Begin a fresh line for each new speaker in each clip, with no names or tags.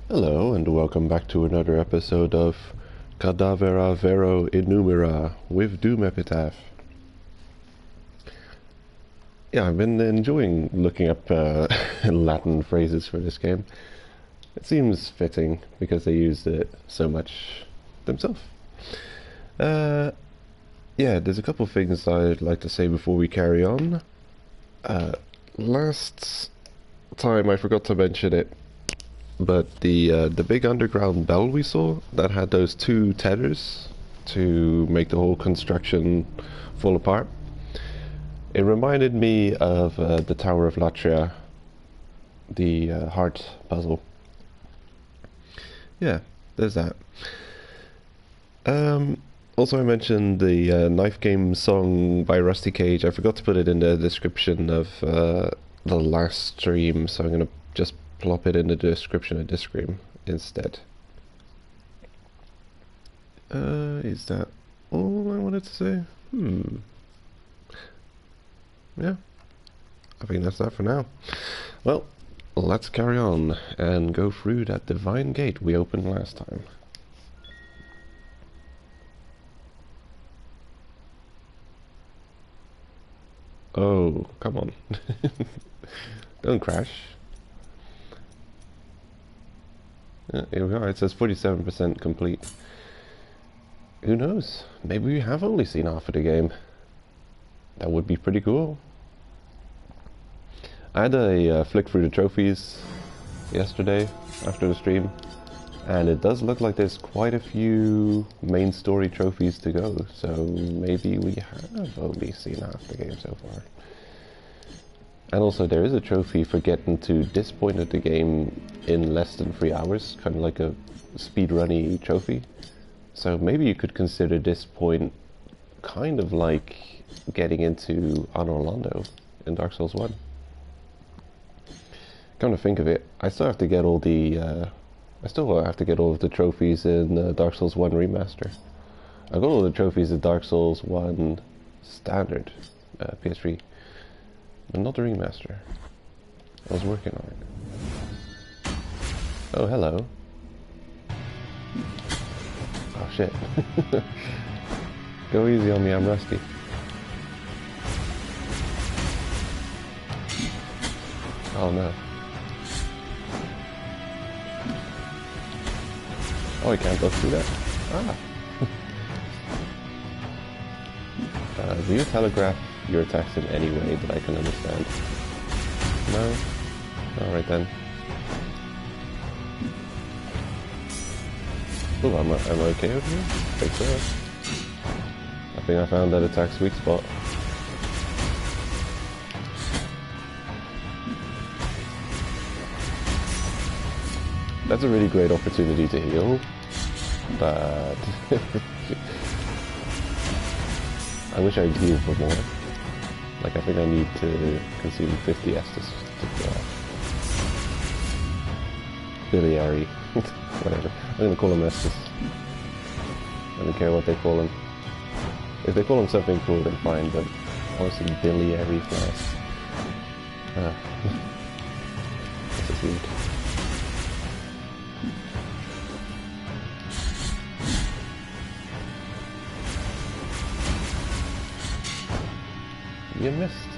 Hello, and welcome back to another episode of Cadavera Vero Innumera with Doomepitaph. Yeah, I've been enjoying looking up Latin phrases for this game. It seems fitting because they used it so much themselves. Uh, yeah, there's a couple things I'd like to say before we carry on. Last time I forgot to mention it, but the big underground bell we saw that had those two tethers to make the whole construction fall apart. It reminded me of the Tower of Latria, the heart puzzle. Yeah, there's that. Also, I mentioned the Knife Game song by Rusty Cage. I forgot to put it in the description of the last stream, so I'm gonna just plop it in the description of this stream instead. Is that all I wanted to say? Yeah, I think that's that for now. Well, let's carry on and go through that divine gate we opened last time. Oh, come on. Don't crash. Yeah, here we are. It says 47% complete. Who knows? Maybe we have only seen half of the game. That would be pretty cool. I had a flick through the trophies yesterday after the stream, and it does look like there's quite a few main story trophies to go, so maybe we have only seen half the game so far. And also there is a trophy for getting to this point of the game in less than 3 hours, kind of like a speedrunny trophy. So maybe you could consider this point kind of like getting into Anor Londo in Dark Souls 1. Come to think of it, I still have to get all the of the trophies in Dark Souls 1 Remaster. I got all the trophies in Dark Souls 1 Standard PS3, but not the Remaster. I was working on it. Oh, hello. Oh shit. Go easy on me, I'm rusty. Oh no. Oh, I can't go through that. Ah. Do you telegraph your attacks in any way that I can understand? No? Alright then. Oh, am I okay over here? I think so. I think I found that attack sweet spot. That's a really great opportunity to heal, but I wish I'd heal for more. Like, I think I need to consume 50 Estus to kill off. Biliary. Whatever. I'm gonna call him Estus. I don't care what they call him. If they call him something cool, then fine, but honestly, biliary flask. This is weird. You missed.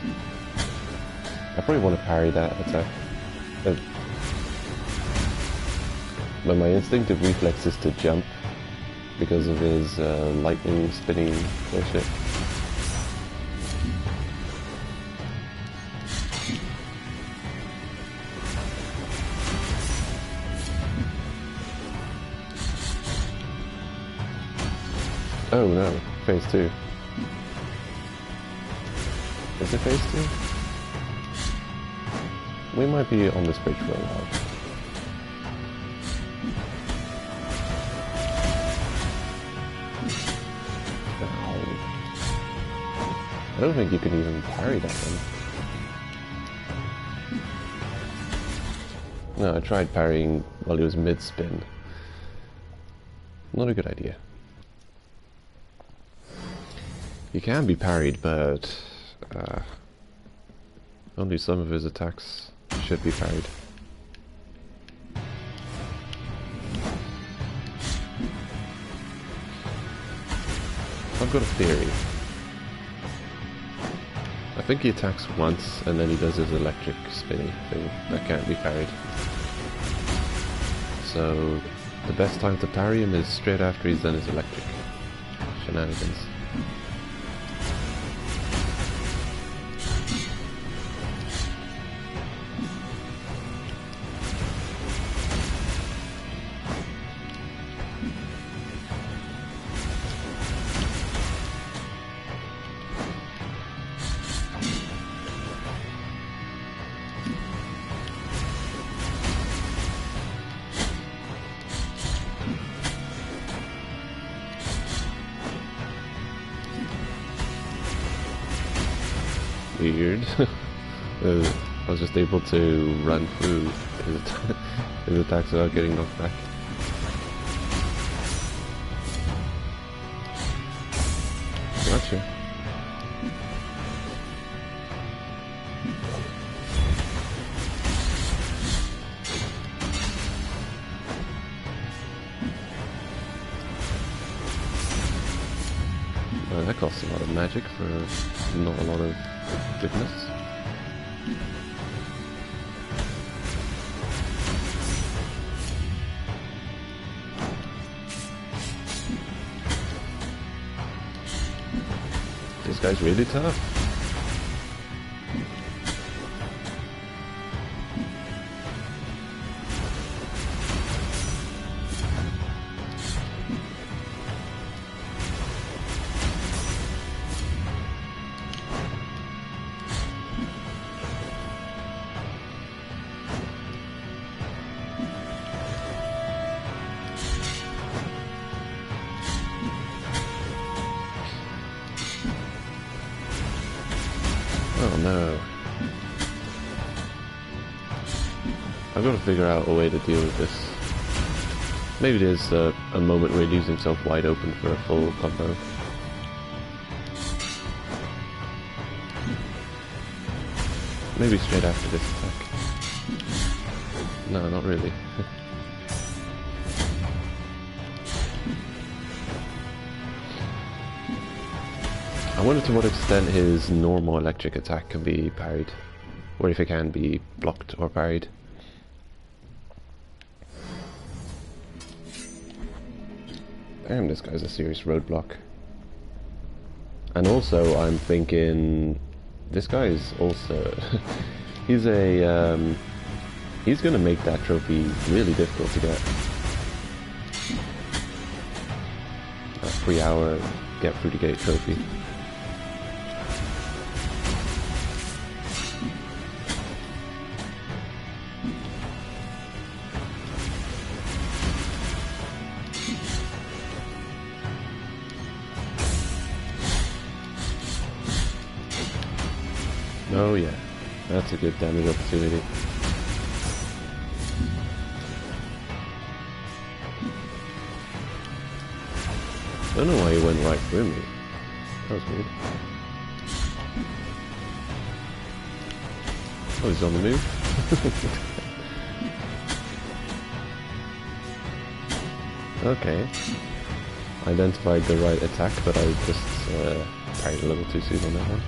I probably want to parry that attack. But my instinctive reflex is to jump because of his lightning spinning bullshit. Oh no, phase 2. Is it phase 2? We might be on this bridge for a while. I don't think you can even parry that one. No, I tried parrying while he was mid-spin. Not a good idea. You can be parried, but only some of his attacks should be parried. I've got a theory. I think he attacks once and then he does his electric spinny thing that can't be parried. So the best time to parry him is straight after he's done his electric shenanigans. Weird. I was just able to run through his attacks without getting knocked back. Gotcha. Well, that costs a lot of magic for not a lot of goodness. This guy's really tough. Oh no. I've got to figure out a way to deal with this. Maybe there's a moment where he leaves himself wide open for a full combo. Maybe straight after this attack. No, not really. I wonder to what extent his normal electric attack can be parried, or if it can be blocked or parried. Damn, this guy's a serious roadblock. And also, I'm thinking, this guy is also, he's gonna make that trophy really difficult to get. That 3-hour get through the gate trophy. Oh yeah, that's a good damage opportunity. I don't know why he went right through me. That was weird. Oh, he's on the move. Okay. Identified the right attack, but I just parried a little too soon on that one.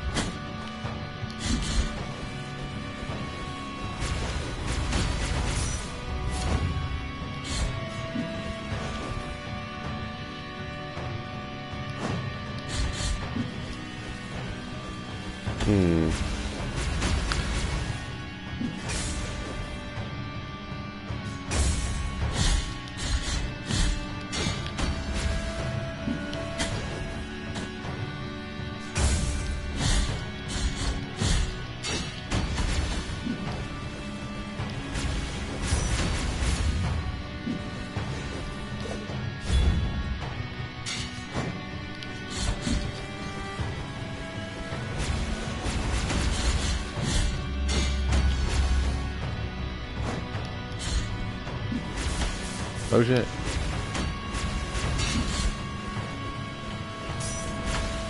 Oh shit.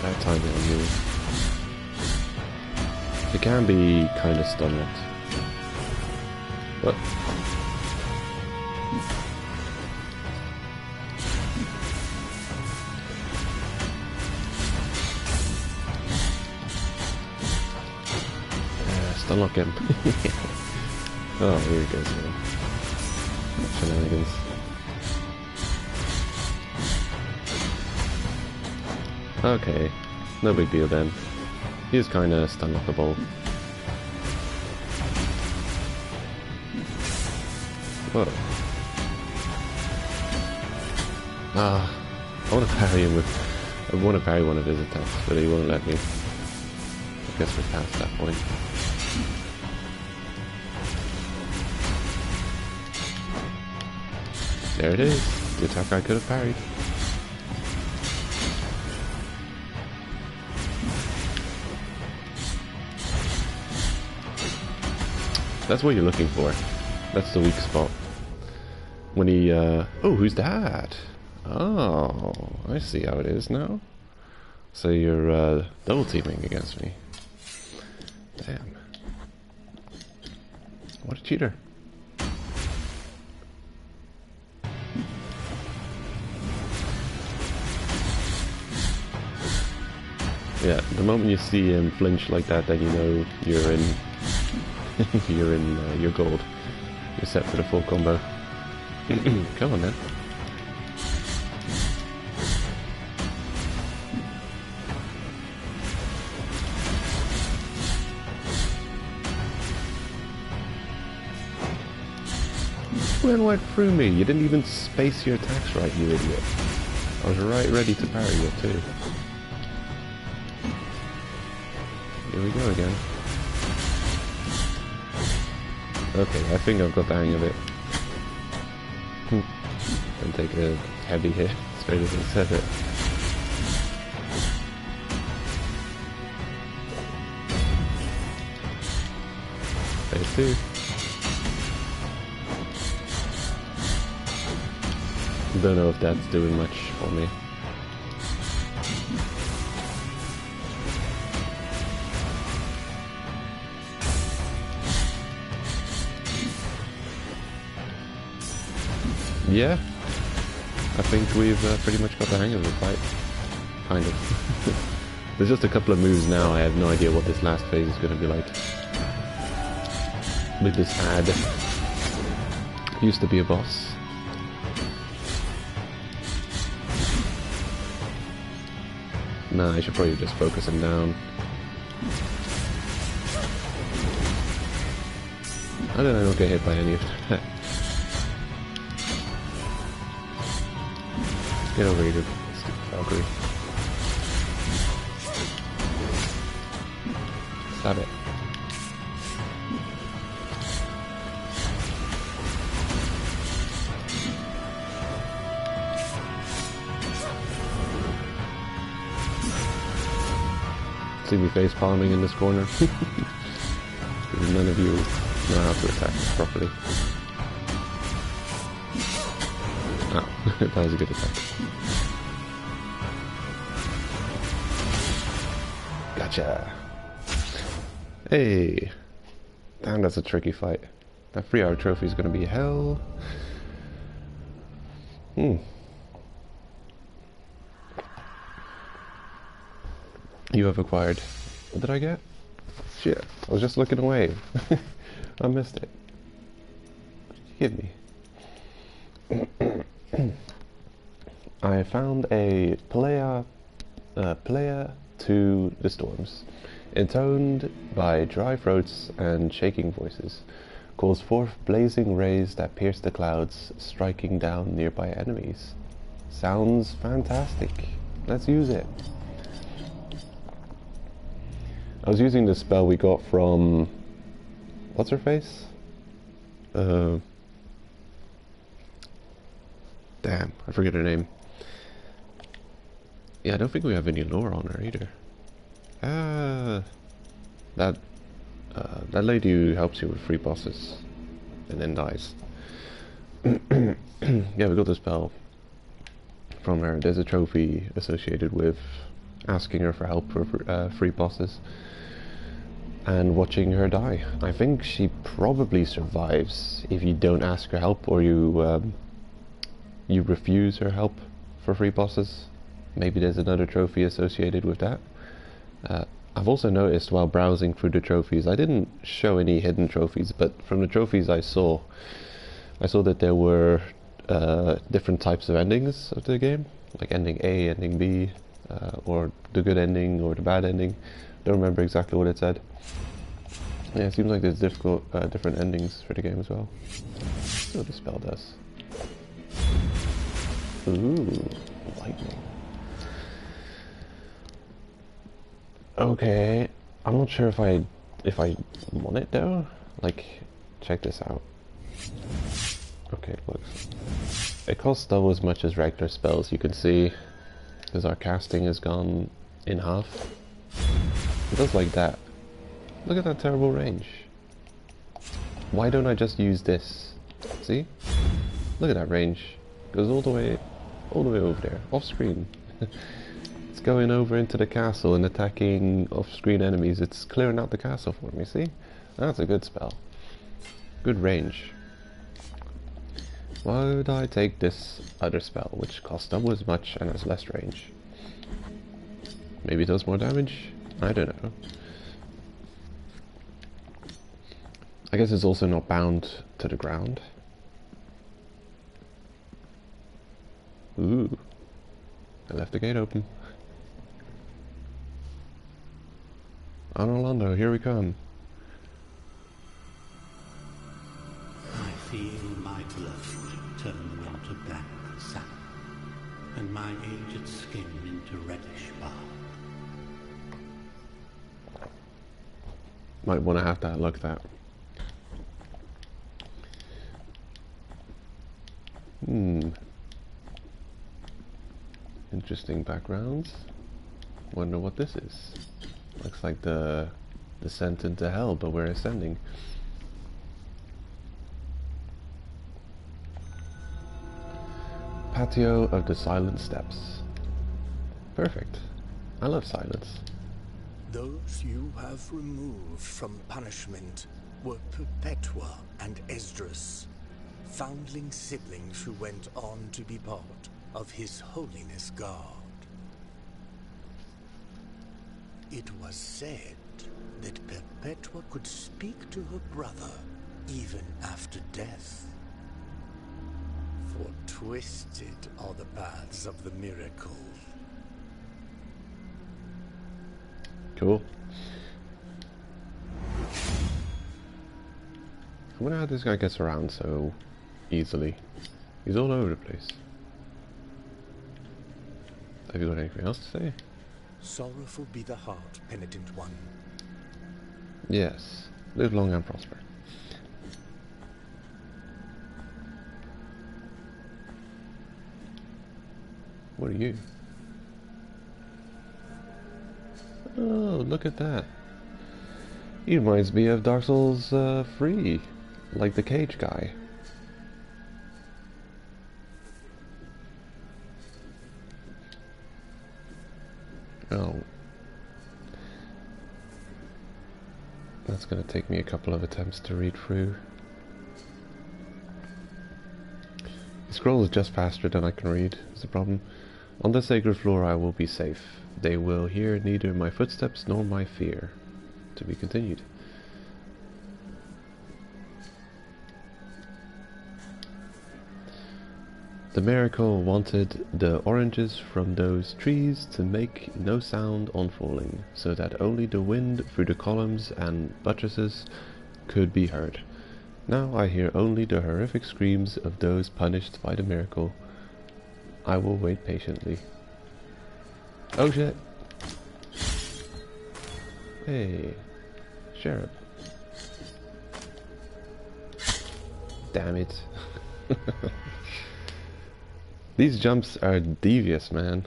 Bad timing on you. It can be kind of stomached. But unlock him. Oh, here he goes again. Shenanigans. Okay, no big deal then. He is kind of stun-lockable. Whoa. Ah, I want to parry him with... I want to parry one of his attacks, but he won't let me. I guess we're past that point. There it is, the attack I could have parried. That's what you're looking for. That's the weak spot. When he, oh, who's that? Oh, I see how it is now. So you're, double teaming against me. Damn. What a cheater. Yeah, the moment you see him flinch like that, then you know you're in, your gold. You're set for the full combo. Come on then. Went right through me. You didn't even space your attacks right, you idiot. I was right ready to parry it too. Here we go again. Okay, I think I've got the hang of it. And take a heavy hit straight as I said it. Phase 2. Don't know if that's doing much for me. Yeah, I think we've pretty much got the hang of the fight. Kind of. There's just a couple of moves now, I have no idea what this last phase is going to be like. With this ad. Used to be a boss. Nah, I should probably just focus him down. I don't get hit by any of that. Get over here, stupid Valkyrie. Stop it. See me face palming in this corner. Because none of you know how to attack properly. Oh, that was a good attack. Gotcha. Hey. Damn, that's a tricky fight. That 3-hour trophy is going to be hell. You have acquired. What did I get? Shit, I was just looking away. I missed it. What did you give me? I found a player to the storms, intoned by dry throats and shaking voices, calls forth blazing rays that pierce the clouds, striking down nearby enemies. Sounds fantastic. Let's use it. I was using the spell we got from... what's her face? Damn, I forget her name. Yeah, I don't think we have any lore on her either. That lady who helps you with free bosses and then dies. Yeah, we got the spell from her. There's a trophy associated with asking her for help for free bosses and watching her die. I think she probably survives if you don't ask her help, or you refuse her help for free bosses. Maybe there's another trophy associated with that. I've also noticed while browsing through the trophies, I didn't show any hidden trophies, but from the trophies I saw that there were different types of endings of the game, like ending A, ending B, or the good ending or the bad ending. Don't remember exactly what it said. Yeah, it seems like there's different endings for the game as well. That's what the spell does. Ooh, lightning. Okay, I'm not sure if I want it though. Like, check this out. Okay, it looks. It costs double as much as regular spells. You can see, because our casting has gone in half. It does like that. Look at that terrible range. Why don't I just use this? See? Look at that range. Goes all the way over there, off screen. It's going over into the castle and attacking off-screen enemies. It's clearing out the castle for me, see? That's a good spell. Good range. Why would I take this other spell, which costs double as much and has less range? Maybe it does more damage? I don't know. I guess it's also not bound to the ground. Ooh. I left the gate open. On Orlando, here we come.
I feel my blood turn into black sap, and my aged skin into reddish bark.
Might want to have that like that. Interesting backgrounds. Wonder what this is. Looks like the descent into hell, but we're ascending. Patio of the Silent Steps. Perfect. I love silence.
Those you have removed from punishment were Perpetua and Esdras, foundling siblings who went on to be part of His Holiness God. It was said that Perpetua could speak to her brother even after death. For twisted are the paths of the miracle.
Cool. I wonder how this guy gets around so easily. He's all over the place. Have you got anything else to say?
Sorrowful be the heart, penitent one.
Yes. Live long and prosper. What are you? Oh, look at that. He reminds me of Dark Souls 3, like the cage guy. Oh. That's gonna take me a couple of attempts to read through. The scroll is just faster than I can read, is the problem. On the sacred floor I will be safe. They will hear neither my footsteps nor my fear. To be continued. The miracle wanted the oranges from those trees to make no sound on falling, so that only the wind through the columns and buttresses could be heard. Now I hear only the horrific screams of those punished by the miracle. I will wait patiently. Oh shit! Hey, Sheriff. Damn it. These jumps are devious, man.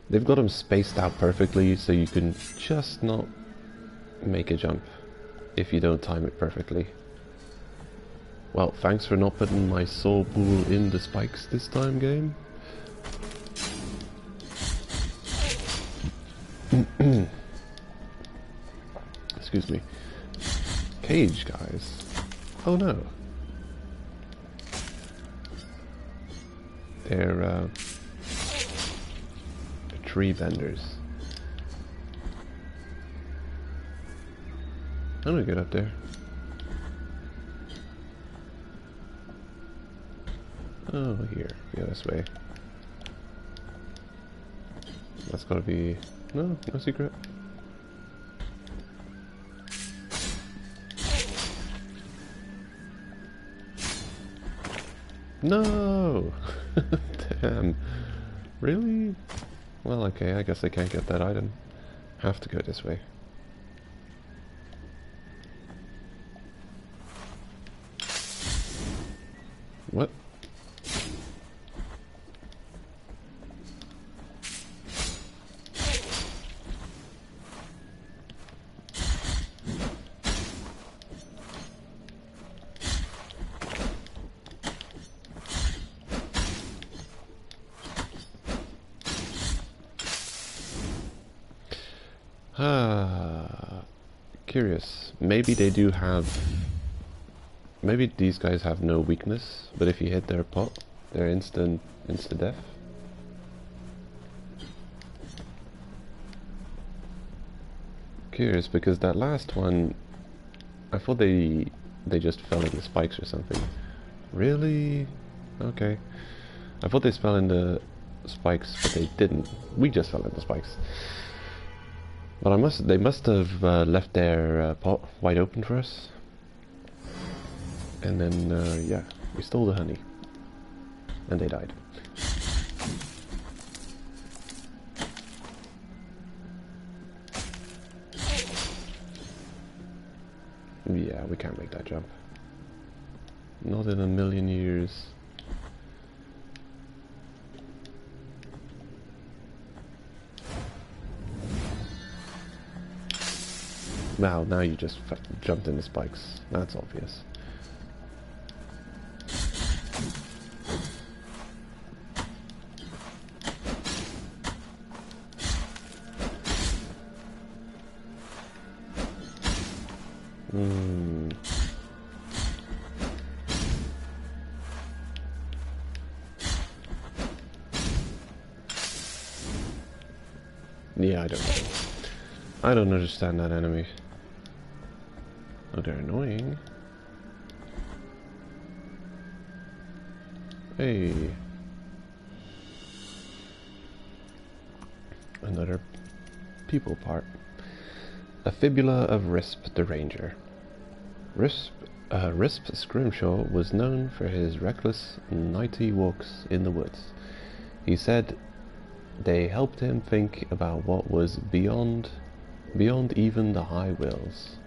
They've got them spaced out perfectly so you can just not make a jump if you don't time it perfectly. Well, thanks for not putting my soul pool in the spikes this time, game. Excuse me. Cage guys. Oh no. They're tree vendors. How do we get up there? Oh, here. Yeah, this way. That's gotta be... No, no secret. No! Damn. Really? Well, okay, I guess I can't get that item. Have to go this way. What? Curious. Maybe they do have... Maybe these guys have no weakness, but if you hit their pot, they're insta-death. Curious, because that last one, I thought they just fell in the spikes or something. Really? Okay. I thought they fell in the spikes, but they didn't. We just fell in the spikes. But they must have left their pot wide open for us. And then, yeah, we stole the honey. And they died. Yeah, we can't make that jump. Not in a million years. Wow, now you just jumped in the spikes. That's obvious. Yeah, I don't know. I don't understand that enemy. Oh, they're annoying. Hey. Another people part. A fibula of Risp the Ranger. Risp Scrimshaw was known for his reckless, nightly walks in the woods. He said they helped him think about what was beyond even the high wills.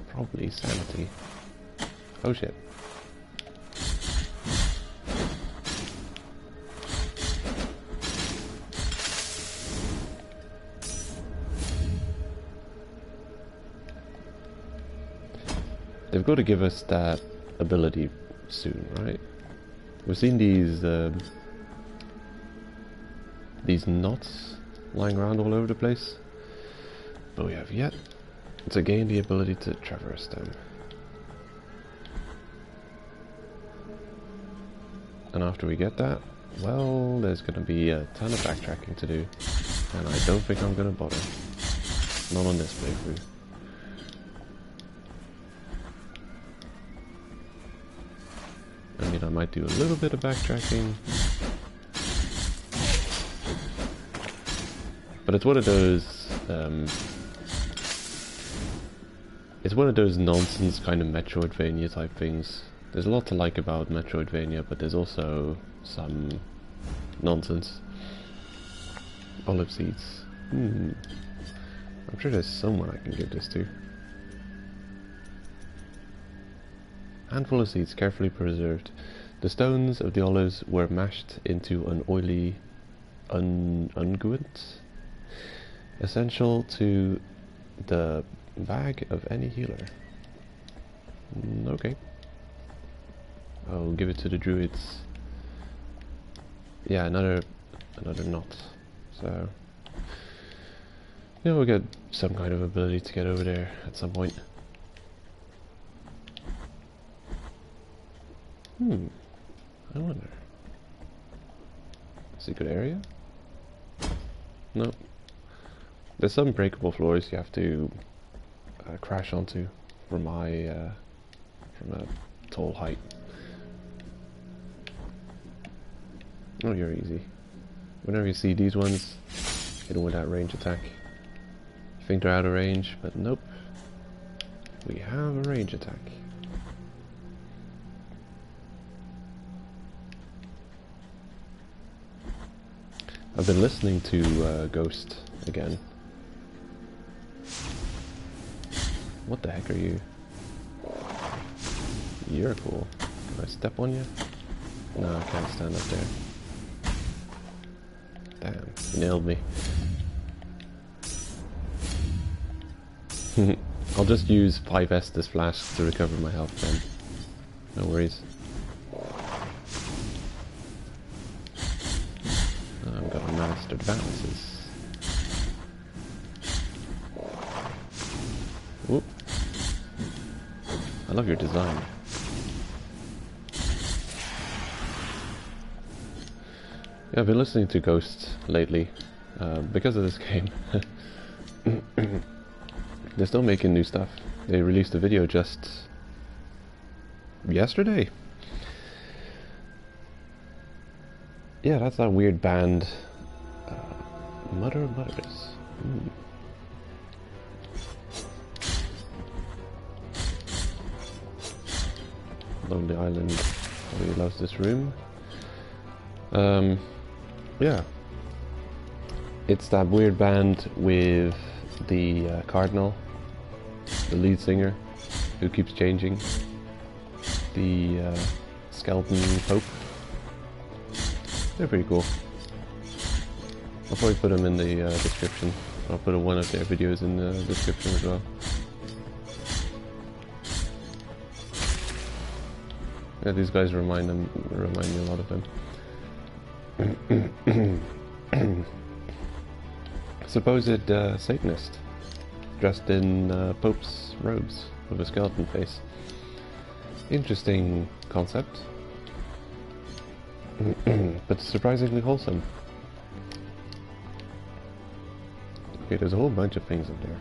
Probably sanity. Oh shit. They've got to give us that ability soon, right? We've seen these knots lying around all over the place, but we have yet to gain the ability to traverse them. And after we get that, well, there's going to be a ton of backtracking to do, and I don't think I'm going to bother. Not on this playthrough. I mean, I might do a little bit of backtracking, but it's one of those nonsense kind of Metroidvania type things. There's a lot to like about Metroidvania, but there's also some nonsense. Olive seeds. I'm sure there's someone I can give this to. Handful of seeds, carefully preserved. The stones of the olives were mashed into an oily unguent, essential to the bag of any healer. Okay. I'll give it to the druids. Yeah, another knot. So yeah, we'll get some kind of ability to get over there at some point. I wonder. Secret area? No. There's some breakable floors you have to crash onto from a tall height. Oh, you're easy. Whenever you see these ones, hit them with that range attack. You think they're out of range, but nope. We have a range attack. I've been listening to Ghost again. What the heck are you? You're cool. Can I step on you? No, I can't stand up there. Damn, you nailed me. I'll just use 5 Estus flasks to recover my health then. No worries. I'm gonna master advances. Whoop. I love your design. Yeah, I've been listening to Ghost lately because of this game. They're still making new stuff. They released a video just yesterday. Yeah, that's that weird band, Mother of Mothers. Lonely Island really loves this room. Yeah. It's that weird band with the Cardinal, the lead singer, who keeps changing. The Skeleton Pope. They're pretty cool. I'll probably put them in the description. I'll put one of their videos in the description as well. Yeah, these guys remind me a lot of them. Supposed Satanist, dressed in Pope's robes with a skeleton face. Interesting concept, but surprisingly wholesome. Okay, there's a whole bunch of things up there,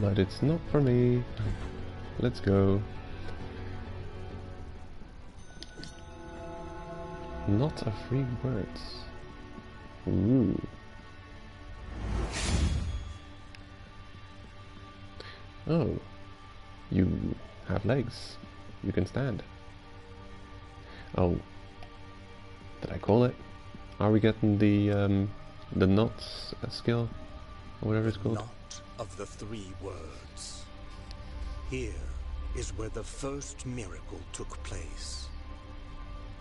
but it's not for me. Let's go. Not a free words. Ooh. Oh, you have legs. You can stand. Oh, did I call it? Are we getting the knots skill, or whatever it's called?
Knot of the 3 words. Here is where the first miracle took place.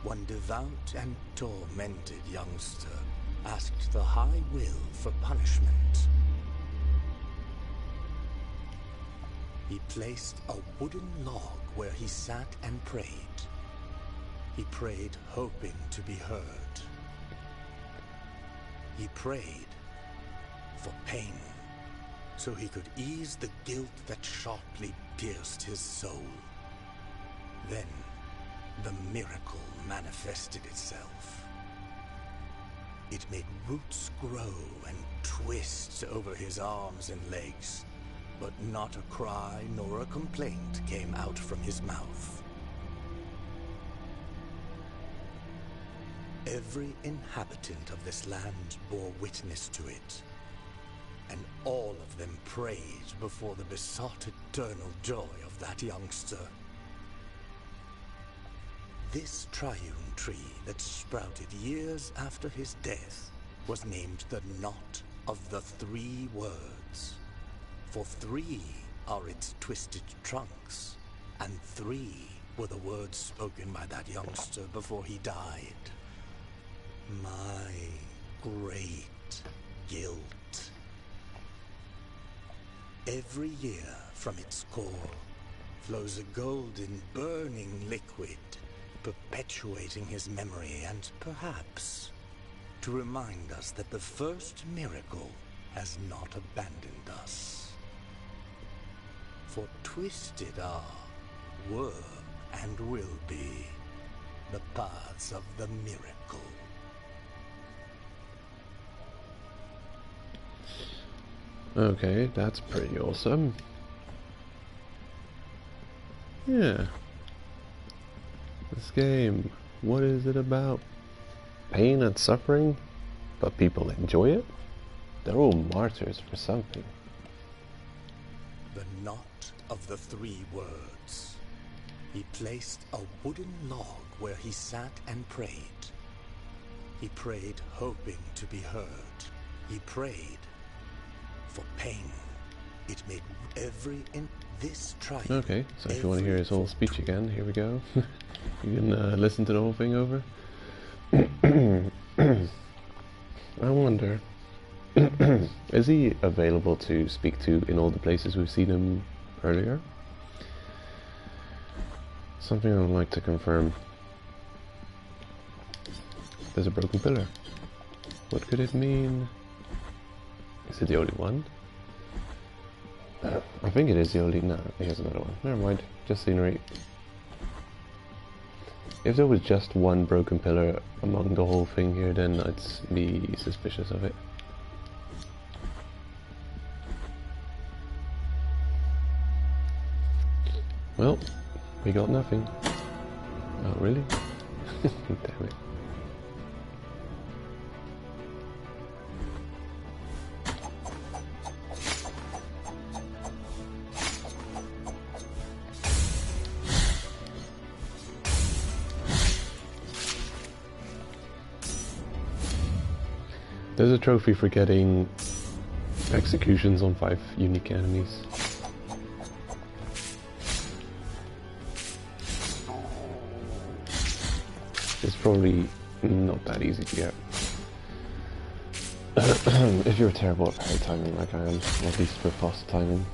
One devout and tormented youngster asked the High Will for punishment. He placed a wooden log where he sat and prayed. He prayed hoping to be heard. He prayed for pain, so he could ease the guilt that sharply pierced his soul. Then the miracle manifested itself. It made roots grow and twist over his arms and legs, but not a cry nor a complaint came out from his mouth. Every inhabitant of this land bore witness to it, and all of them prayed before the besought eternal joy of that youngster. This triune tree that sprouted years after his death was named the Knot of the 3 Words. For 3 are its twisted trunks, and 3 were the words spoken by that youngster before he died. My great guilt. Every year from its core flows a golden, burning liquid, perpetuating his memory and perhaps to remind us that the first miracle has not abandoned us. For twisted are, were, and will be the paths of the miracle.
Okay, that's pretty awesome. Yeah. This game, what is it about? Pain and suffering? But people enjoy it? They're all martyrs for something.
The knot of the 3 words. He placed a wooden log where he sat and prayed. He prayed hoping to be heard. He prayed for pain. It made this tribe.
Okay, so if you want to hear his whole speech again, here we go. You can listen to the whole thing over. I wonder, is he available to speak to in all the places we've seen him earlier? Something I would like to confirm. There's a broken pillar. What could it mean? Is it the only one? I think it is the only... No, here's another one. Never mind, just scenery. If there was just one broken pillar among the whole thing here, then I'd be suspicious of it. Well, we got nothing. Oh, really? Damn it. There's a trophy for getting executions on 5 unique enemies. It's probably not that easy to get. If you're terrible at parry timing like I am, at least for boss timing.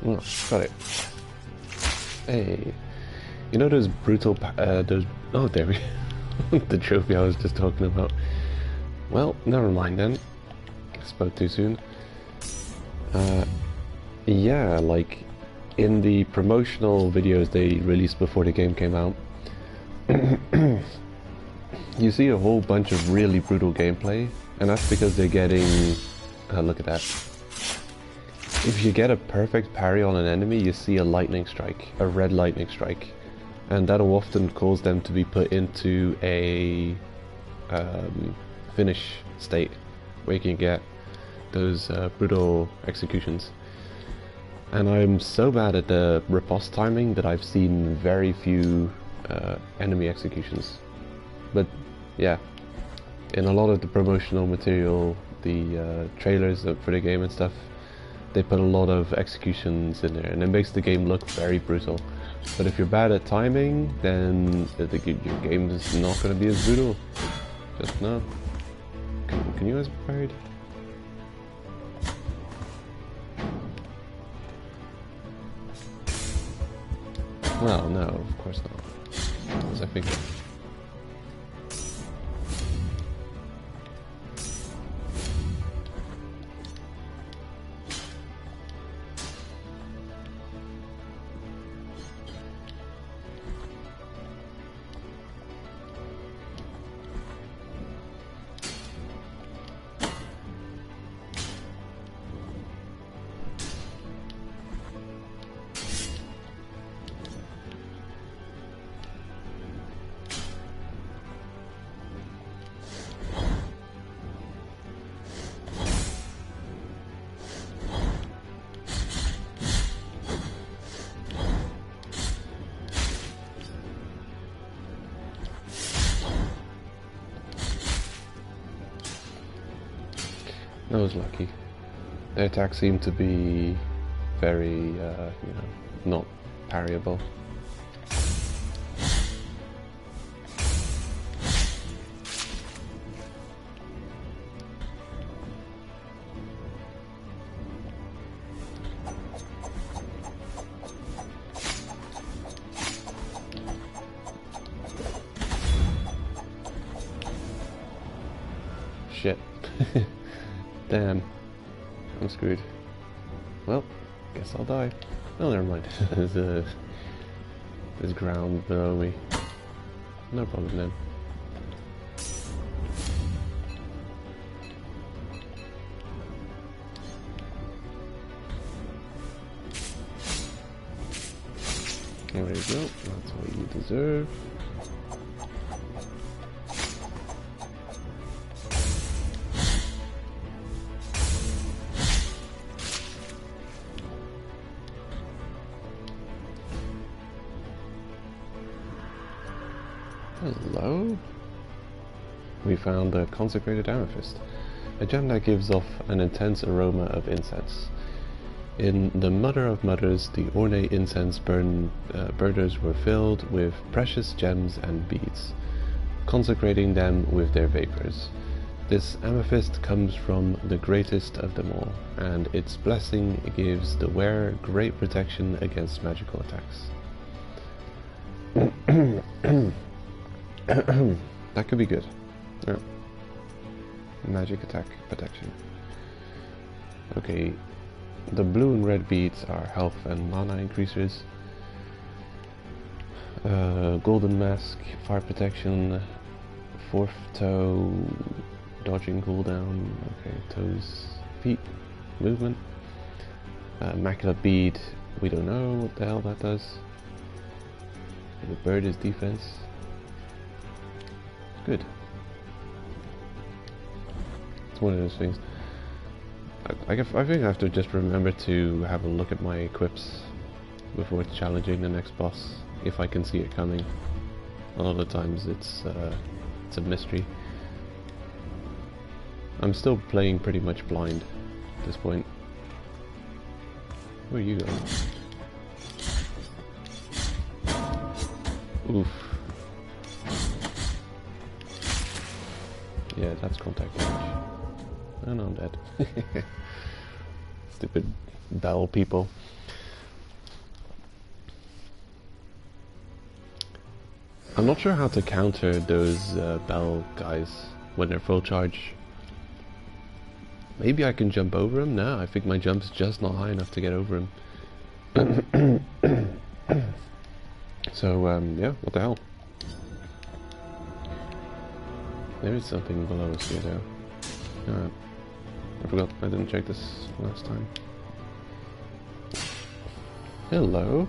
Oh, got it. Hey. You know those brutal oh, there we go. The trophy I was just talking about. Well, never mind then. I spoke too soon. Yeah, like in the promotional videos they released before the game came out, you see a whole bunch of really brutal gameplay, and that's because they're getting... look at that. If you get a perfect parry on an enemy, you see a lightning strike, a red lightning strike. And that'll often cause them to be put into a finish state where you can get those brutal executions. And I'm so bad at the riposte timing that I've seen very few enemy executions. But yeah, in a lot of the promotional material, the trailers for the game and stuff, they put a lot of executions in there, and it makes the game look very brutal. But if you're bad at timing, then your game is not going to be as brutal. Just no. Can you guys be parried? Well, no, of course not. As I figured. That was lucky. Their attacks seem to be very, you know, not parryable. Shit. Damn. I'm screwed. Well, guess I'll die. Oh, never mind. There's ground below me. No problem then. There you go, that's what you deserve. Hello? We found the consecrated amethyst, a gem that gives off an intense aroma of incense. In the Mother of Mothers, the ornate incense burners were filled with precious gems and beads, consecrating them with their vapors. This amethyst comes from the greatest of them all, and its blessing gives the wearer great protection against magical attacks. That could be good. Yeah. Magic attack protection. Okay. The blue and red beads are health and mana increasers. Golden mask, fire protection, fourth toe, dodging cooldown. Okay, toes, feet, movement. Macula bead, we don't know what the hell that does. The bird is defense. Good. It's one of those things. I think I have to just remember to have a look at my equips before challenging the next boss, if I can see it coming. A lot of times it's a mystery. I'm still playing pretty much blind at this point. Where are you going? Oof. Yeah, that's contact damage. Oh no, I'm dead. Stupid bell people. I'm not sure how to counter those bell guys when they're full charge. Maybe I can jump over them? No, I think my jump's just not high enough to get over him. So, yeah, what the hell? There is something below us here though. I forgot, I didn't check this last time. Hello.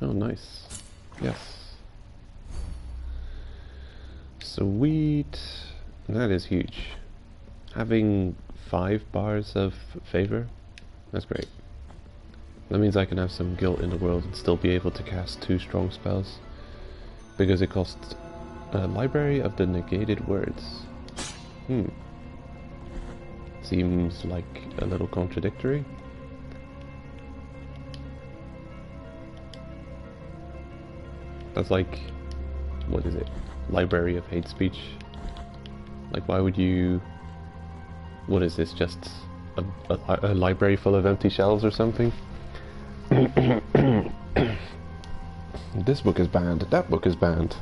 Oh, nice. Yes. Sweet. That is huge. Having 5 bars of favor, that's great. That means I can have some guilt in the world and still be able to cast 2 strong spells. Because it costs a library of the negated words. Seems like a little contradictory. That's like, what is it? Library of hate speech. Like, why would you... What is this, just a library full of empty shelves or something? This book is banned, that book is banned.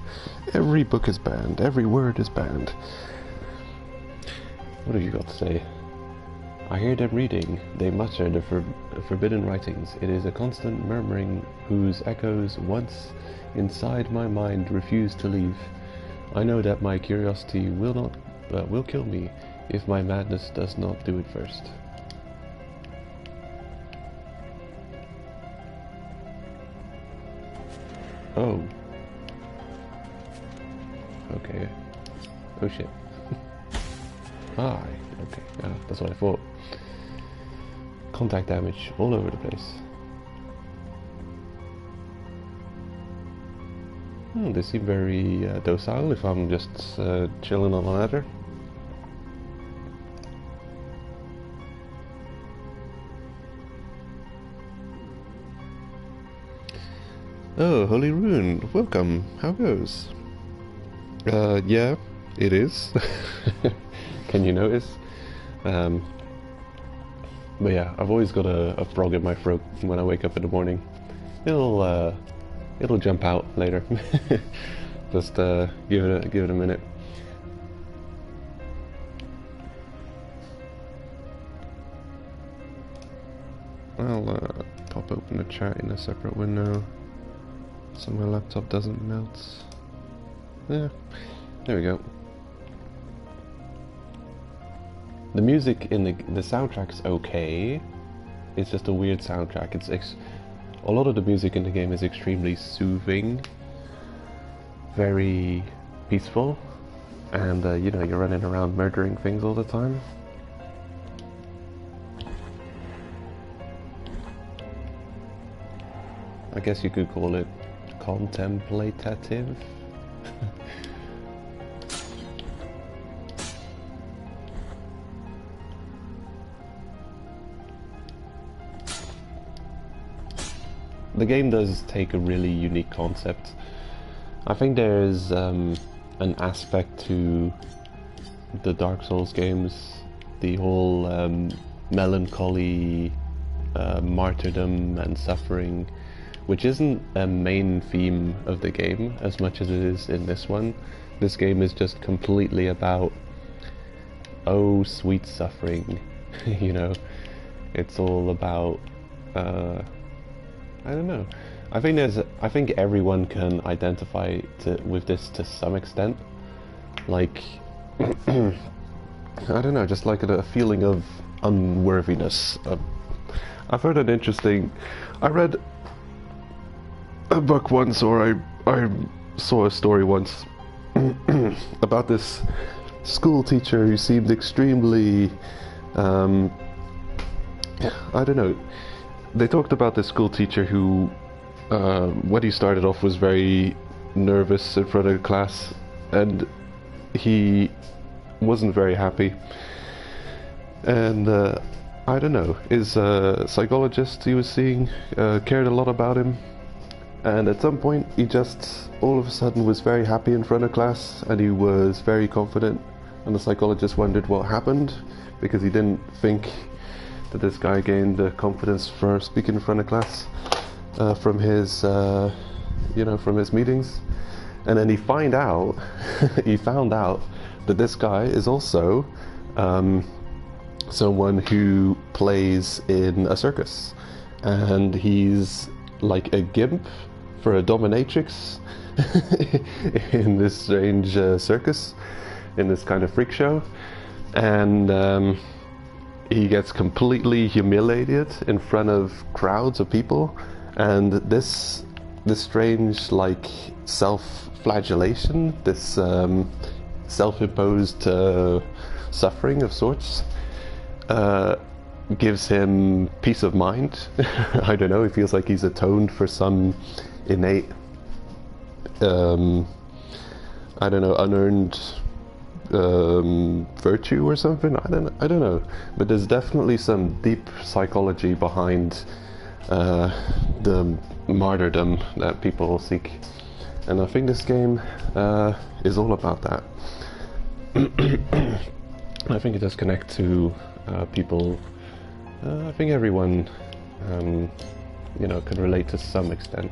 Every book is banned, every word is banned. What have you got to say? I hear them reading, they mutter the forbidden writings. It is a constant murmuring whose echoes once inside my mind refuse to leave. I know that my curiosity will kill me if my madness does not do it first. Oh. Okay. Oh shit. Ah, okay. Yeah, that's what I thought. Contact damage all over the place. They seem very docile if I'm just chilling on a ladder. Oh, Holy Rune, welcome. How goes? Yeah, it is. Can you notice? But yeah, I've always got a frog in my throat when I wake up in the morning. It'll jump out later. Just give it a minute. I'll pop open the chat in a separate window. So my laptop doesn't melt. Yeah, there we go. The music in the soundtrack's okay. It's just a weird soundtrack. A lot of the music in the game is extremely soothing, very peaceful, and you know, you're running around murdering things all the time. I guess you could call it contemplative. The game does take a really unique concept. I think there's an aspect to the Dark Souls games, the whole melancholy, martyrdom and suffering, which isn't a main theme of the game as much as it is in this one. This game is just completely about, oh, sweet suffering, you know. It's all about, I don't know. I think everyone can identify with this to some extent. Like, I don't know, just like a feeling of unworthiness. I've heard an interesting. I read a book once, or I saw a story once about this school teacher who seemed extremely, I don't know. They talked about this school teacher who, when he started off, was very nervous in front of the class, and he wasn't very happy. And I don't know, his psychologist he was seeing cared a lot about him, and at some point he just all of a sudden was very happy in front of class, and he was very confident, and the psychologist wondered what happened, because he didn't think that this guy gained the confidence for speaking in front of class from his, you know, from his meetings. And then he found out that this guy is also someone who plays in a circus, and he's like a gimp for a dominatrix in this strange circus, in this kind of freak show, and he gets completely humiliated in front of crowds of people, and this strange like self-flagellation, this self-imposed suffering of sorts, gives him peace of mind. I don't know, he feels like he's atoned for some innate, I don't know, unearned virtue or something. I don't know, but there's definitely some deep psychology behind the martyrdom that people seek, and I think this game is all about that. I think it does connect to people. I think everyone, you know, can relate to some extent.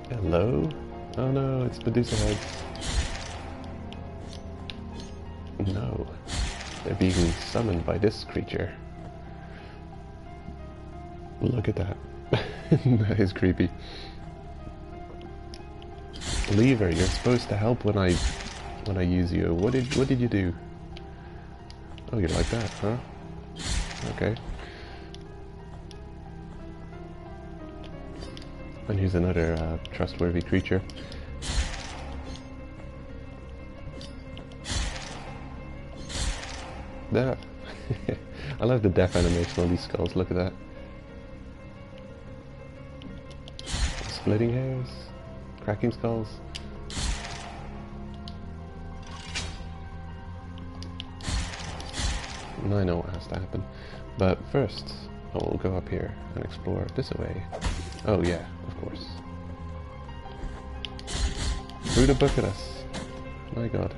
Hello? Oh no, it's Medusa heads. No, they're being summoned by this creature. Look at that. That is creepy. Lever, you're supposed to help when I use you. What did you do? Oh, you like that, huh? Okay. And here's another trustworthy creature. There. I love the death animation on these skulls. Look at that. Splitting hairs, cracking skulls. And I know what has to happen, but first I will go up here and explore this way. Oh yeah, of course. Through the book at us. My god.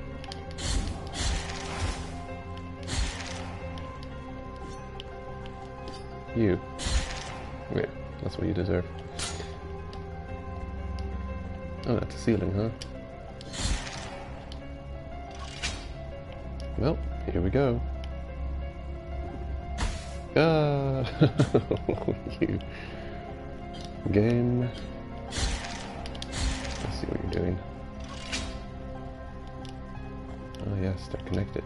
You. Yeah, that's what you deserve. Oh, that's a ceiling, huh? Well, here we go. Ah, you. Game. Let's see what you're doing. Oh yes, they're connected.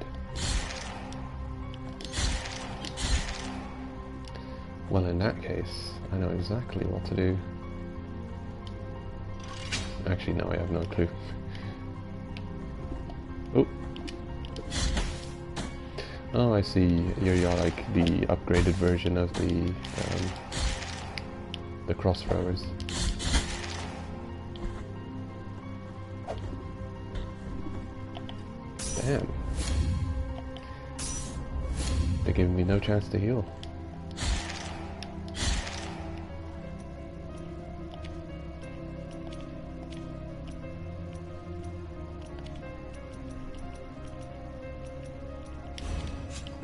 Well, in that case, I know exactly what to do. Actually, no, I have no clue. Oh. Oh, I see. You're like the upgraded version of the cross throwers. Damn. They're giving me no chance to heal.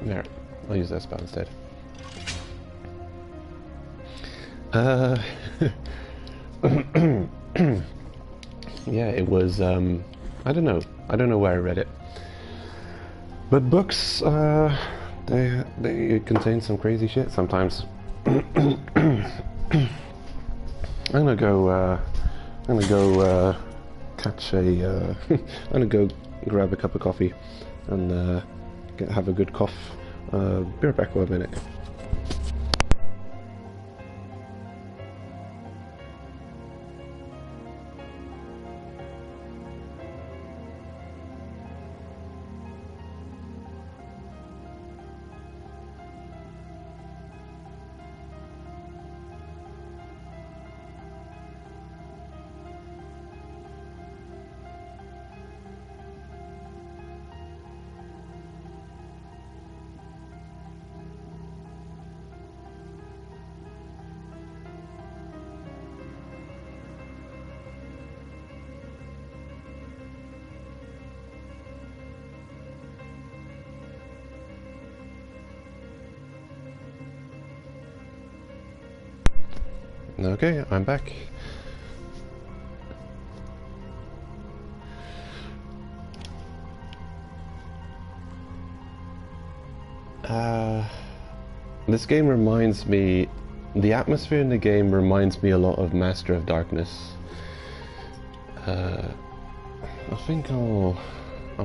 There, I'll use that spell instead. Yeah, it was, I don't know where I read it. But books, they contain some crazy shit sometimes. I'm gonna go catch a, I'm gonna go grab a cup of coffee and have a good cough. Be right back for a minute. Okay, I'm back. This game reminds me, the atmosphere in the game reminds me a lot of Master of Darkness. I think I'll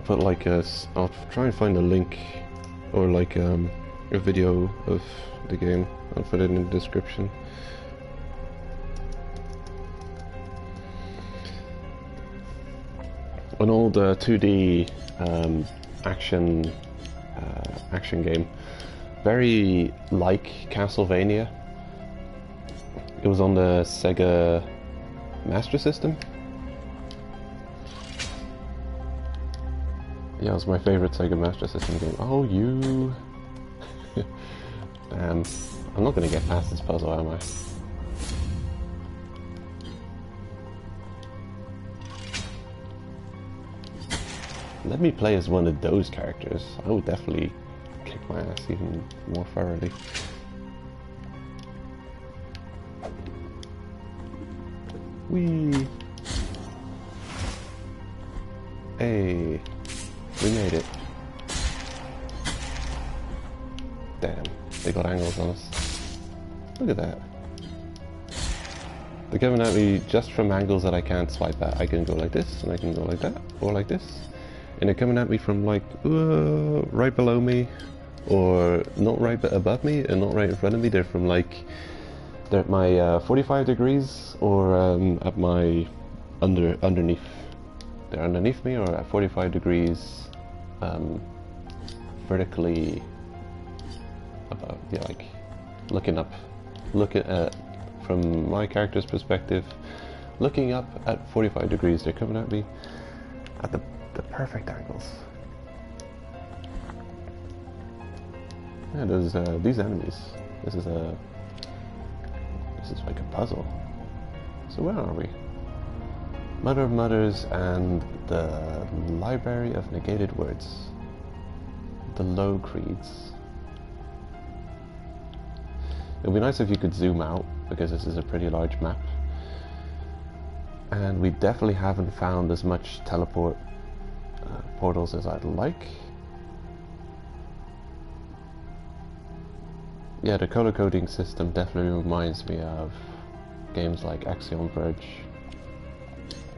put like I'll try and find a link or like a video of the game. I'll put it in the description. An old 2D action game, very like Castlevania. It was on the Sega Master System. Yeah, it was my favorite Sega Master System game. Oh, you! Damn, I'm not gonna get past this puzzle, am I? Let me play as one of those characters. I would definitely kick my ass even more thoroughly. Whee! Hey! We made it. Damn, they got angles on us. Look at that. They're coming at me just from angles that I can't swipe at. I can go like this, and I can go like that, or like this. And they're coming at me from like right below me, or not right above me, and not right in front of me. They're from like, they're at my 45 degrees, or at my underneath. They're underneath me, or at 45 degrees vertically above. Yeah, like looking up, looking at from my character's perspective, looking up at 45 degrees. They're coming at me at the perfect angles. Yeah, there's these enemies. This is like a puzzle. So where are we? Mother of Mothers and the Library of Negated Words. The Low Creeds. It would be nice if you could zoom out, because this is a pretty large map. And we definitely haven't found as much teleport portals as I'd like. Yeah, the color coding system definitely reminds me of games like Axiom Verge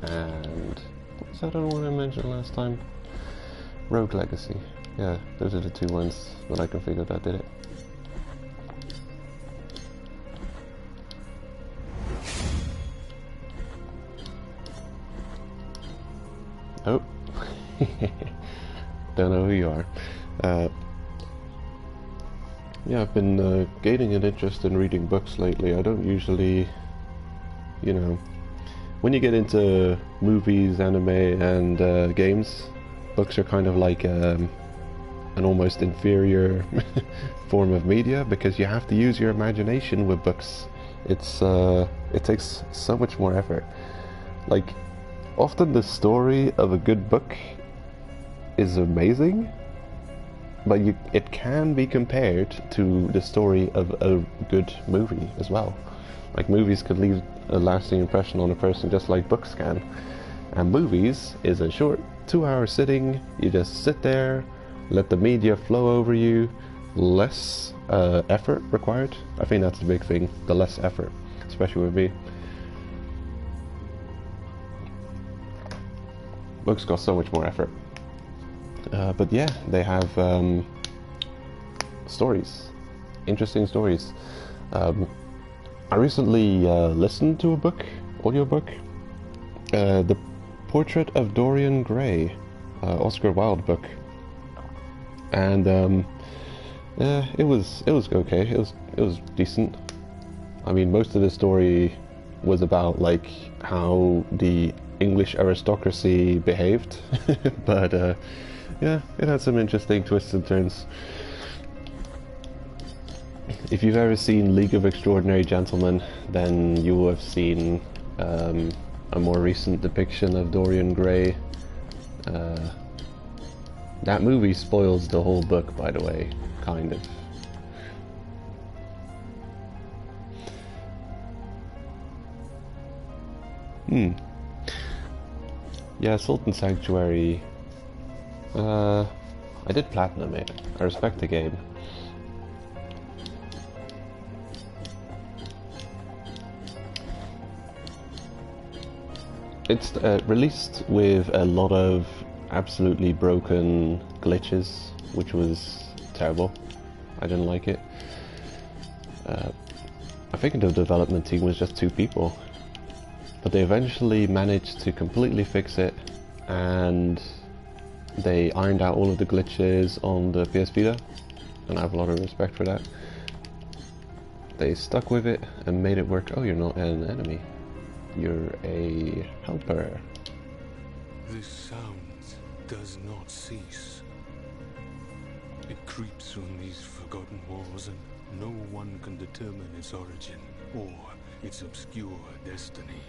and what was that other one I mentioned last time? Rogue Legacy. Yeah, those are the two ones that I can figure that did it. Oh, don't know who you are. Yeah, I've been gaining an interest in reading books lately. I don't usually, you know, when you get into movies, anime, and games, books are kind of like an almost inferior form of media because you have to use your imagination with books. It takes so much more effort. Like, often the story of a good book is amazing, but it can be compared to the story of a good movie as well. Like, movies could leave a lasting impression on a person just like books can. And movies is a short 2-hour sitting. You just sit there, let the media flow over you, less effort required. I think that's the big thing, the less effort, especially with me. Books cost so much more effort. But yeah, they have stories, interesting stories. I recently listened to a book, audiobook, The Portrait of Dorian Gray, Oscar Wilde book, and it was okay. It was decent. I mean, most of the story was about like how the English aristocracy behaved, but yeah, it had some interesting twists and turns. If you've ever seen League of Extraordinary Gentlemen, then you will have seen a more recent depiction of Dorian Gray. That movie spoils the whole book, by the way, kind of. Yeah, Sultan Sanctuary. I did platinum it. I respect the game. It's released with a lot of absolutely broken glitches, which was terrible. I didn't like it. I think the development team was just 2 people, but they eventually managed to completely fix it, and they ironed out all of the glitches on the PS Vita, and I have a lot of respect for that. They stuck with it and made it work. Oh, you're not an enemy. You're a helper.
This sound does not cease. It creeps from these forgotten walls, and no one can determine its origin or its obscure destiny.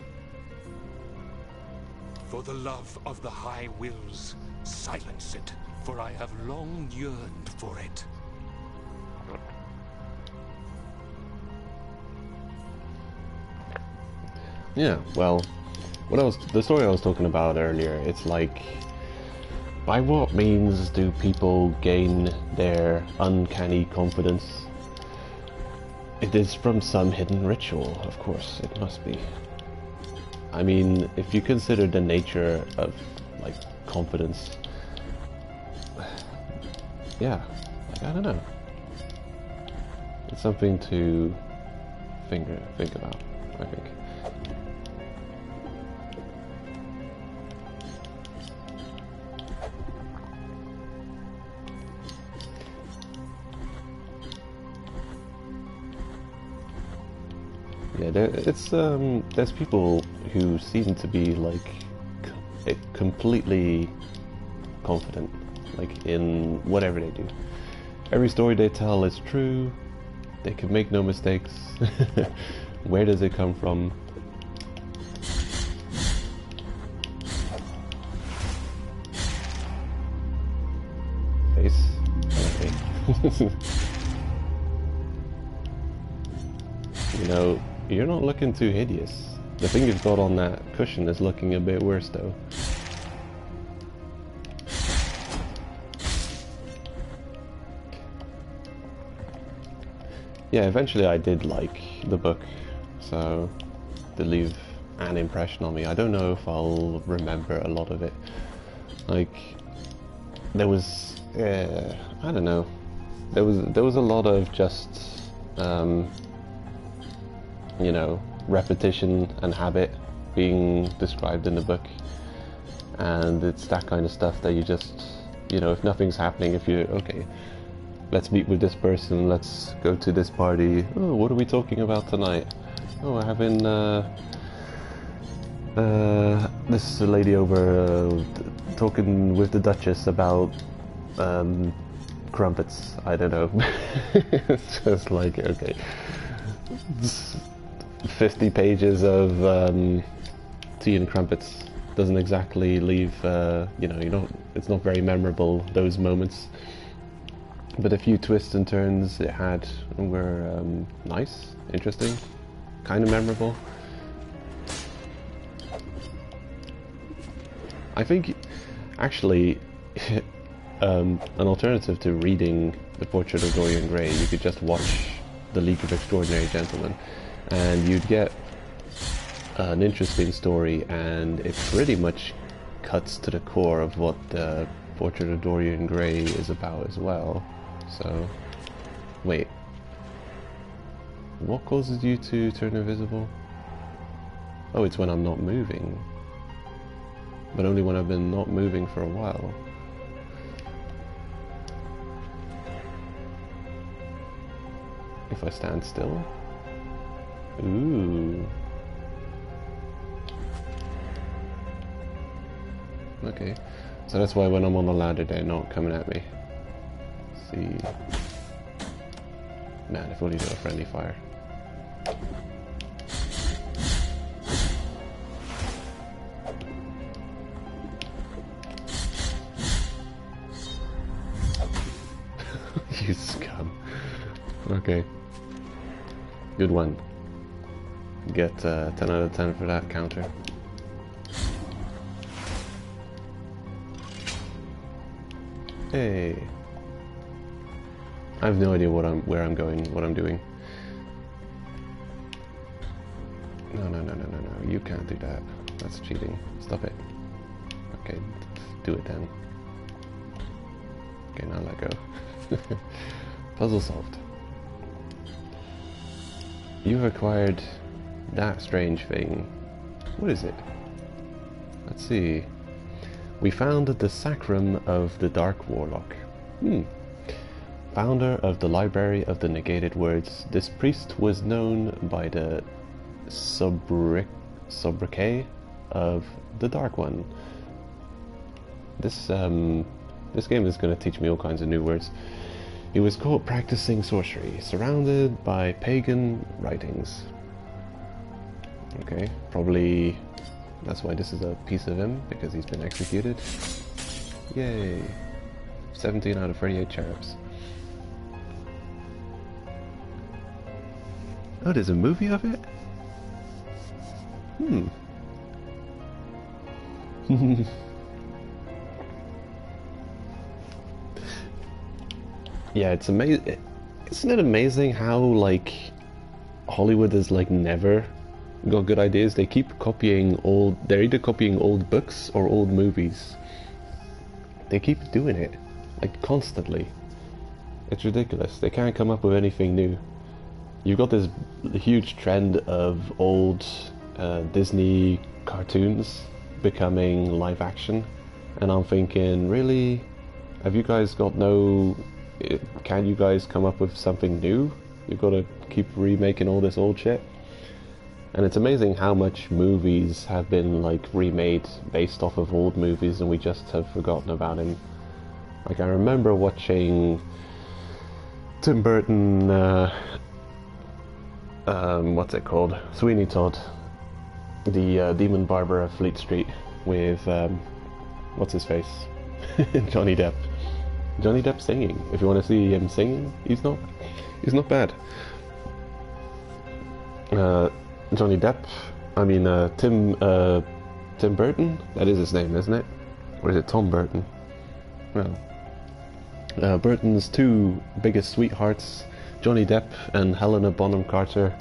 For the love of the High Wills, silence it, for I have long yearned for it.
Yeah, well, the story I was talking about earlier, it's like, by what means do people gain their uncanny confidence? It is from some hidden ritual, of course, it must be. I mean, if you consider the nature of, like, confidence, yeah, like, I don't know. It's something to think about, I think. Yeah, there's people who seem to be like completely confident, like in whatever they do. Every story they tell is true. They can make no mistakes. Where does it come from? Face. Okay. You know, you're not looking too hideous. The thing you've got on that cushion is looking a bit worse though. Yeah, eventually I did like the book, so to leave an impression on me. I don't know if I'll remember a lot of it. Like, there was, I don't know. There was a lot of just, you know, repetition and habit being described in the book, and it's that kind of stuff that you just, you know, if nothing's happening, if you, okay, let's meet with this person, let's go to this party, oh, what are we talking about tonight? Oh, we're having this lady over talking with the Duchess about crumpets. I don't know. It's just like, okay, 50 pages of tea and crumpets doesn't exactly leave, you know, you don't, it's not very memorable, those moments. But a few twists and turns it had were nice, interesting, kind of memorable. I think, actually, an alternative to reading The Portrait of Dorian Gray, you could just watch The League of Extraordinary Gentlemen, and you'd get an interesting story, and it pretty much cuts to the core of what The Portrait of Dorian Gray is about as well. So, wait. What causes you to turn invisible? Oh, it's when I'm not moving. But only when I've been not moving for a while. If I stand still? Ooh. Okay. So that's why when I'm on the ladder they're not coming at me. Let's see. Man, if only do a friendly fire. You scum. Okay. Good one. Get 10 out of 10 for that counter. Hey. I have no idea where I'm going, what I'm doing. No, you can't do that. That's cheating. Stop it. Okay, do it then. Okay, now let go. Puzzle solved. You've acquired that strange thing. What is it? Let's see. We found the Sacrum of the Dark Warlock. Founder of the Library of the Negated Words, this priest was known by the sobriquet of the Dark One. This game is going to teach me all kinds of new words. He was caught practicing sorcery, surrounded by pagan writings. Okay, probably that's why this is a piece of him, because he's been executed. Yay! 17 out of 38 cherubs. Oh, there's a movie of it? Yeah, it's amazing. Isn't it amazing how, like, Hollywood has, like, never got good ideas? They keep copying they're either copying old books or old movies. They keep doing it, like, constantly. It's ridiculous. They can't come up with anything new. You've got this huge trend of old Disney cartoons becoming live action, and I'm thinking, really? Have you guys got no... Can you guys come up with something new? You've got to keep remaking all this old shit? And it's amazing how much movies have been, like, remade based off of old movies, and we just have forgotten about him. Like, I remember watching Tim Burton, what's it called? Sweeney Todd. The Demon Barber of Fleet Street with, what's his face? Johnny Depp. Johnny Depp singing. If you want to see him singing, he's not bad. Johnny Depp, I mean Tim Burton, that is his name, isn't it? Or is it Tom Burton? Well, Burton's two biggest sweethearts, Johnny Depp and Helena Bonham Carter,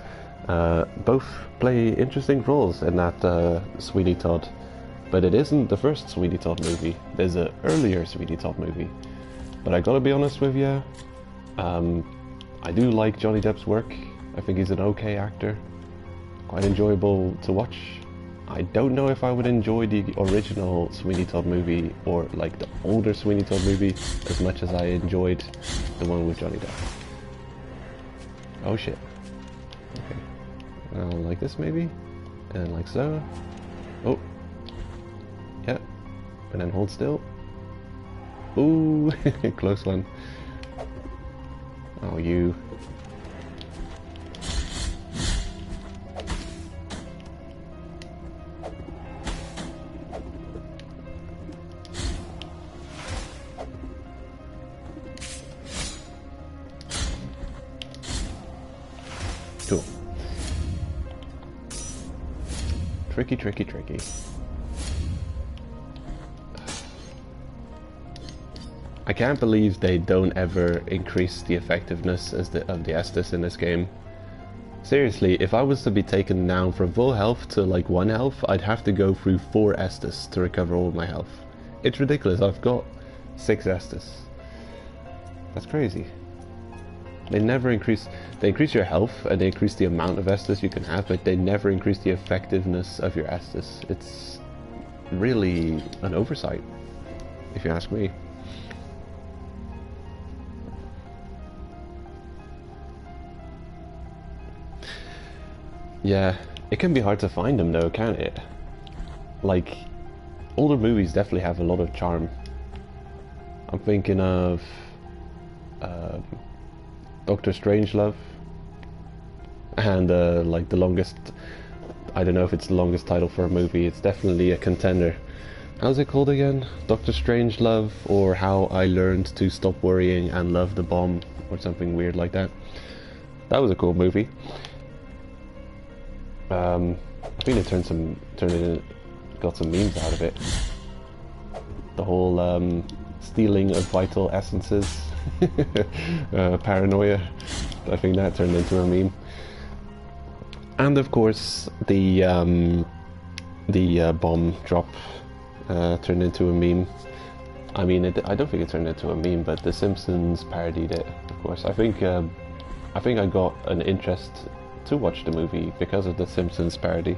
Both play interesting roles in that Sweeney Todd, but it isn't the first Sweeney Todd movie. There's an earlier Sweeney Todd movie. But I gotta be honest with you, I do like Johnny Depp's work. I think he's an okay actor, quite enjoyable to watch. I don't know if I would enjoy the original Sweeney Todd movie or like the older Sweeney Todd movie as much as I enjoyed the one with Johnny Depp. Oh shit. Okay. Like this maybe? And like so. Oh. Yeah. And then hold still. Ooh, close one. Oh, you. Cool. Tricky, tricky, tricky. I can't believe they don't ever increase the effectiveness of the Estus in this game. Seriously, if I was to be taken down from full health to like 1 health, I'd have to go through 4 Estus to recover all of my health. It's ridiculous, I've got 6 Estus. That's crazy. They never increase... They increase your health and they increase the amount of Estus you can have, but they never increase the effectiveness of your Estus. It's really an oversight, if you ask me. Yeah, it can be hard to find them though, can't it? Like, older movies definitely have a lot of charm. I'm thinking of Doctor Strangelove and like the longest, I don't know if it's the longest title for a movie, it's definitely a contender. How's it called again? Doctor Strangelove, or How I Learned to Stop Worrying and Love the Bomb, or something weird like that. That was a cool movie. I think they got some memes out of it. The whole stealing of vital essences, paranoia. I think that turned into a meme. And of course, the bomb drop turned into a meme. I mean, I don't think it turned into a meme, but The Simpsons parodied it. Of course, I think I got an interest to watch the movie because of the Simpsons parody.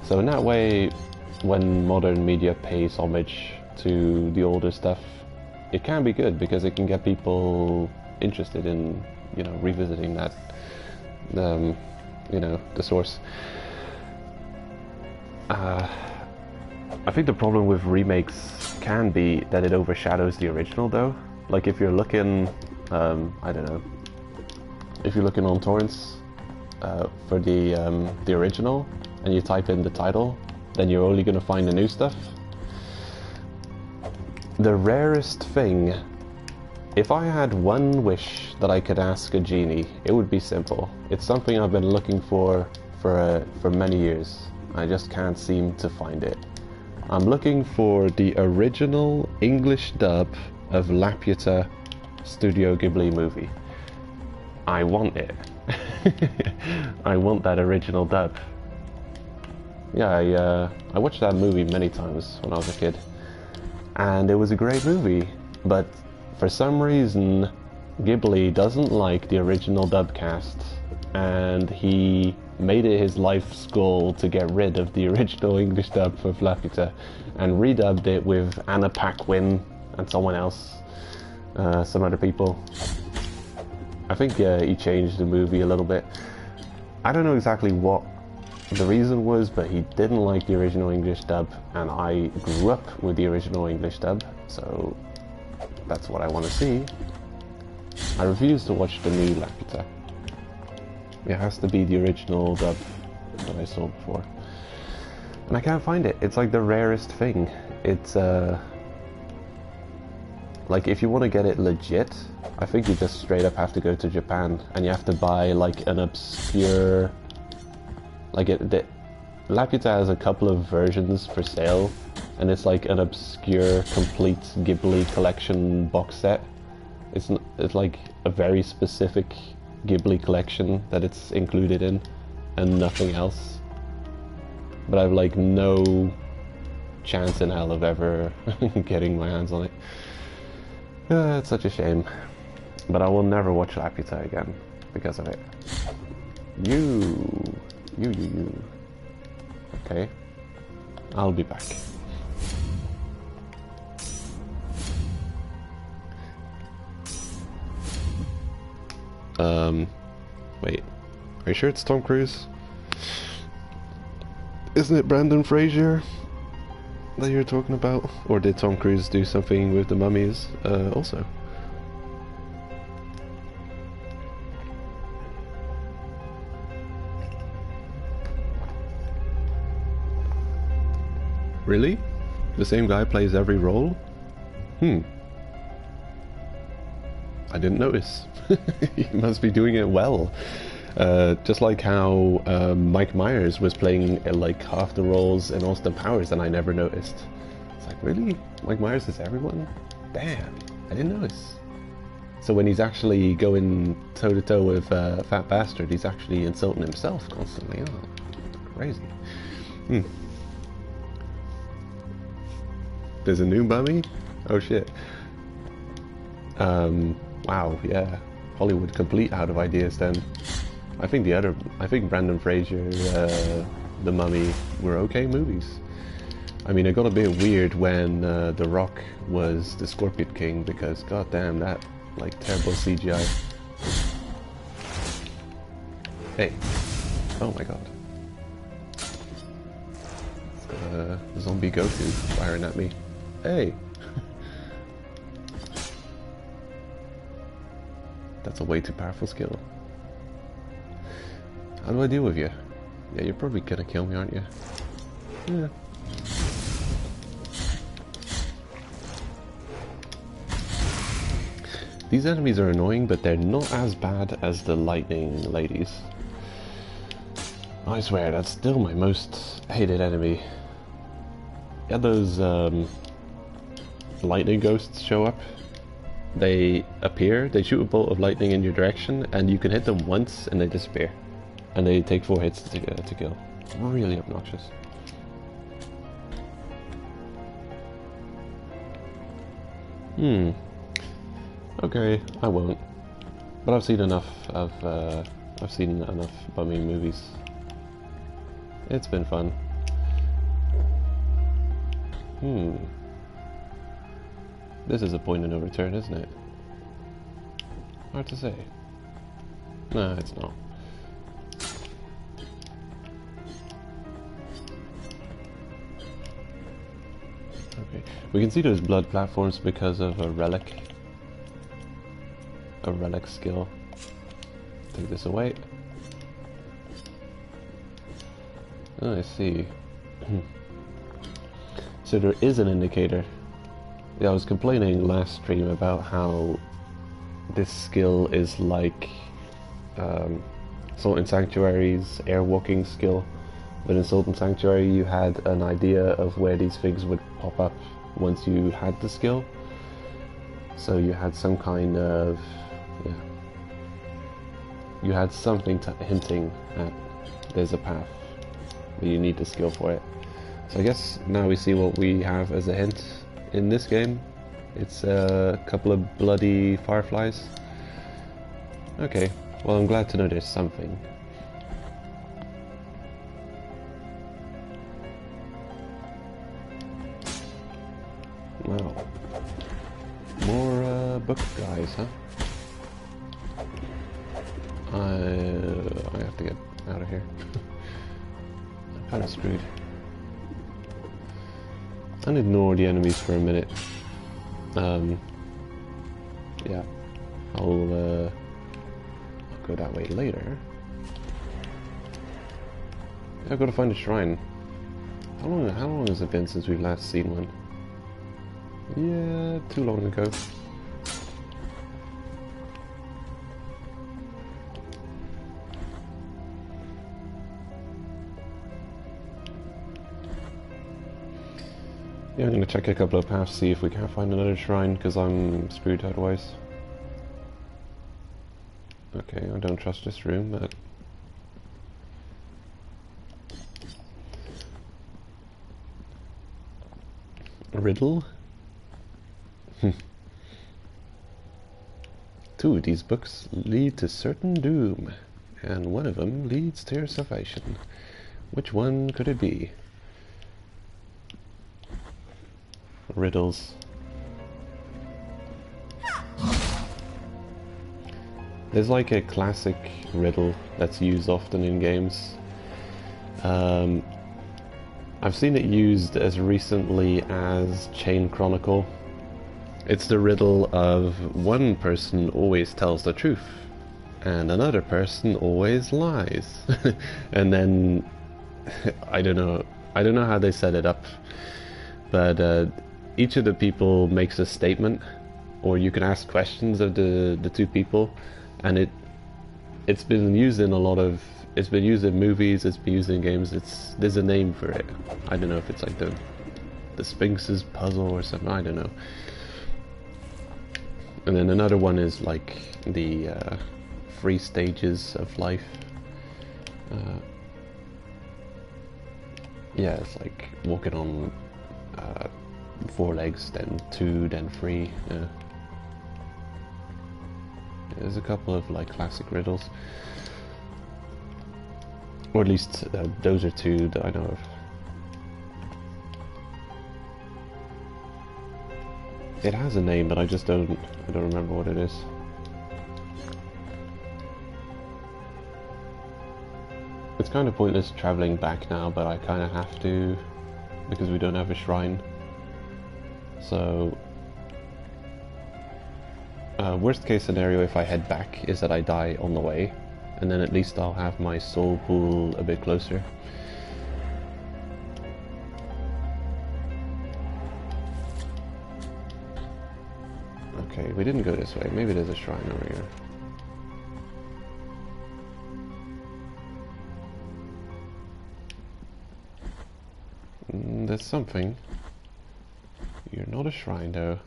So in that way, when modern media pays homage to the older stuff, it can be good because it can get people interested in, you know, revisiting that, you know, the source. I think the problem with remakes can be that it overshadows the original though. Like if you're looking, I don't know, if you're looking on torrents for the original and you type in the title, then you're only going to find the new stuff. The rarest thing, if I had one wish that I could ask a genie, it would be simple. It's something I've been looking for many years. I just can't seem to find it. I'm looking for the original English dub of Laputa Studio Ghibli movie. I want it. I want that original dub. Yeah, I watched that movie many times when I was a kid, and it was a great movie, but for some reason Ghibli doesn't like the original dub cast, and he made it his life's goal to get rid of the original English dub of Laputa and redubbed it with Anna Paquin and someone else, some other people. I think he changed the movie a little bit. I don't know exactly what the reason was, but he didn't like the original English dub, and I grew up with the original English dub, so that's what I want to see. I refuse to watch the new Laputa. It has to be the original dub that I saw before. And I can't find it. It's like the rarest thing. It's like if you want to get it legit, I think you just straight up have to go to Japan and you have to buy like an obscure, like Laputa has a couple of versions for sale, and it's like an obscure complete Ghibli collection box set. It's like a very specific Ghibli collection that it's included in, and nothing else. But I've like no chance in hell of ever getting my hands on it. It's such a shame. But I will never watch Laputa again because of it. You. Okay. I'll be back. Wait. Are you sure it's Tom Cruise? Isn't it Brendan Fraser that you're talking about? Or did Tom Cruise do something with the mummies also? Really? The same guy plays every role? I didn't notice. He must be doing it well. Just like how Mike Myers was playing like half the roles in Austin Powers and I never noticed. It's like, really? Mike Myers is everyone? Damn, I didn't notice. So when he's actually going toe-to-toe with Fat Bastard, he's actually insulting himself constantly. Oh, crazy. There's a new mummy? Oh shit. Wow, yeah. Hollywood complete out of ideas then. I think Brendan Fraser, The Mummy were okay movies. I mean, it got a bit weird when The Rock was the Scorpion King because goddamn that, like, terrible CGI. Hey. Oh my god. It's got a zombie Goku firing at me. Hey! That's a way too powerful skill. How do I deal with you? Yeah, you're probably gonna kill me, aren't you? Yeah. These enemies are annoying, but they're not as bad as the lightning ladies. I swear, that's still my most hated enemy. Yeah, those lightning ghosts show up. They appear, they shoot a bolt of lightning in your direction, and you can hit them once and they disappear. And they take 4 hits to kill. Really obnoxious. Okay, I won't. But I've seen enough bummy movies. It's been fun. This is a point of no return, isn't it? Hard to say. No, it's not. Okay, we can see those blood platforms because of a relic. A relic skill. Take this away. Oh, I see. So there is an indicator. Yeah, I was complaining last stream about how this skill is like Salt and Sanctuary's airwalking skill. But in Salt and Sanctuary you had an idea of where these things would pop up once you had the skill. So you had some kind of... yeah. You had something hinting at there's a path, but you need the skill for it. So I guess now we see what we have as a hint in this game. It's a couple of bloody fireflies. Okay, well I'm glad to know there's something. Wow. More book guys, huh? I have to get out of here. I'm kinda screwed. I'll ignore the enemies for a minute. Yeah. I'll go that way later. I've got to find a shrine. How long has it been since we've last seen one? Yeah, too long ago. Yeah, I'm gonna check a couple of paths, see if we can't find another shrine, because I'm screwed otherwise. Okay, I don't trust this room, but... Riddle? Two of these books lead to certain doom, and one of them leads to your salvation. Which one could it be? Riddles. There's like a classic riddle that's used often in games. I've seen it used as recently as Chain Chronicle. It's the riddle of one person always tells the truth and another person always lies. And then I don't know how they set it up, but each of the people makes a statement, or you can ask questions of the two people, and it's been used in a lot of, it's been used in movies, it's been used in games. There's a name for it. I don't know if it's like the Sphinx's puzzle or something, I don't know. And then another one is like the 3 stages of life. Yeah, it's like walking on 4 legs, then 2, then 3. Yeah. There's a couple of like classic riddles, or at least those are 2 that I know of. It has a name, but I don't remember what it is. It's kind of pointless traveling back now, but I kind of have to because we don't have a shrine. So worst case scenario, if I head back, is that I die on the way, and then at least I'll have my soul pool a bit closer. Okay, we didn't go this way. Maybe there's a shrine over here. There's something. You're not a shrine though.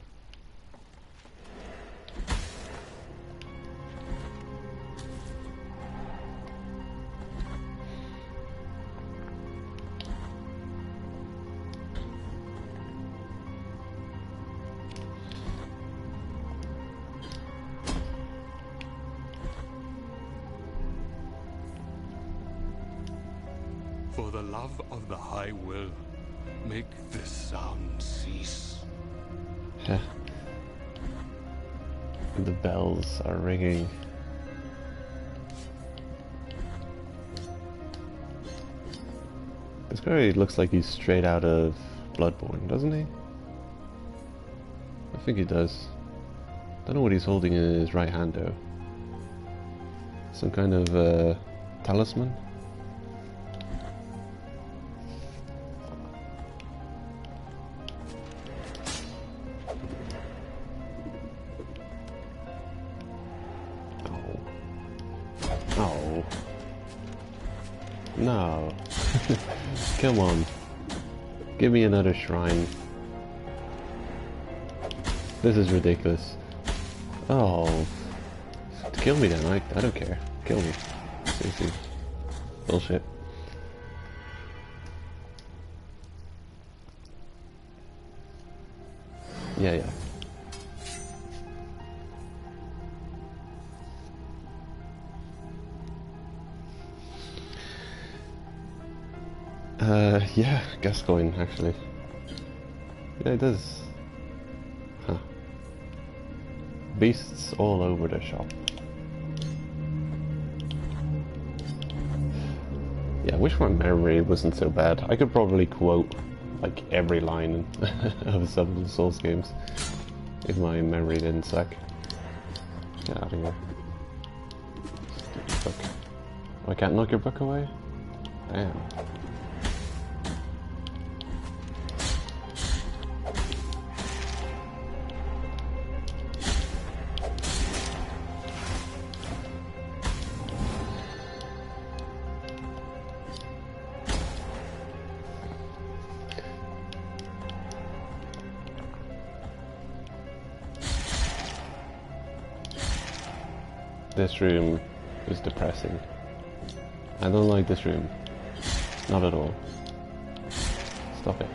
For the love of the High Will, make this sound cease.
The bells are ringing. This guy looks like he's straight out of Bloodborne, doesn't he? I think he does. Don't know what he's holding in his right hand though. Some kind of talisman? Oh. No. Come on. Give me another shrine. This is ridiculous. Oh. Kill me then. I don't care. Kill me. Seriously. Bullshit. Yeah. Yeah, Gascoigne, actually. Yeah, it does. Huh. Beasts all over the shop. Yeah, I wish my memory wasn't so bad. I could probably quote, like, every line of some of the Souls games if my memory didn't suck. Get out of here. Stupid book. Oh, I can't knock your book away? Damn. This room is depressing. I don't like this room. Not at all. Stop it.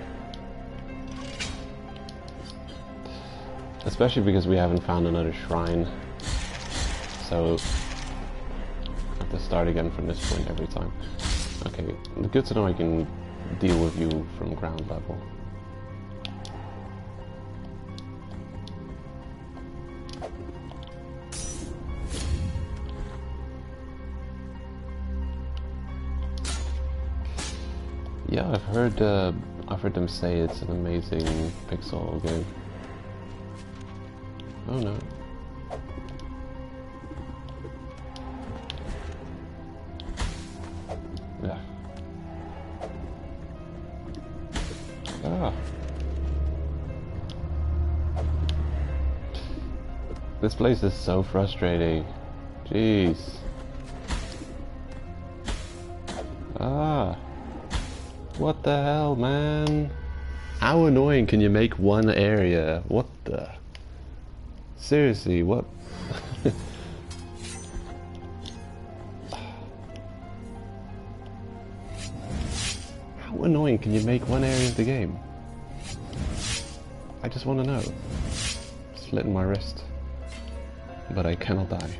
Especially because we haven't found another shrine. So I have to start again from this point every time. Okay, good to know I can deal with you from ground level. Yeah, I've heard them say it's an amazing pixel game. Oh no. Yeah. Ah. This place is so frustrating. Jeez. Ah. What the hell, man? How annoying can you make one area? What the? Seriously, what? How annoying can you make one area of the game? I just want to know. Slitting my wrist. But I cannot die.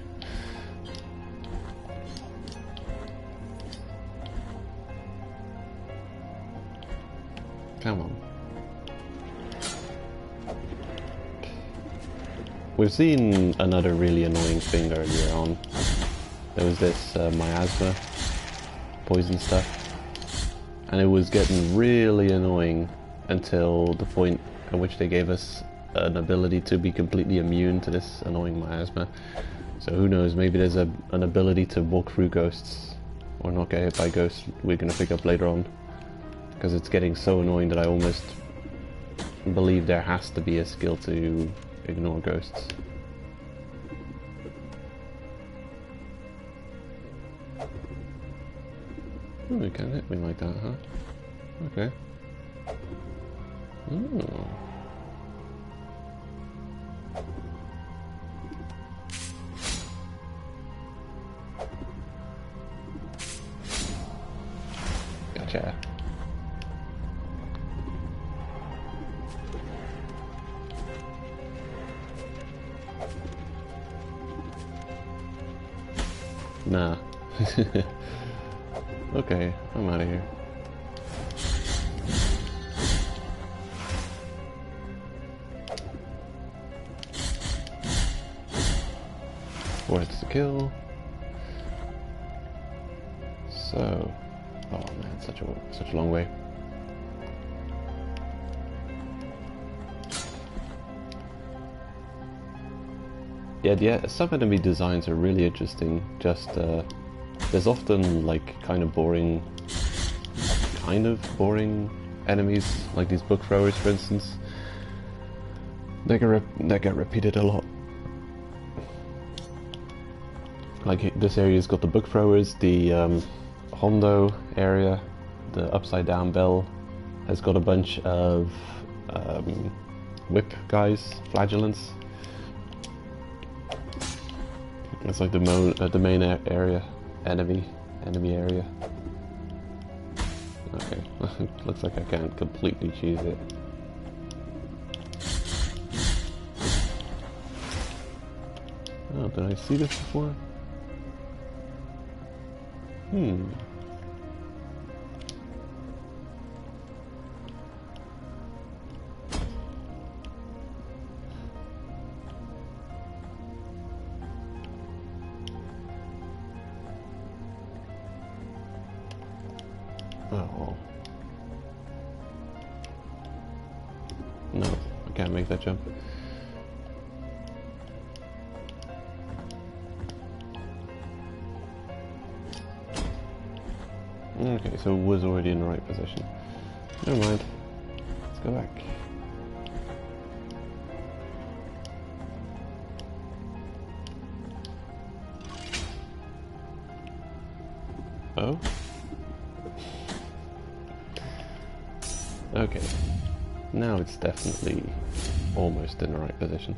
Come on. We've seen another really annoying thing earlier on. There was this miasma, poison stuff, and it was getting really annoying until the point at which they gave us an ability to be completely immune to this annoying miasma. So who knows, maybe there's an ability to walk through ghosts, or not get hit by ghosts we're going to pick up later on. Because it's getting so annoying that I almost believe there has to be a skill to ignore ghosts. Oh, you can't hit me like that, huh? Okay. Oh. Gotcha. Nah. Okay, I'm out of here. Worth to kill. So, oh man, such a long way. Yeah, some enemy designs are really interesting. Just there's often like kind of boring enemies, like these book throwers, for instance. They get repeated a lot. Like this area's got the book throwers, the Hondo area, the upside down bell has got a bunch of whip guys, flagellants. It's like the main area, enemy area. Okay, looks like I can't completely cheese it. Oh, did I see this before? Oh. No, I can't make that jump. Okay, so it was already in the right position. Never mind. Let's go back. Oh? Okay. Now it's definitely almost in the right position.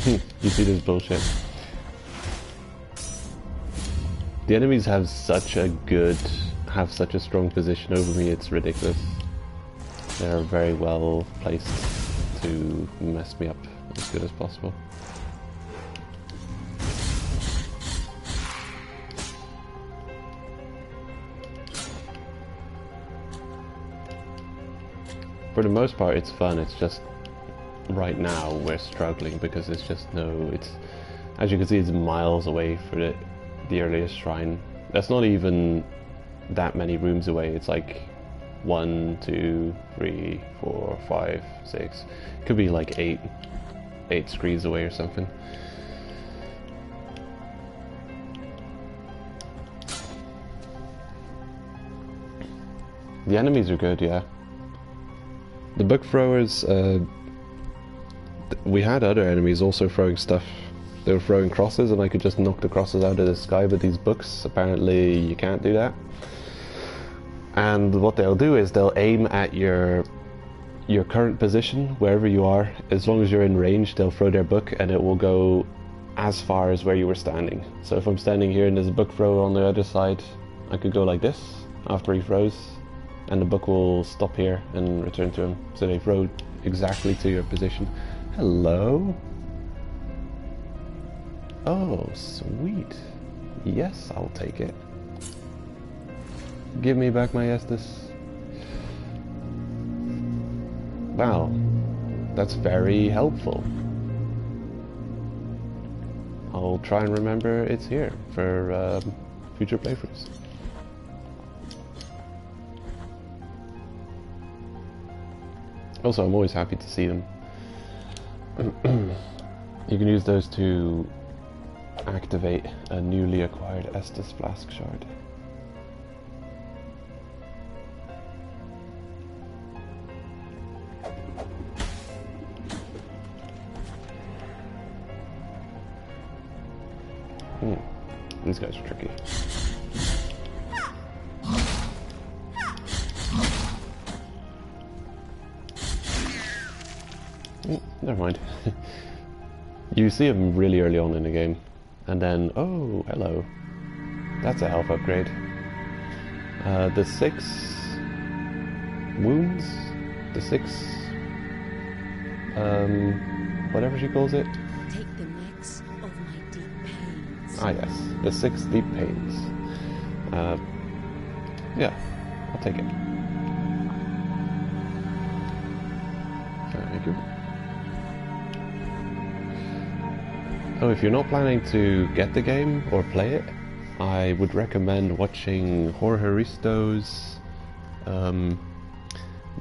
You see this bullshit? The enemies have such a strong position over me, it's ridiculous. They're very well placed to mess me up as good as possible. For the most part it's fun, it's just right now we're struggling because it's just as you can see, it's miles away for the earliest shrine. That's not even that many rooms away, it's like 1, 2, 3, 4, 5, 6. Could be like 8 screens away or something. The enemies are good, yeah. The book throwers, we had other enemies also throwing stuff. They were throwing crosses and I could just knock the crosses out of the sky, but these books, apparently you can't do that. And what they'll do is they'll aim at your current position, wherever you are. As long as you're in range, they'll throw their book and it will go as far as where you were standing. So if I'm standing here and there's a book thrower on the other side, I could go like this after he throws, and the book will stop here and return to him. So they throw exactly to your position. Hello? Oh, sweet. Yes, I'll take it. Give me back my Estus. Wow, that's very helpful. I'll try and remember it's here for future playthroughs. Also, I'm always happy to see them. You can use those to activate a newly acquired Estus Flask Shard. These guys are tricky. Never mind. You see them really early on in the game, and then, oh, hello. That's a health upgrade. The 6 wounds? The 6... whatever she calls it.
Take the necks of my deep pains.
Ah yes, the 6 deep pains. Yeah, I'll take it. Thank you. Oh, if you're not planning to get the game or play it, I would recommend watching Horheristo's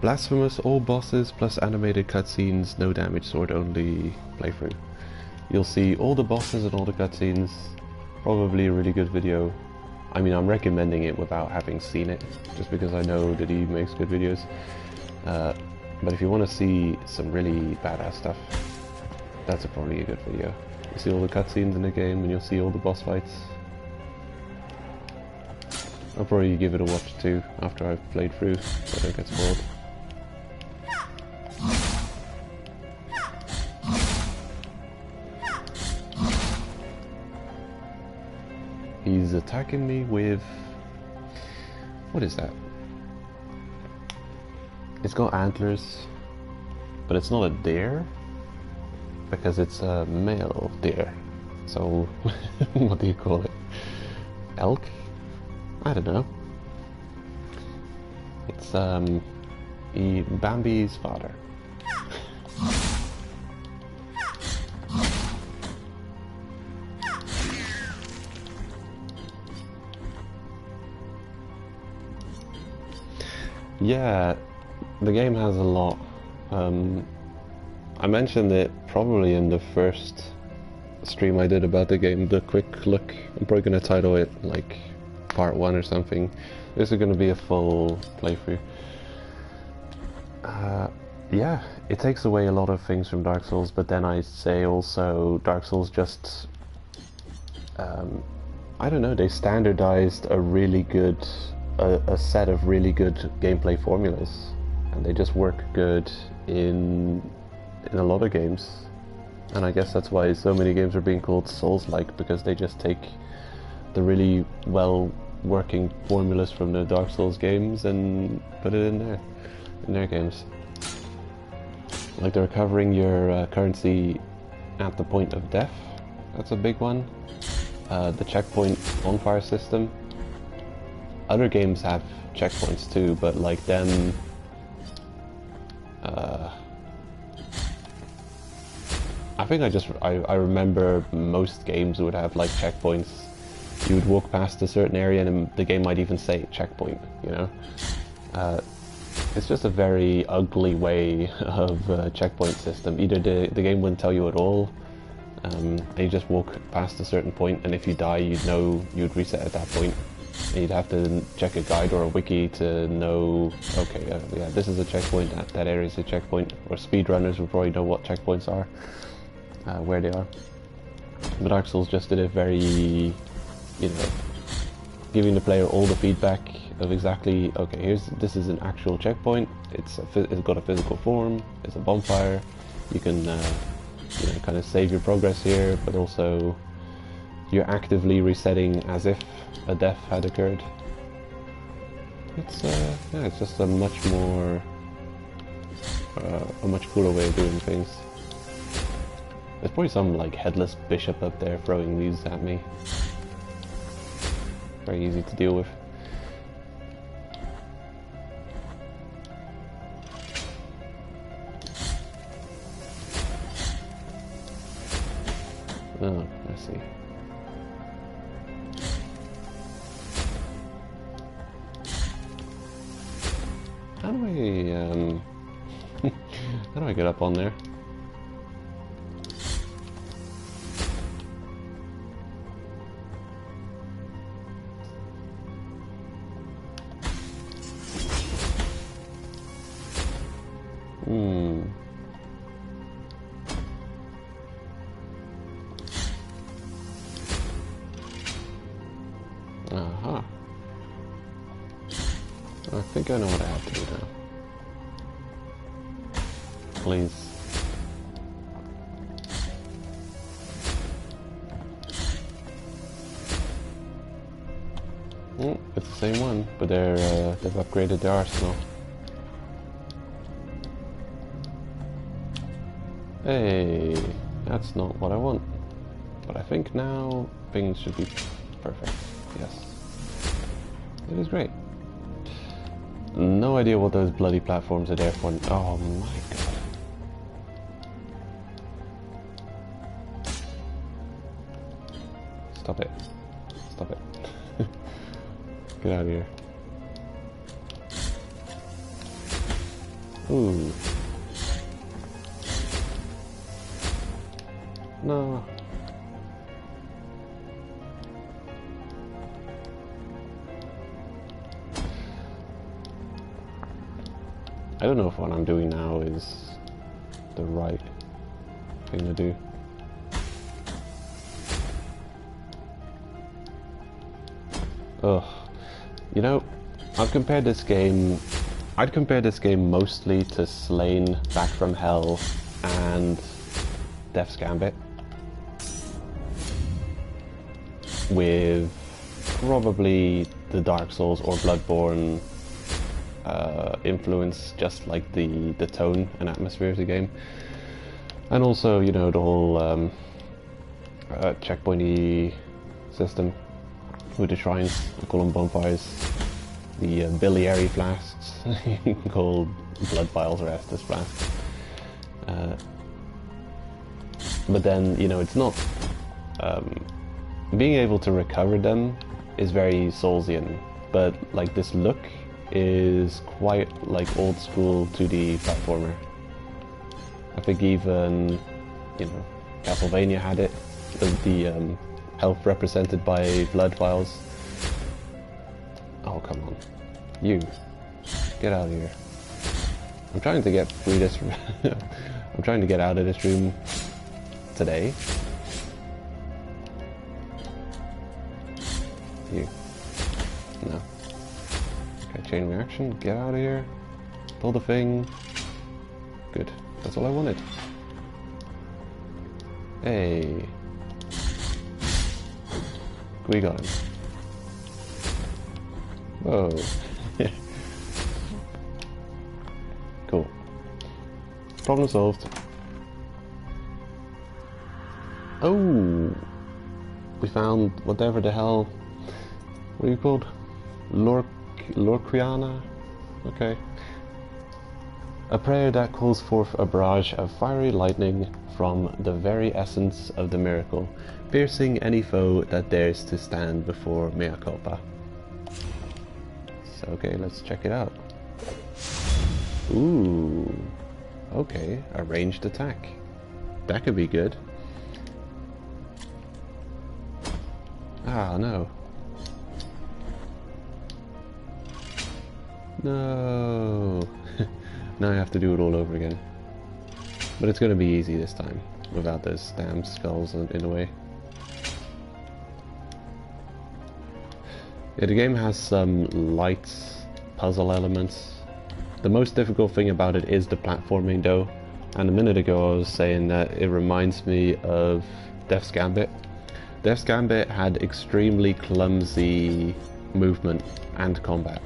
Blasphemous all bosses plus animated cutscenes, no damage sword only playthrough. You'll see all the bosses and all the cutscenes. Probably a really good video. I mean, I'm recommending it without having seen it, just because I know that he makes good videos. But if you want to see some really badass stuff, that's probably a good video. You'll see all the cutscenes in the game and you'll see all the boss fights. I'll probably give it a watch too after I've played through, so I don't get spoiled. He's attacking me with... what is that? It's got antlers, but it's not a deer, because it's a male deer. So, what do you call it? Elk? I don't know. It's Bambi's father. Yeah, the game has a lot. I mentioned it probably in the first stream I did about the game, the quick look. I'm probably going to title it like part 1 or something. This is going to be a full playthrough. Yeah, it takes away a lot of things from Dark Souls, but then I say also Dark Souls just... I don't know, they standardized a really good... a set of really good gameplay formulas, and they just work good in a lot of games. And I guess that's why so many games are being called Souls-like, because they just take the really well working formulas from the Dark Souls games and put it in their games. Like they're recovering your currency at the point of death. That's a big one. The checkpoint bonfire system. Other games have checkpoints too, but like them... I think I remember most games would have like checkpoints. You would walk past a certain area and the game might even say checkpoint, you know? It's just a very ugly way of checkpoint system. Either the game wouldn't tell you at all, and you just walk past a certain point, and if you die, you'd know you'd reset at that point. And you'd have to check a guide or a wiki to know, okay, yeah, this is a checkpoint, that area is a checkpoint. Or speedrunners would probably know what checkpoints are, where they are. But Dark Souls just did it very, you know, giving the player all the feedback of exactly, okay, this is an actual checkpoint. It's got a physical form. It's a bonfire. You can, you know, kind of save your progress here, but also you're actively resetting as if a death had occurred. It's yeah, it's just a much more, a much cooler way of doing things. There's probably some like headless bishop up there throwing these at me. Very easy to deal with. Oh, I see. How do I, how do I get up on there? Aha. I think I know what I have to do now. Please. It's the same one, but they've upgraded their arsenal. Hey, that's not what I want. But I think now things should be perfect. Yes. It is great. No idea what those bloody platforms are there for. Oh my god. Stop it. Stop it. Get out of here. Ooh. No. I don't know if what I'm doing now is the right thing to do. Ugh. You know, I'd compare this game mostly to Slain, Back from Hell, and Death's Gambit. With probably the Dark Souls or Bloodborne influence, just like the tone and atmosphere of the game. And also, you know, the whole checkpointy system with the shrines. I call them bonfires. The biliary flasks, you can call blood vials or Estus flasks. But then, you know, it's not... being able to recover them is very Soulsian, but like this look is quite like old school 2D platformer. I think even, you know, Castlevania had it, the health represented by blood vials. Oh, come on. You. Get out of here. I'm trying to get through this... I'm trying to get out of this room today. You. No. Okay, chain reaction. Get out of here. Pull the thing. Good. That's all I wanted. Hey. We got him. Whoa. Cool. Problem solved. Oh! We found whatever the hell... What are you called? Lorcriana? Okay. A prayer that calls forth a barrage of fiery lightning from the very essence of the miracle, piercing any foe that dares to stand before mea culpa. So, okay, let's check it out. Ooh. Okay, a ranged attack. That could be good. Ah, no. No. Now I have to do it all over again. But it's gonna be easy this time, without those damn skulls in the way. Yeah, the game has some light puzzle elements. The most difficult thing about it is the platforming though. And a minute ago I was saying that it reminds me of Death's Gambit. Death's Gambit had extremely clumsy movement and combat.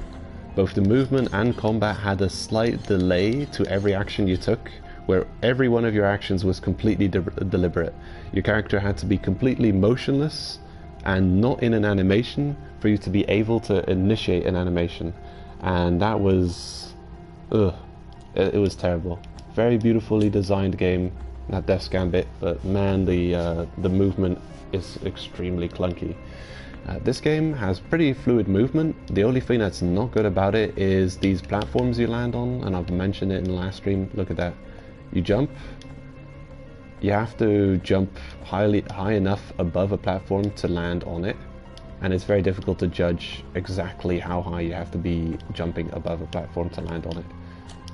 Both the movement and combat had a slight delay to every action you took, where every one of your actions was completely deliberate. Your character had to be completely motionless and not in an animation for you to be able to initiate an animation. And that was... ugh. It was terrible. Very beautifully designed game, not Death's Gambit, but man, the movement is extremely clunky. This game has pretty fluid movement. The only thing that's not good about it is these platforms you land on, and I've mentioned it in the last stream. Look at that. You jump. You have to jump high enough above a platform to land on it, and it's very difficult to judge exactly how high you have to be jumping above a platform to land on it.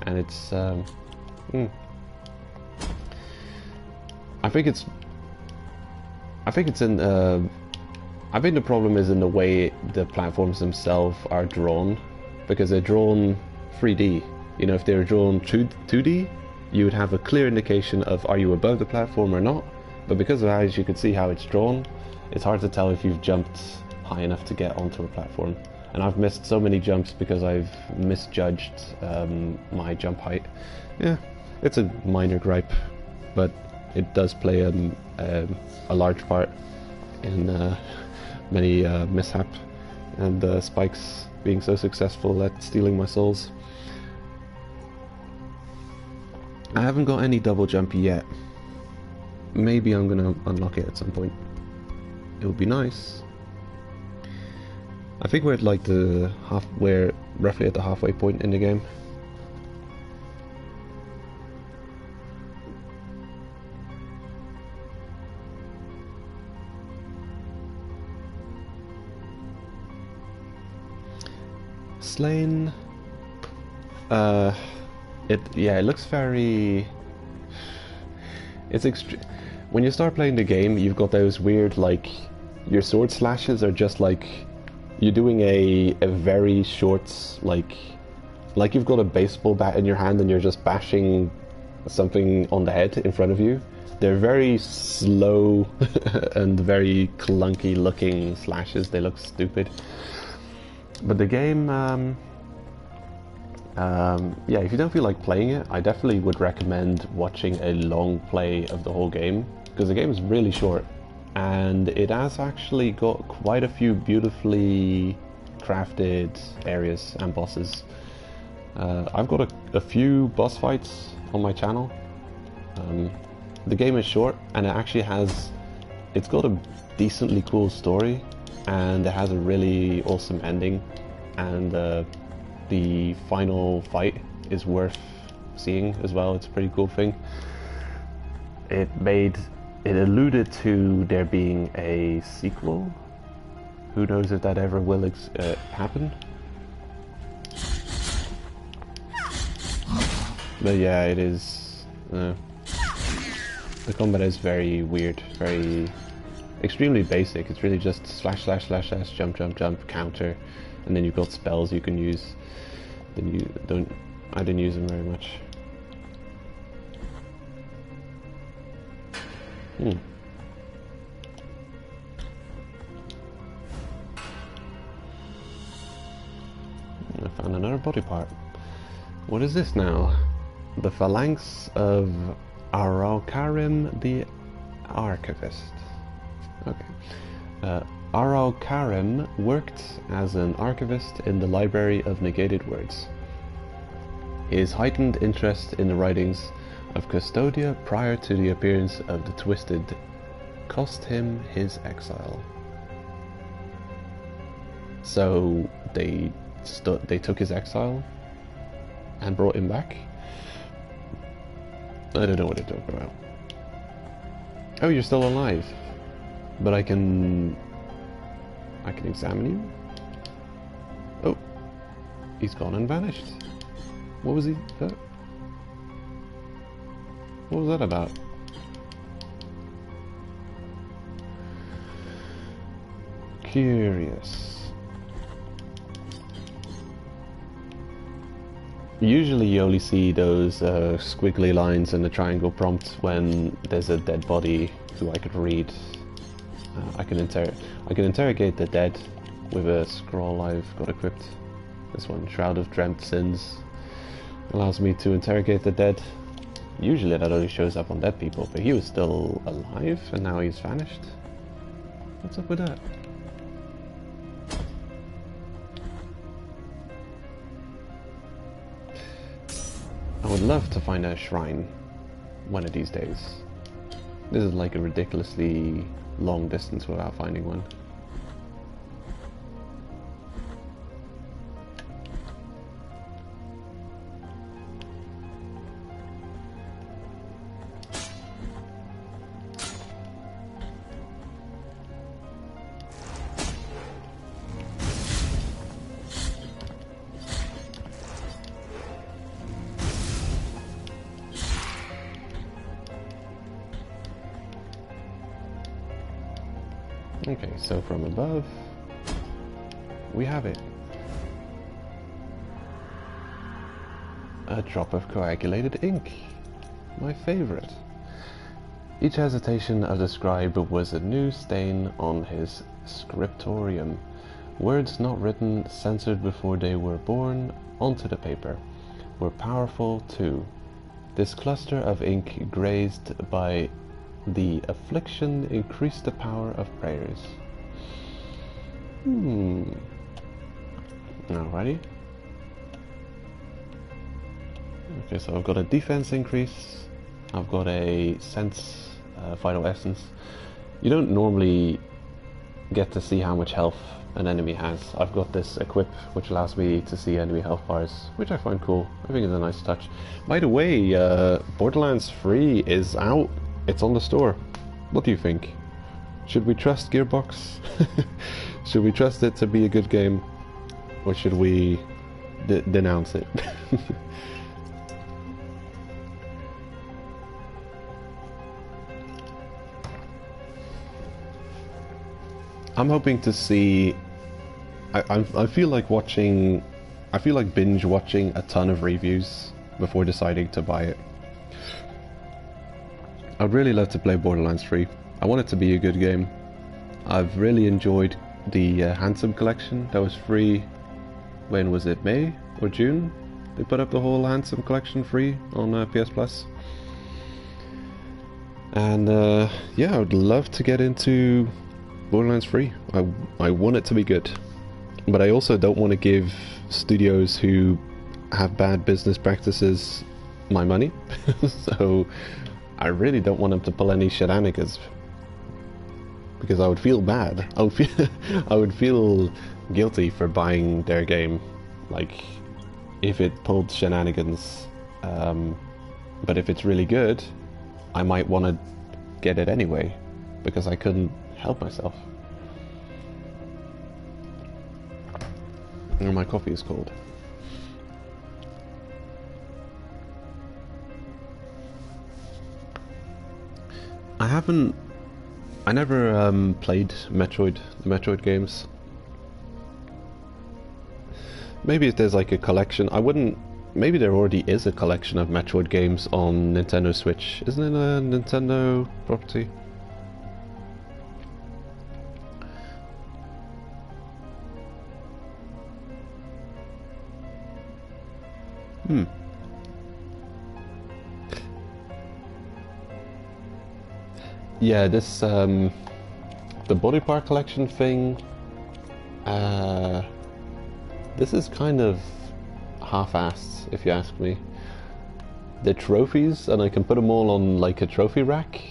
And it's I think the problem is in the way the platforms themselves are drawn, because they're drawn 3D. You know, if they were drawn 2D, you would have a clear indication of are you above the platform or not. But because of as you can see how it's drawn, it's hard to tell if you've jumped high enough to get onto a platform. And I've missed so many jumps because I've misjudged my jump height. Yeah, it's a minor gripe, but it does play a large part in many mishap and Spike's being so successful at stealing my souls. I haven't got any double jump yet. Maybe I'm gonna unlock it at some point. It would be nice. I think we're at like we're roughly at the halfway point in the game. Slain. It looks very... It's when you start playing the game, you've got those weird, like, your sword slashes are just like you're doing a very short, like you've got a baseball bat in your hand and you're just bashing something on the head in front of you. They're very slow and very clunky looking slashes. They look stupid. But the game, yeah, if you don't feel like playing it, I definitely would recommend watching a long play of the whole game, because the game is really short, and it has actually got quite a few beautifully crafted areas and bosses. I've got a few boss fights on my channel. The game is short, and it's got a decently cool story, and it has a really awesome ending, and the final fight is worth seeing as well. It's a pretty cool thing. It alluded to there being a sequel. Who knows if that ever will happen? But yeah, it is. The combat is very weird, very extremely basic. It's really just slash slash slash slash, jump jump jump, counter, and then you've got spells you can use. I didn't use them very much. And another body part. What is this now? The phalanx of Araucarim the Archivist. Okay. Araucarim worked as an archivist in the Library of Negated Words. His heightened interest in the writings of Custodia prior to the appearance of the Twisted cost him his exile. So they took his exile and brought him back? I don't know what they're talking about. Oh, you're still alive. But I can examine you? Oh. He's gone and vanished. What was he? What was that about? Curious. Usually you only see those squiggly lines in the triangle prompt when there's a dead body who I could read. I can interrogate the dead with a scroll I've got equipped. This one, Shroud of Dreamt Sins, allows me to interrogate the dead. Usually that only shows up on dead people, but he was still alive and now he's vanished. What's up with that? I would love to find a shrine one of these days. This is like a ridiculously long distance without finding one. Okay, so from above, we have it. A drop of coagulated ink. My favorite. Each hesitation of the scribe was a new stain on his scriptorium. Words not written, censored before they were born onto the paper, were powerful too. This cluster of ink grazed by the affliction increased the power of prayers. Alrighty. Okay, so I've got a defense increase. I've got a sense vital essence. You don't normally get to see how much health an enemy has. I've got this equip which allows me to see enemy health bars, which I find cool. I think it's a nice touch. By the way, Borderlands 3 is out. It's on the store. What do you think? Should we trust Gearbox? Should we trust it to be a good game? Or should we denounce it? I'm hoping to see... I feel like watching... I feel like binge watching a ton of reviews before deciding to buy it. I'd really love to play Borderlands 3. I want it to be a good game. I've really enjoyed the Handsome Collection that was free. When was it? May or June? They put up the whole Handsome Collection free on PS Plus. And yeah, I would love to get into Borderlands 3. I want it to be good. But I also don't want to give studios who have bad business practices my money. So I really don't want them to pull any shenanigans, because I would feel bad. I would feel guilty for buying their game, like if it pulled shenanigans. But if it's really good, I might want to get it anyway, because I couldn't help myself. And my coffee is cold. I never played the Metroid games. Maybe if there's like a collection, maybe there already is a collection of Metroid games on Nintendo Switch. Isn't it a Nintendo property? Hmm. Yeah, this the body part collection thing. This is kind of half-assed, if you ask me. The trophies, and I can put them all on like a trophy rack,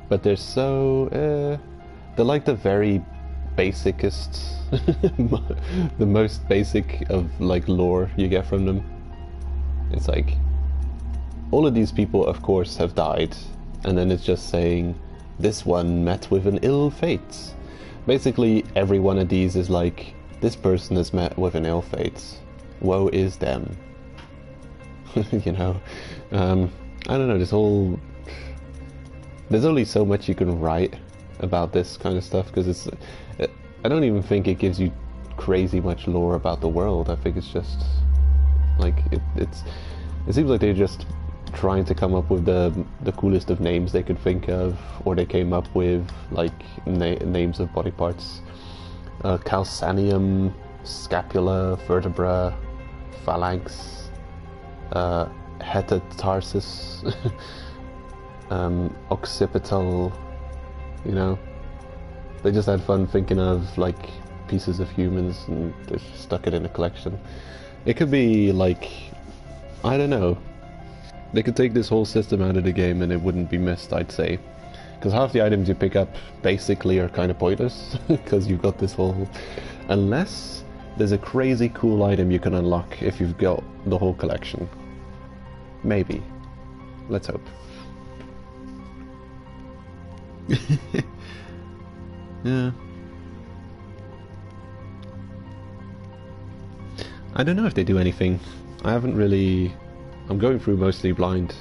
but they're so they're like the very basicest, the most basic of like lore you get from them. It's like all of these people, of course, have died, and then it's just saying this one met with an ill fate. Basically, every one of these is like, this person has met with an ill fate. Woe is them. You know, I don't know. This whole there's only so much you can write about this kind of stuff because it's. I don't even think it gives you crazy much lore about the world. I think it's just like it seems like they're just trying to come up with the coolest of names they could think of, or they came up with like names of body parts: calcaneum, scapula, vertebra, phalanx, hetatarsus, occipital. You know, they just had fun thinking of like pieces of humans and they stuck it in a collection. It could be like, I don't know. They could take this whole system out of the game and it wouldn't be missed, I'd say. Because half the items you pick up basically are kind of pointless, because you've got this whole... Unless there's a crazy cool item you can unlock if you've got the whole collection. Maybe. Let's hope. Yeah. I don't know if they do anything. I haven't really... I'm going through mostly blind.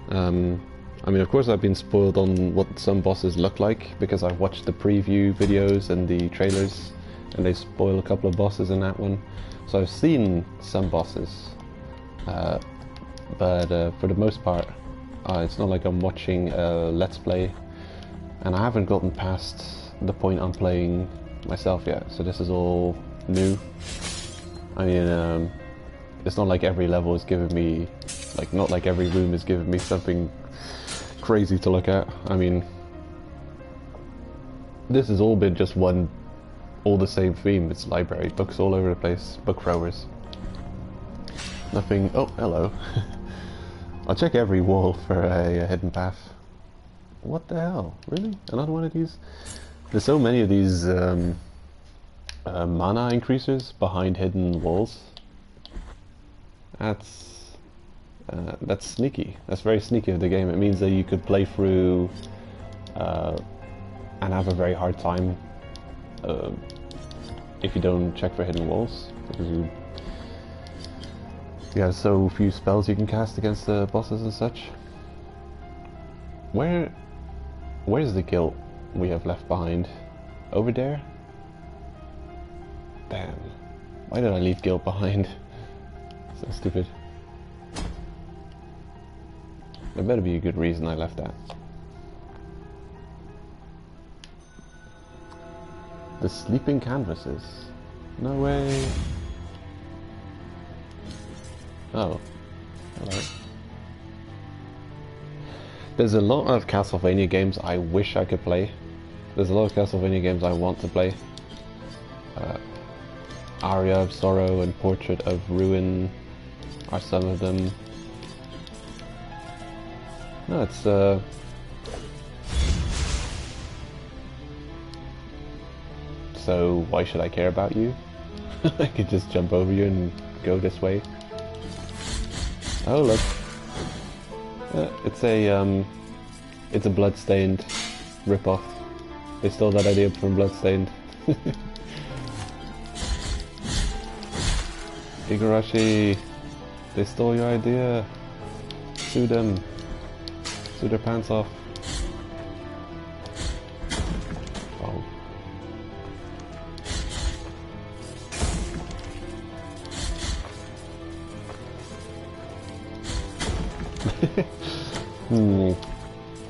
I mean, of course I've been spoiled on what some bosses look like, because I watched the preview videos and the trailers, and they spoil a couple of bosses in that one. So I've seen some bosses, but for the most part, it's not like I'm watching a Let's Play, and I haven't gotten past the point I'm playing myself yet, so this is all new. I mean, it's not like every level is giving me, like, not like every room is giving me something crazy to look at. I mean, this has all been just all the same theme. It's library, books all over the place, book throwers. Nothing. Oh, hello. I'll check every wall for a hidden path. What the hell? Really? Another one of these? There's so many of these mana increasers behind hidden walls. That's sneaky. That's very sneaky of the game. It means that you could play through and have a very hard time if you don't check for hidden walls, because you have so few spells you can cast against the bosses and such. Where's the guilt we have left behind? Over there? Damn. Why did I leave guilt behind? So stupid. There better be a good reason I left that. The sleeping canvases. No way. Oh. Hello. There's a lot of Castlevania games I wish I could play. There's a lot of Castlevania games I want to play. Aria of Sorrow and Portrait of Ruin are some of them. No, it's so why should I care about you? I could just jump over you and go this way. Oh look. It's a Bloodstained ripoff. They stole that idea from Bloodstained. Igarashi, they stole your idea. Sue them. Sue their pants off. Oh.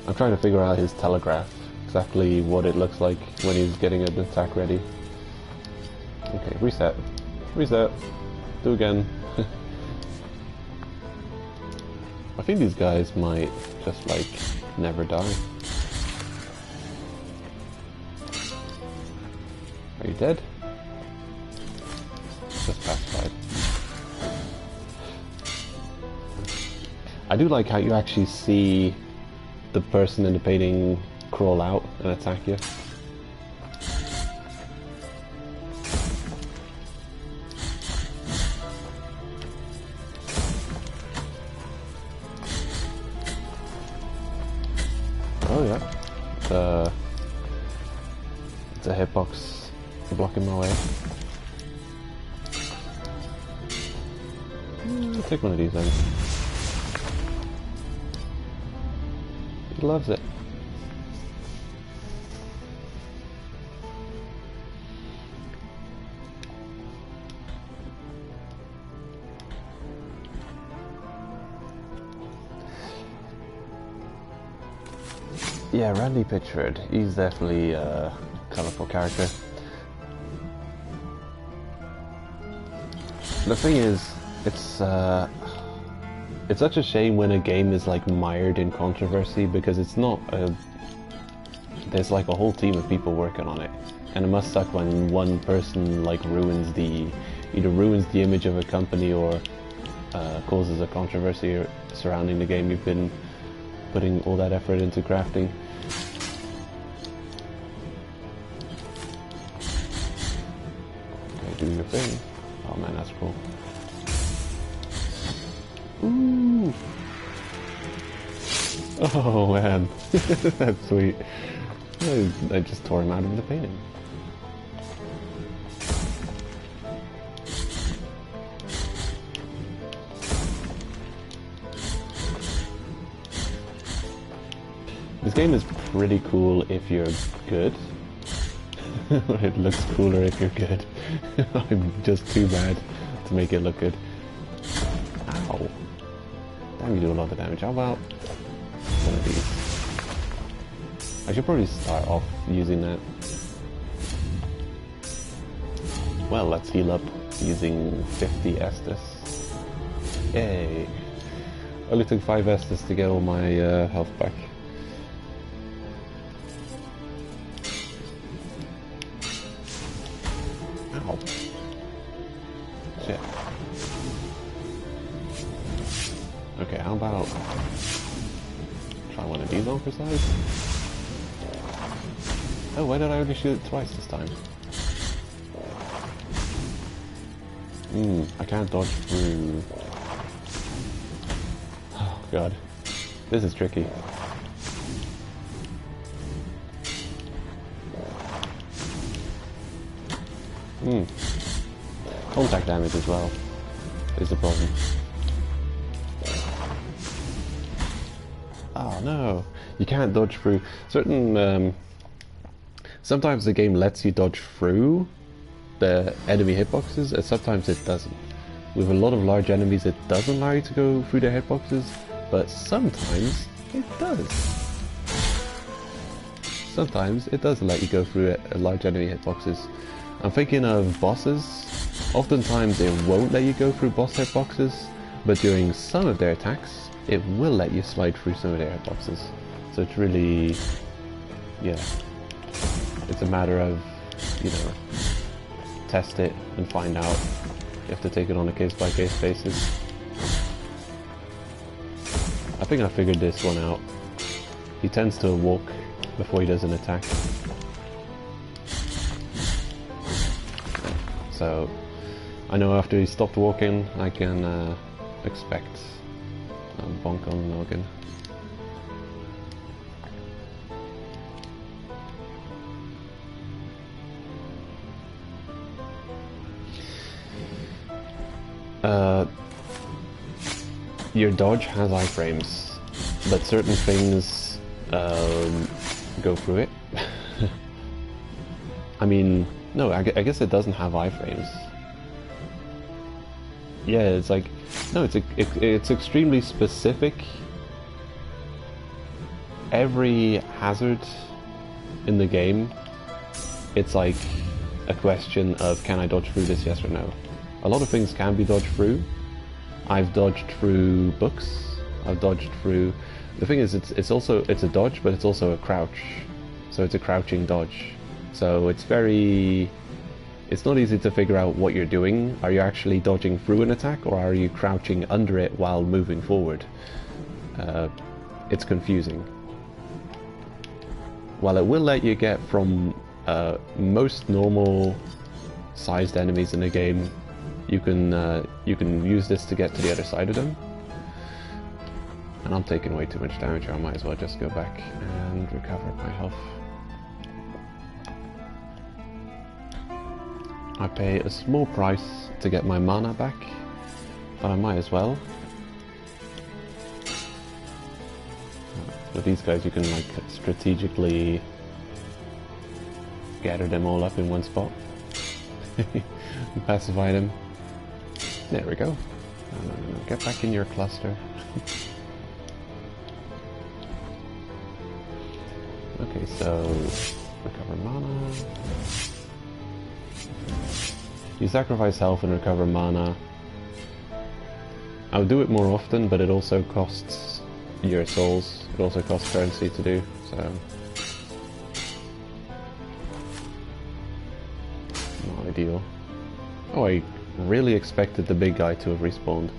I'm trying to figure out his telegraph. Exactly what it looks like when he's getting an attack ready. Okay, reset. Reset. Do again. think these guys might just like never die. Are you dead? Just pacified. I do like how you actually see the person in the painting crawl out and attack you. Oh yeah, it's a hitbox blocking my way. I'll take one of these then. He loves it. Yeah, Randy Pitchford. He's definitely a colourful character. The thing is, it's such a shame when a game is like mired in controversy, because it's not a... There's like a whole team of people working on it, and it must suck when one person like either ruins the image of a company or causes a controversy surrounding the game you've been putting all that effort into crafting. Okay, do your thing. Oh man, that's cool. Ooh! Oh man, that's sweet. I just tore him out of the painting. This game is pretty cool if you're good. It looks cooler if you're good. I'm just too bad to make it look good. Ow. Damn, you do a lot of damage. How about one of these? I should probably start off using that. Well, let's heal up using 50 Estus. Yay. Only took 5 Estus to get all my health back. Ow. Shit. Okay, how about try one of these on for size? Oh, why did I only shoot it twice this time? I can't dodge through. Oh god. This is tricky. Contact damage as well is the problem. Oh no, you can't dodge through certain. Sometimes the game lets you dodge through the enemy hitboxes, and sometimes it doesn't. With a lot of large enemies, it doesn't allow you to go through their hitboxes, but sometimes it does. Sometimes it does let you go through a large enemy hitboxes. I'm thinking of bosses. Oftentimes it won't let you go through boss hitboxes, but during some of their attacks, it will let you slide through some of their hitboxes. So it's really, yeah, it's a matter of, you know, test it and find out. You have to take it on a case-by-case basis. I think I figured this one out. He tends to walk before he does an attack. So I know after he stopped walking, I can expect a bonk on the noggin. Your dodge has iframes, but certain things go through it. I mean, no, I guess it doesn't have iframes. Yeah, it's like, no, it's extremely specific. Every hazard in the game, it's like a question of, can I dodge through this, yes or no? A lot of things can be dodged through. I've dodged through books, I've dodged through. The thing is, it's a dodge, but it's also a crouch. So it's a crouching dodge. So it's not easy to figure out what you're doing. Are you actually dodging through an attack, or are you crouching under it while moving forward? It's confusing. While it will let you get from most normal sized enemies in the game, you can use this to get to the other side of them. And I'm taking way too much damage, I might as well just go back and recover my health. I pay a small price to get my mana back, but I might as well. With these guys you can like strategically gather them all up in one spot. Pacify them. There we go. No. Get back in your cluster. Okay, so recover mana. You sacrifice health and recover mana. I would do it more often, but it also costs your souls. It also costs currency to do, so not ideal. Oh, I really expected the big guy to have respawned.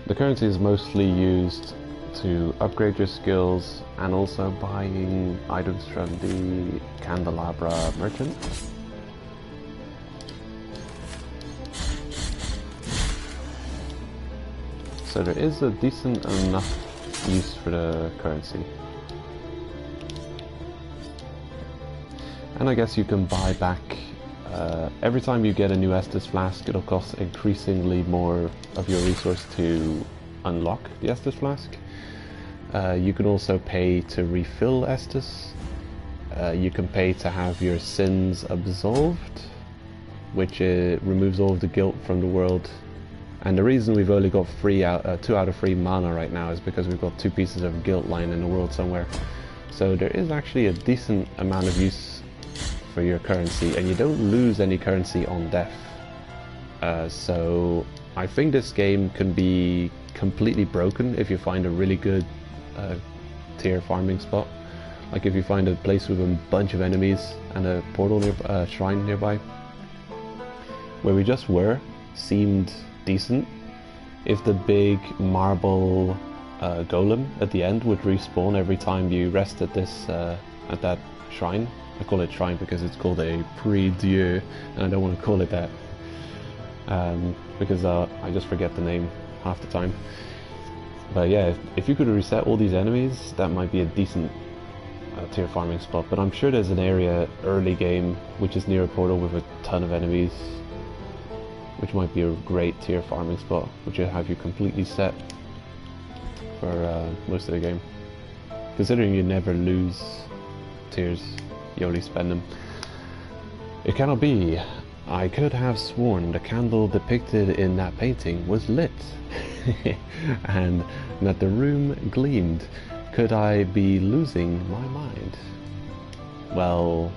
The currency is mostly used to upgrade your skills and also buying items from the Candelabra merchant. So there is a decent enough use for the currency. And I guess you can buy back, every time you get a new Estus flask, it'll cost increasingly more of your resource to unlock the Estus flask. You can also pay to refill Estus. You can pay to have your sins absolved, which removes all of the guilt from the world. And the reason we've only got 2 out of 3 mana right now is because we've got 2 pieces of guilt lying in the world somewhere. So there is actually a decent amount of use for your currency, and you don't lose any currency on death. So I think this game can be completely broken if you find a really good tier farming spot. Like if you find a place with a bunch of enemies and a portal shrine nearby. Where we just were seemed decent. If the big marble golem at the end would respawn every time you rest at that shrine. I call it shrine because it's called a prie-dieu, and I don't want to call it that because I just forget the name half the time. But yeah, if you could reset all these enemies, that might be a decent tier farming spot. But I'm sure there's an area early game which is near a portal with a ton of enemies, which might be a great tier farming spot, which will have you completely set for most of the game. Considering you never lose tiers, you only spend them. It cannot be. I could have sworn the candle depicted in that painting was lit, and that the room gleamed. Could I be losing my mind? Well,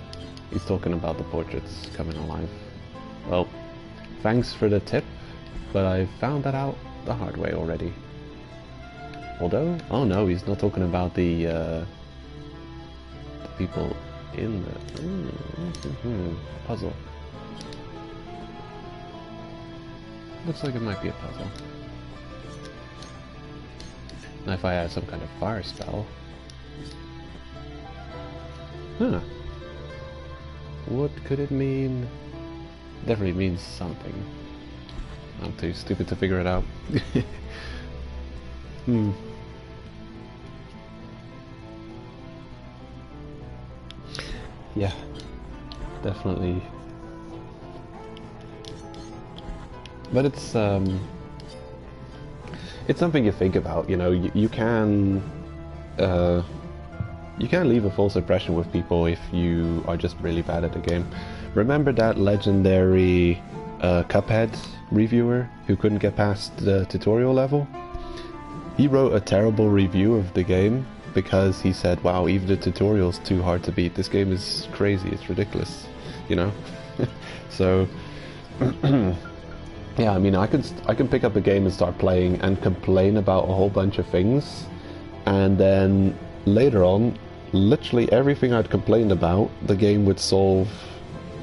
he's talking about the portraits coming alive. Well, thanks for the tip, but I found that out the hard way already. Although, oh no, he's not talking about the people in the puzzle. Looks like it might be a puzzle. Now if I add some kind of fire spell... Huh. What could it mean? Definitely means something. I'm too stupid to figure it out. Yeah, definitely. But it's something you think about. You know, you can leave a false impression with people if you are just really bad at the game. Remember that legendary Cuphead reviewer who couldn't get past the tutorial level? He wrote a terrible review of the game because he said, wow, even the tutorial's too hard to beat. This game is crazy, it's ridiculous, you know? So, yeah, I mean, I can pick up a game and start playing and complain about a whole bunch of things, and then later on, literally everything I'd complained about, the game would solve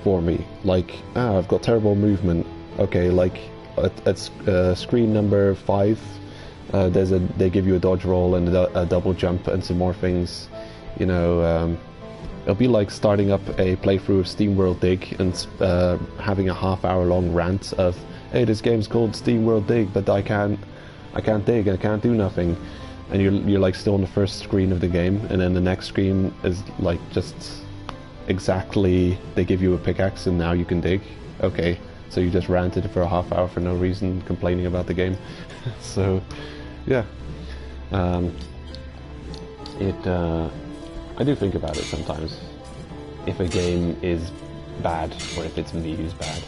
for me. Like, I've got terrible movement. Okay, like at screen number 5, they give you a dodge roll and a double jump and some more things. You know, it'll be like starting up a playthrough of SteamWorld Dig and having a half-hour long rant of, hey, this game's called SteamWorld Dig, but I can't dig, I can't do nothing. And you're like still on the first screen of the game, and then the next screen is like just exactly, they give you a pickaxe and now you can dig. Okay, so you just ranted for a half hour for no reason, complaining about the game. So, yeah. I do think about it sometimes. If a game is bad, or if it's me who's bad.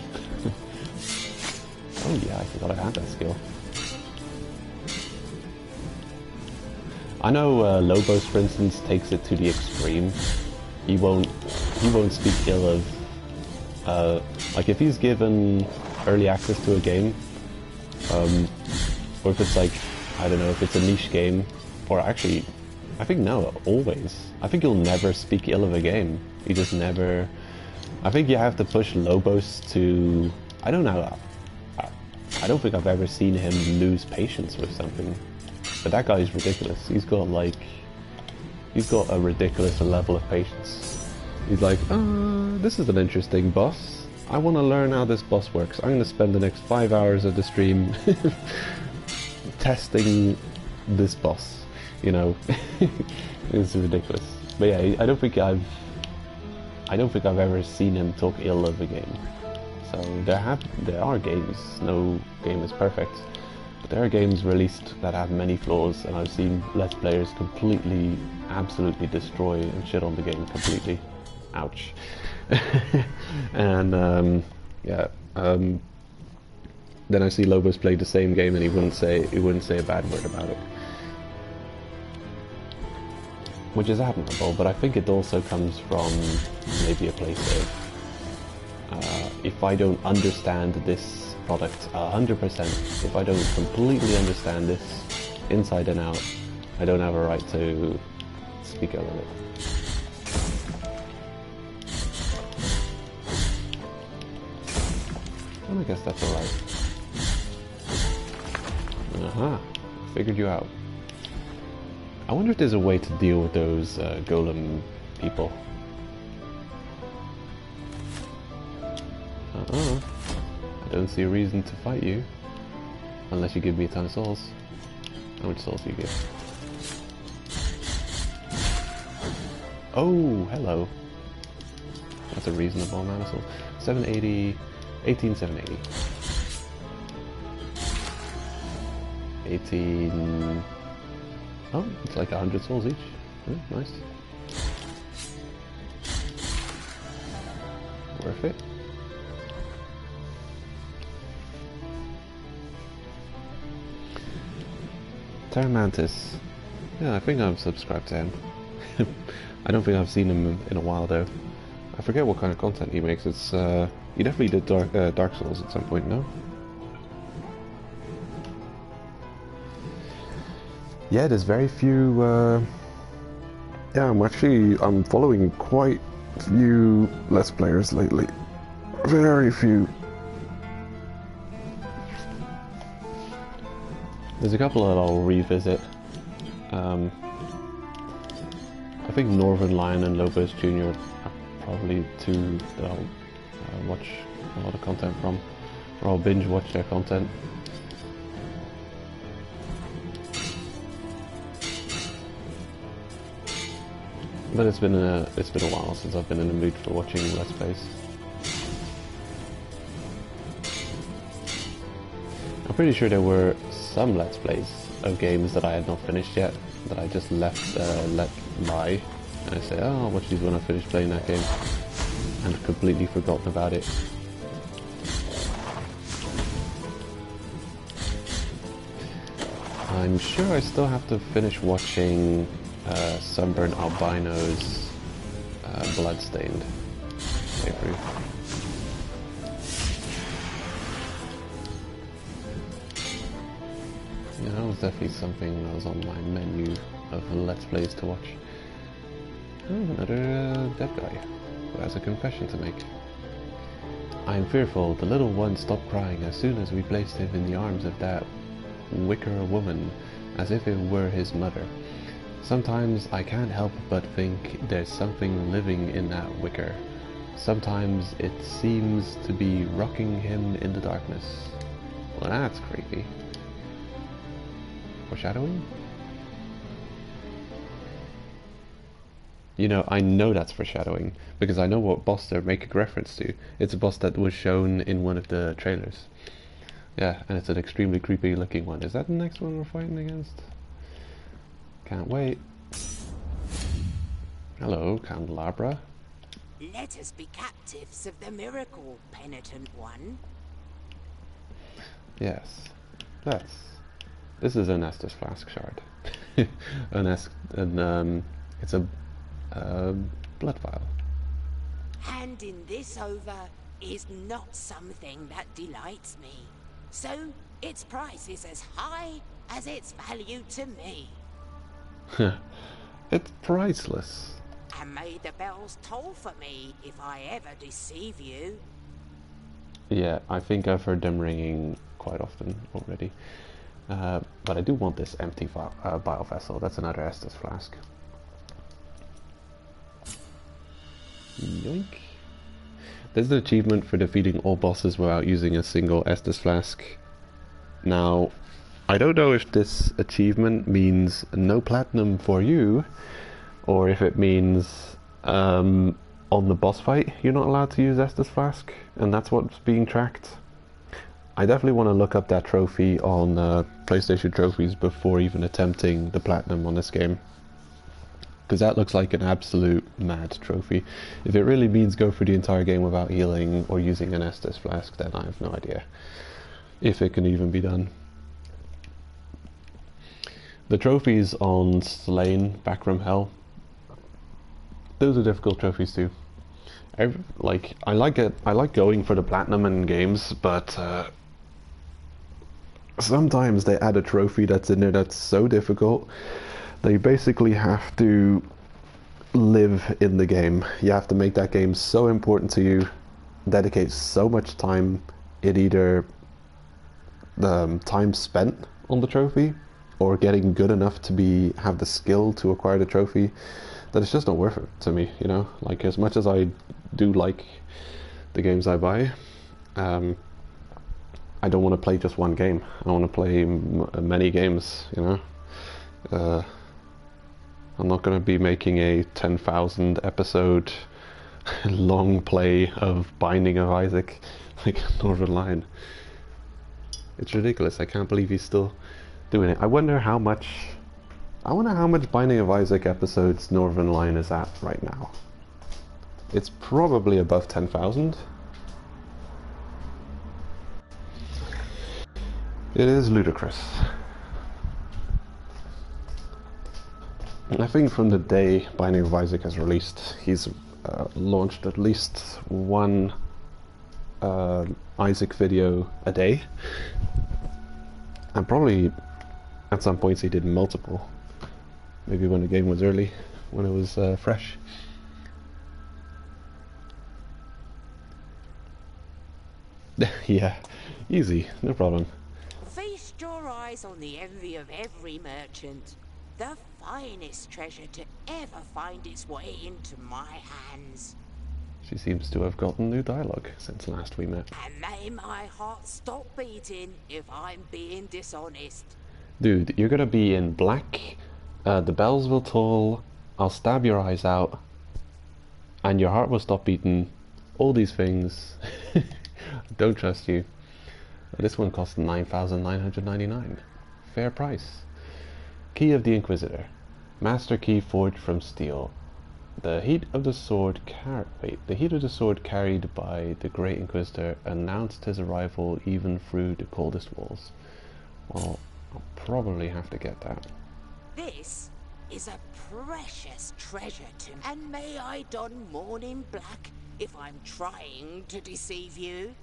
Oh yeah, I forgot I had that skill. I know Lobos, for instance, takes it to the extreme. He won't speak ill of, like if he's given early access to a game, or if it's like, I don't know, if it's a niche game, or actually, I think no, always. I think he'll never speak ill of a game. He just never. I think you have to push Lobos to, I don't know, I don't think I've ever seen him lose patience with something. But that guy is ridiculous. He's got a ridiculous level of patience. He's like, this is an interesting boss. I want to learn how this boss works. I'm going to spend the next 5 hours of the stream testing this boss. You know, it's ridiculous. But yeah, I don't think I've ever seen him talk ill of a game. So there are games. No game is perfect. There are games released that have many flaws, and I've seen Let's Players completely, absolutely destroy and shit on the game completely. Ouch. And yeah, then I see Lobos play the same game, and he wouldn't say a bad word about it, which is admirable. But I think it also comes from maybe a place of, if I don't understand this product 100%, if I don't completely understand this inside and out, I don't have a right to speak out of it. Well, I guess that's alright. Figured you out. I wonder if there's a way to deal with those golem people. I don't see a reason to fight you, unless you give me a ton of souls. How much souls do you give? Oh, hello. That's a reasonable amount of souls. 780, 18,780. 18... Oh, it's like 100 souls each. Oh, nice. Worth it. Terramantis. Yeah, I think I'm subscribed to him. I don't think I've seen him in a while though. I forget what kind of content he makes. It's he definitely did Dark Souls at some point, no? Yeah, there's very few. Yeah, I'm following quite a few Let's Players lately. Very few. There's a couple that I'll revisit. I think Northern Lion and Lobos Jr. are probably two that I'll watch a lot of content from, or I'll binge watch their content. But it's been a while since I've been in the mood for watching Let's Plays. I'm pretty sure there were some Let's Plays of games that I had not finished yet, that I just let lie, and I say, oh, I'll watch these when I finish playing that game, and completely forgotten about it. I'm sure I still have to finish watching Sunburned Albino's Bloodstained playthrough. Yeah, that was definitely something that was on my menu of Let's Plays to watch. Oh, another dead guy who has a confession to make. I am fearful the little one stopped crying as soon as we placed him in the arms of that wicker woman, as if it were his mother. Sometimes I can't help but think there's something living in that wicker. Sometimes it seems to be rocking him in the darkness. Well, that's creepy. Foreshadowing? You know, I know that's foreshadowing, because I know what boss they're making reference to. It's a boss that was shown in one of the trailers. Yeah, and it's an extremely creepy looking one. Is that the next one we're fighting against? Can't wait. Hello, Candelabra.
Let us be captives of the miracle, penitent one.
Yes, let's. This is an Estus Flask shard. It's a blood vial.
Handing this over is not something that delights me. So its price is as high as its value to me.
It's priceless.
And may the bells toll for me if I ever deceive you.
Yeah, I think I've heard them ringing quite often already. But I do want this empty bile vessel. That's another Estus Flask. Yoink. There's an achievement for defeating all bosses without using a single Estus Flask. Now, I don't know if this achievement means no platinum for you, or if it means on the boss fight you're not allowed to use Estus Flask, and that's what's being tracked. I definitely want to look up that trophy on PlayStation Trophies before even attempting the platinum on this game, because that looks like an absolute mad trophy. If it really means go through the entire game without healing or using an Estus Flask, then I have no idea if it can even be done. The trophies on Slain, Back from Hell, those are difficult trophies too. I like going for the platinum in games, but sometimes they add a trophy that's in there that's so difficult that you basically have to live in the game. You have to make that game so important to you, dedicate so much time in either the time spent on the trophy or getting good enough to have the skill to acquire the trophy, that it's just not worth it to me, you know? Like, as much as I do like the games I buy, I don't want to play just one game. I want to play many games, you know? I'm not going to be making a 10,000 episode long play of Binding of Isaac like Northern Lion. It's ridiculous. I can't believe he's still doing it. I wonder how much Binding of Isaac episodes Northern Lion is at right now. It's probably above 10,000. It is ludicrous. I think from the day Binding of Isaac has released, he's launched at least one Isaac video a day, and probably at some points he did multiple. Maybe when the game was early, when it was fresh. Yeah, easy, no problem.
Feast your eyes on the envy of every merchant. The finest treasure to ever find its way into my hands.
She seems to have gotten new dialogue since last we met.
And may my heart stop beating if I'm being dishonest.
Dude, you're gonna be in black, the bells will toll, I'll stab your eyes out, and your heart will stop beating. All these things. Don't trust you. This one costs 9,999. Fair price. Key of the Inquisitor. Master key forged from steel. The heat of the sword carried by the Great Inquisitor announced his arrival even through the coldest walls. Well, I'll probably have to get that.
This is a precious treasure to me. And may I don mourning black if I'm trying to deceive you?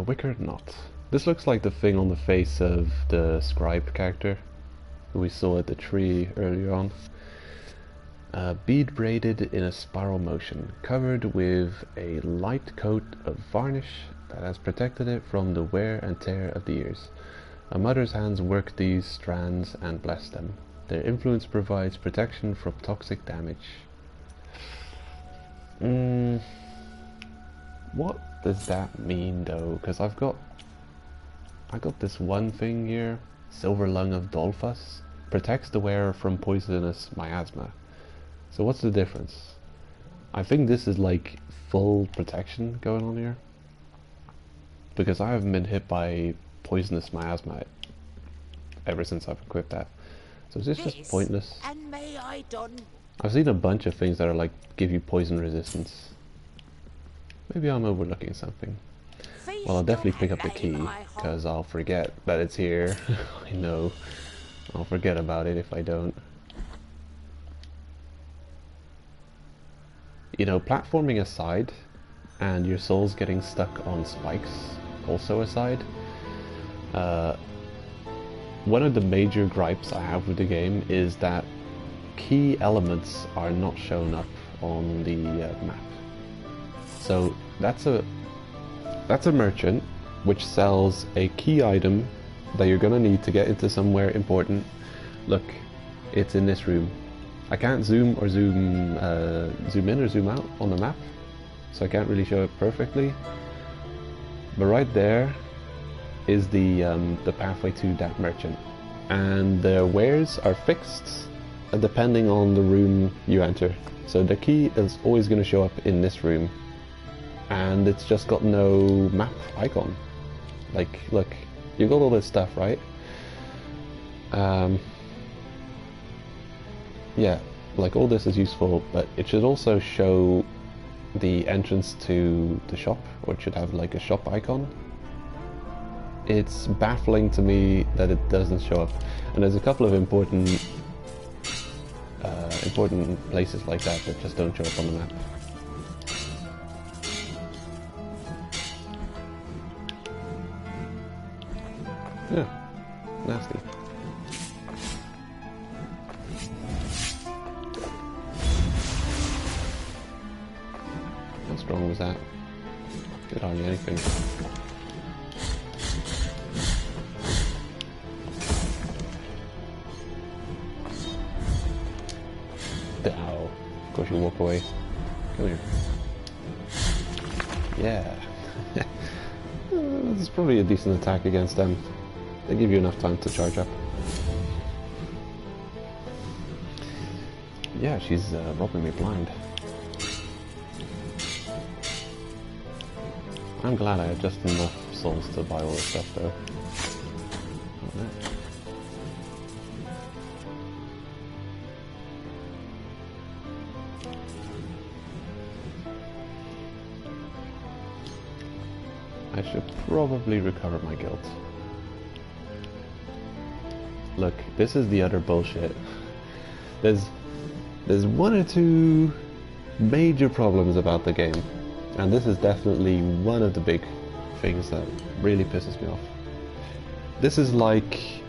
Wicked knot. This looks like the thing on the face of the scribe character who we saw at the tree earlier on. Bead braided in a spiral motion, covered with a light coat of varnish that has protected it from the wear and tear of the years. A mother's hands work these strands and bless them. Their influence provides protection from toxic damage. What does that mean though? Because I got this one thing here. Silver Lung of Dolphus protects the wearer from poisonous miasma. So what's the difference? I think this is like full protection going on here, because I haven't been hit by poisonous miasma ever since I've equipped that. So is this just pointless?
And may I don...
I've seen a bunch of things that are like give you poison resistance. Maybe I'm overlooking something. Well, I'll definitely pick up the key, because I'll forget that it's here. I know. I'll forget about it if I don't. You know, platforming aside, and your soul's getting stuck on spikes also aside, one of the major gripes I have with the game is that key elements are not shown up on the map. So that's a merchant which sells a key item that you're gonna need to get into somewhere important. Look, it's in this room. I can't zoom or zoom in or zoom out on the map, so I can't really show it perfectly. But right there is the pathway to that merchant, and the wares are fixed depending on the room you enter. So the key is always going to show up in this room, and it's just got no map icon. Like, look, you got all this stuff, right? Yeah, like all this is useful, but it should also show the entrance to the shop, or it should have like a shop icon. It's baffling to me that it doesn't show up, and there's a couple of important places like that that just don't show up on the map. Yeah, nasty. How strong was that? Did hardly anything. Ow. Of course you walk away. Come here. Yeah. This is probably a decent attack against them. They give you enough time to charge up. Yeah, she's robbing me blind. I'm glad I have just enough souls to buy all this stuff though. I should probably recover my guilt. Look, this is the utter bullshit. There's one or two major problems about the game, and this is definitely one of the big things that really pisses me off. This is like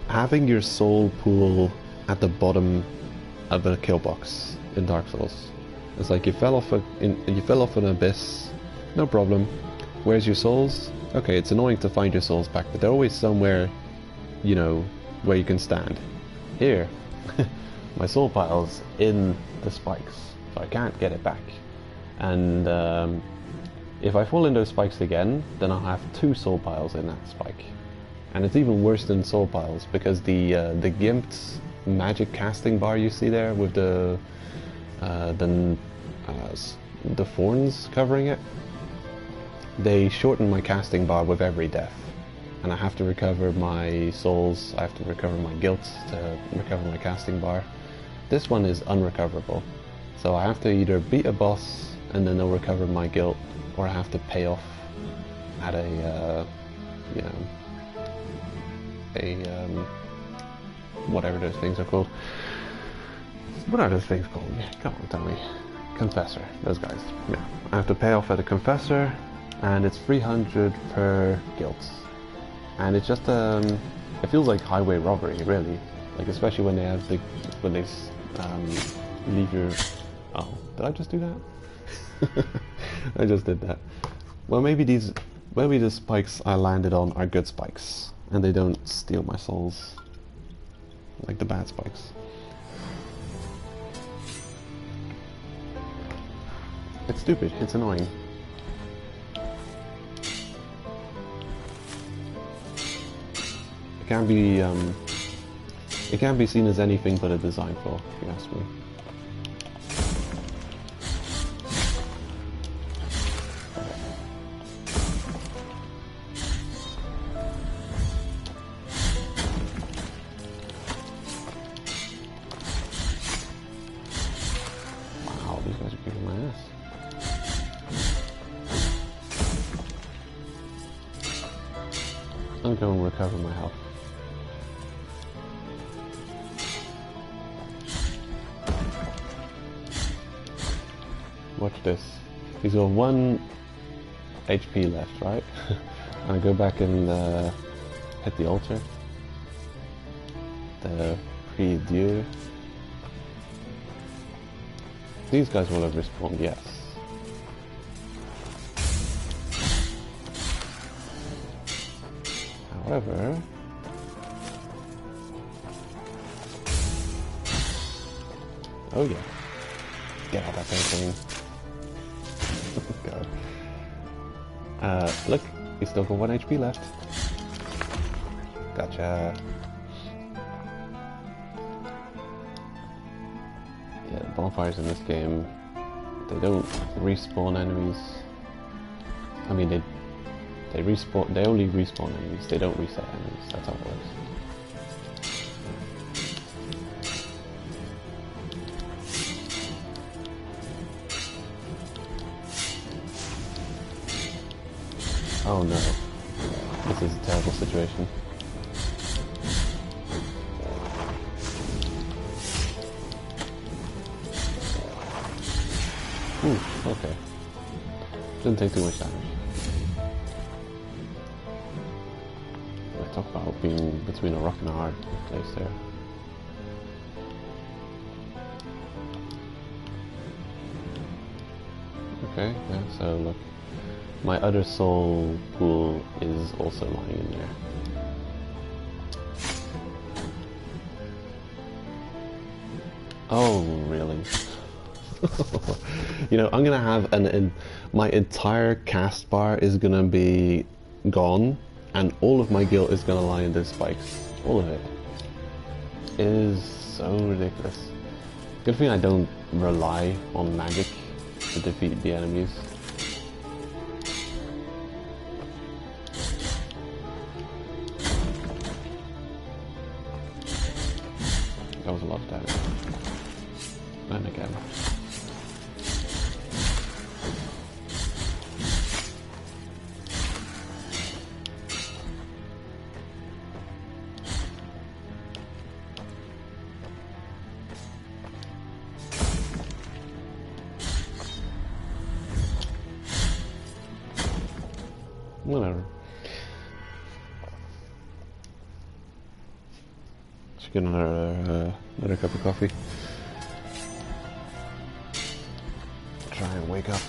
having your soul pool at the bottom of a kill box in Dark Souls. It's like you fell off an abyss, no problem. Where's your souls? Okay, it's annoying to find your souls back, but they're always somewhere, you know, where you can stand. Here, my soul pile's in the spikes, so I can't get it back. And if I fall in those spikes again, then I'll have two soul piles in that spike. And it's even worse than soul piles, because the gimped magic casting bar you see there with the thorns covering it, they shorten my casting bar with every death, and I have to recover my souls, I have to recover my guilt to recover my casting bar. This one is unrecoverable, so I have to either beat a boss and then they'll recover my guilt, or I have to pay off at a a whatever those things are called. What are those things called? Yeah, come on, tell me. Confessor. Those guys. Yeah. I have to pay off at a confessor, and it's 300 per guild. And it's just it feels like highway robbery, really. Like especially when they have the leave your. Oh, did I just do that? I just did that. Well, maybe the spikes I landed on are good spikes, and they don't steal my souls like the bad spikes. It's stupid. It's annoying. It can't be seen as anything but a design flaw, if you ask me. Wow, these guys are kicking my ass. I'm going to recover my health. Watch this. He's got 1 HP left, right? I go back and hit the altar. The prie-dieu. These guys will have respawned, yes. However, oh yeah, get out that thing. Go. Look, he's still got 1 HP left. Gotcha. Yeah, bonfires in this game, they don't respawn enemies. I mean, they respawn. They only respawn enemies. They don't reset enemies. That's how it works. Oh no. This is a terrible situation. Ooh, okay. Didn't take too much damage. I talk about being between a rock and a hard place there. Okay, yeah, so look. My other soul pool is also lying in there. Oh, really? You know, I'm gonna have my entire cast bar is gonna be gone, and all of my guilt is gonna lie in those spikes. All of it. It is so ridiculous. Good thing I don't rely on magic to defeat the enemies. That was a lot of damage. And again. Whatever. Let's get another cup of coffee. Try and wake up.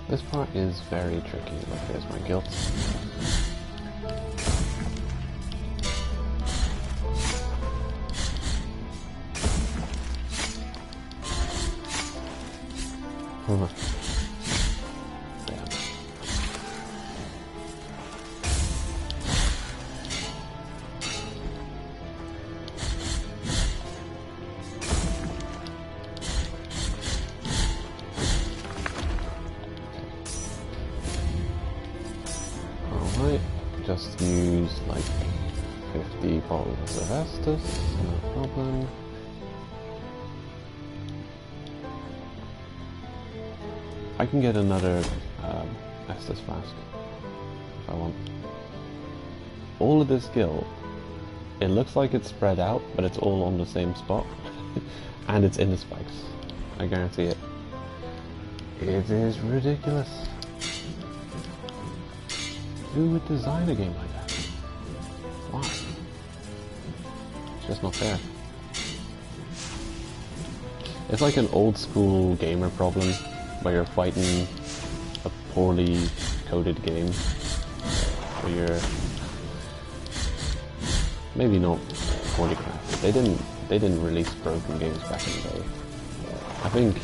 This part is very tricky. Look, there's my guilt. Alright, just use like 50 bottles of Estus, no problem. I can get another Estus flask. I want. All of this skill, it looks like it's spread out, but it's all on the same spot. And it's in the spikes. I guarantee it. It is ridiculous. Who would design a game like that? Why? It's just not fair. It's like an old school gamer problem where you're fighting a poorly coded game. Where you're maybe not poorly crafted. They didn't release broken games back in the day. I think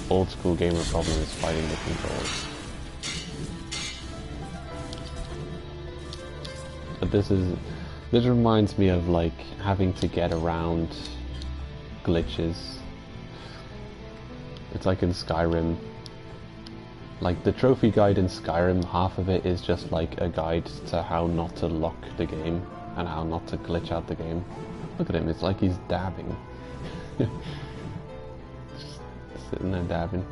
old school gamer problem is fighting the controls. But this reminds me of like having to get around glitches. It's like in Skyrim. Like the trophy guide in Skyrim, half of it is just like a guide to how not to lock the game and how not to glitch out the game. Look at him, it's like he's dabbing. Just sitting there dabbing.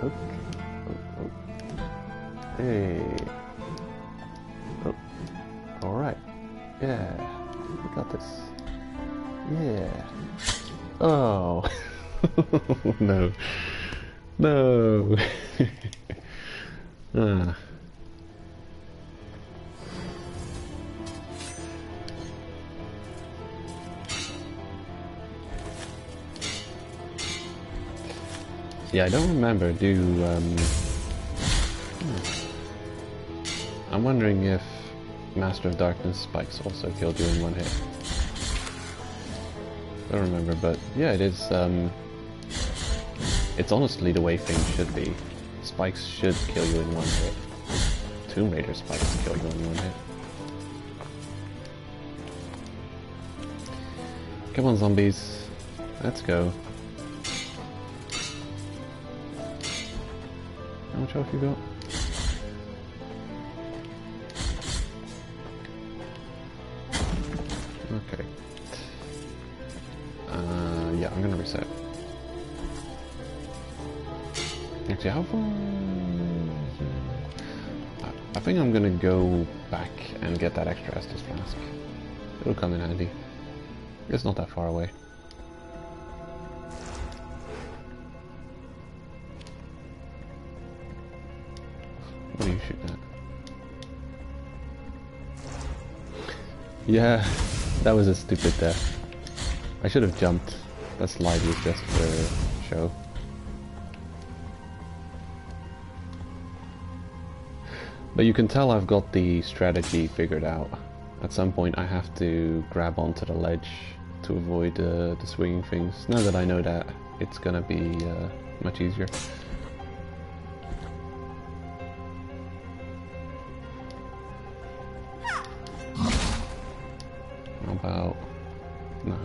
Oh, oh, oh. Hey. Oh. Alright. Yeah. We got this. Yeah. Oh. No. No. Ah. Yeah, I don't remember. I'm wondering if Master of Darkness spikes also killed you in one hit. I don't remember, but yeah, it is. It's honestly the way things should be. Spikes should kill you in one hit. Tomb Raider spikes kill you in one hit. Come on, zombies. Let's go. How much health you got? Okay. Yeah, I'm gonna reset. Actually, how far? I think I'm gonna go back and get that extra Estus flask. It'll come in handy. It's not that far away. What are you shooting at? Yeah, that was a stupid death. I should have jumped. That slide was just for show. But you can tell I've got the strategy figured out. At some point I have to grab onto the ledge to avoid the swinging things. Now that I know that, it's gonna be much easier. How about... no.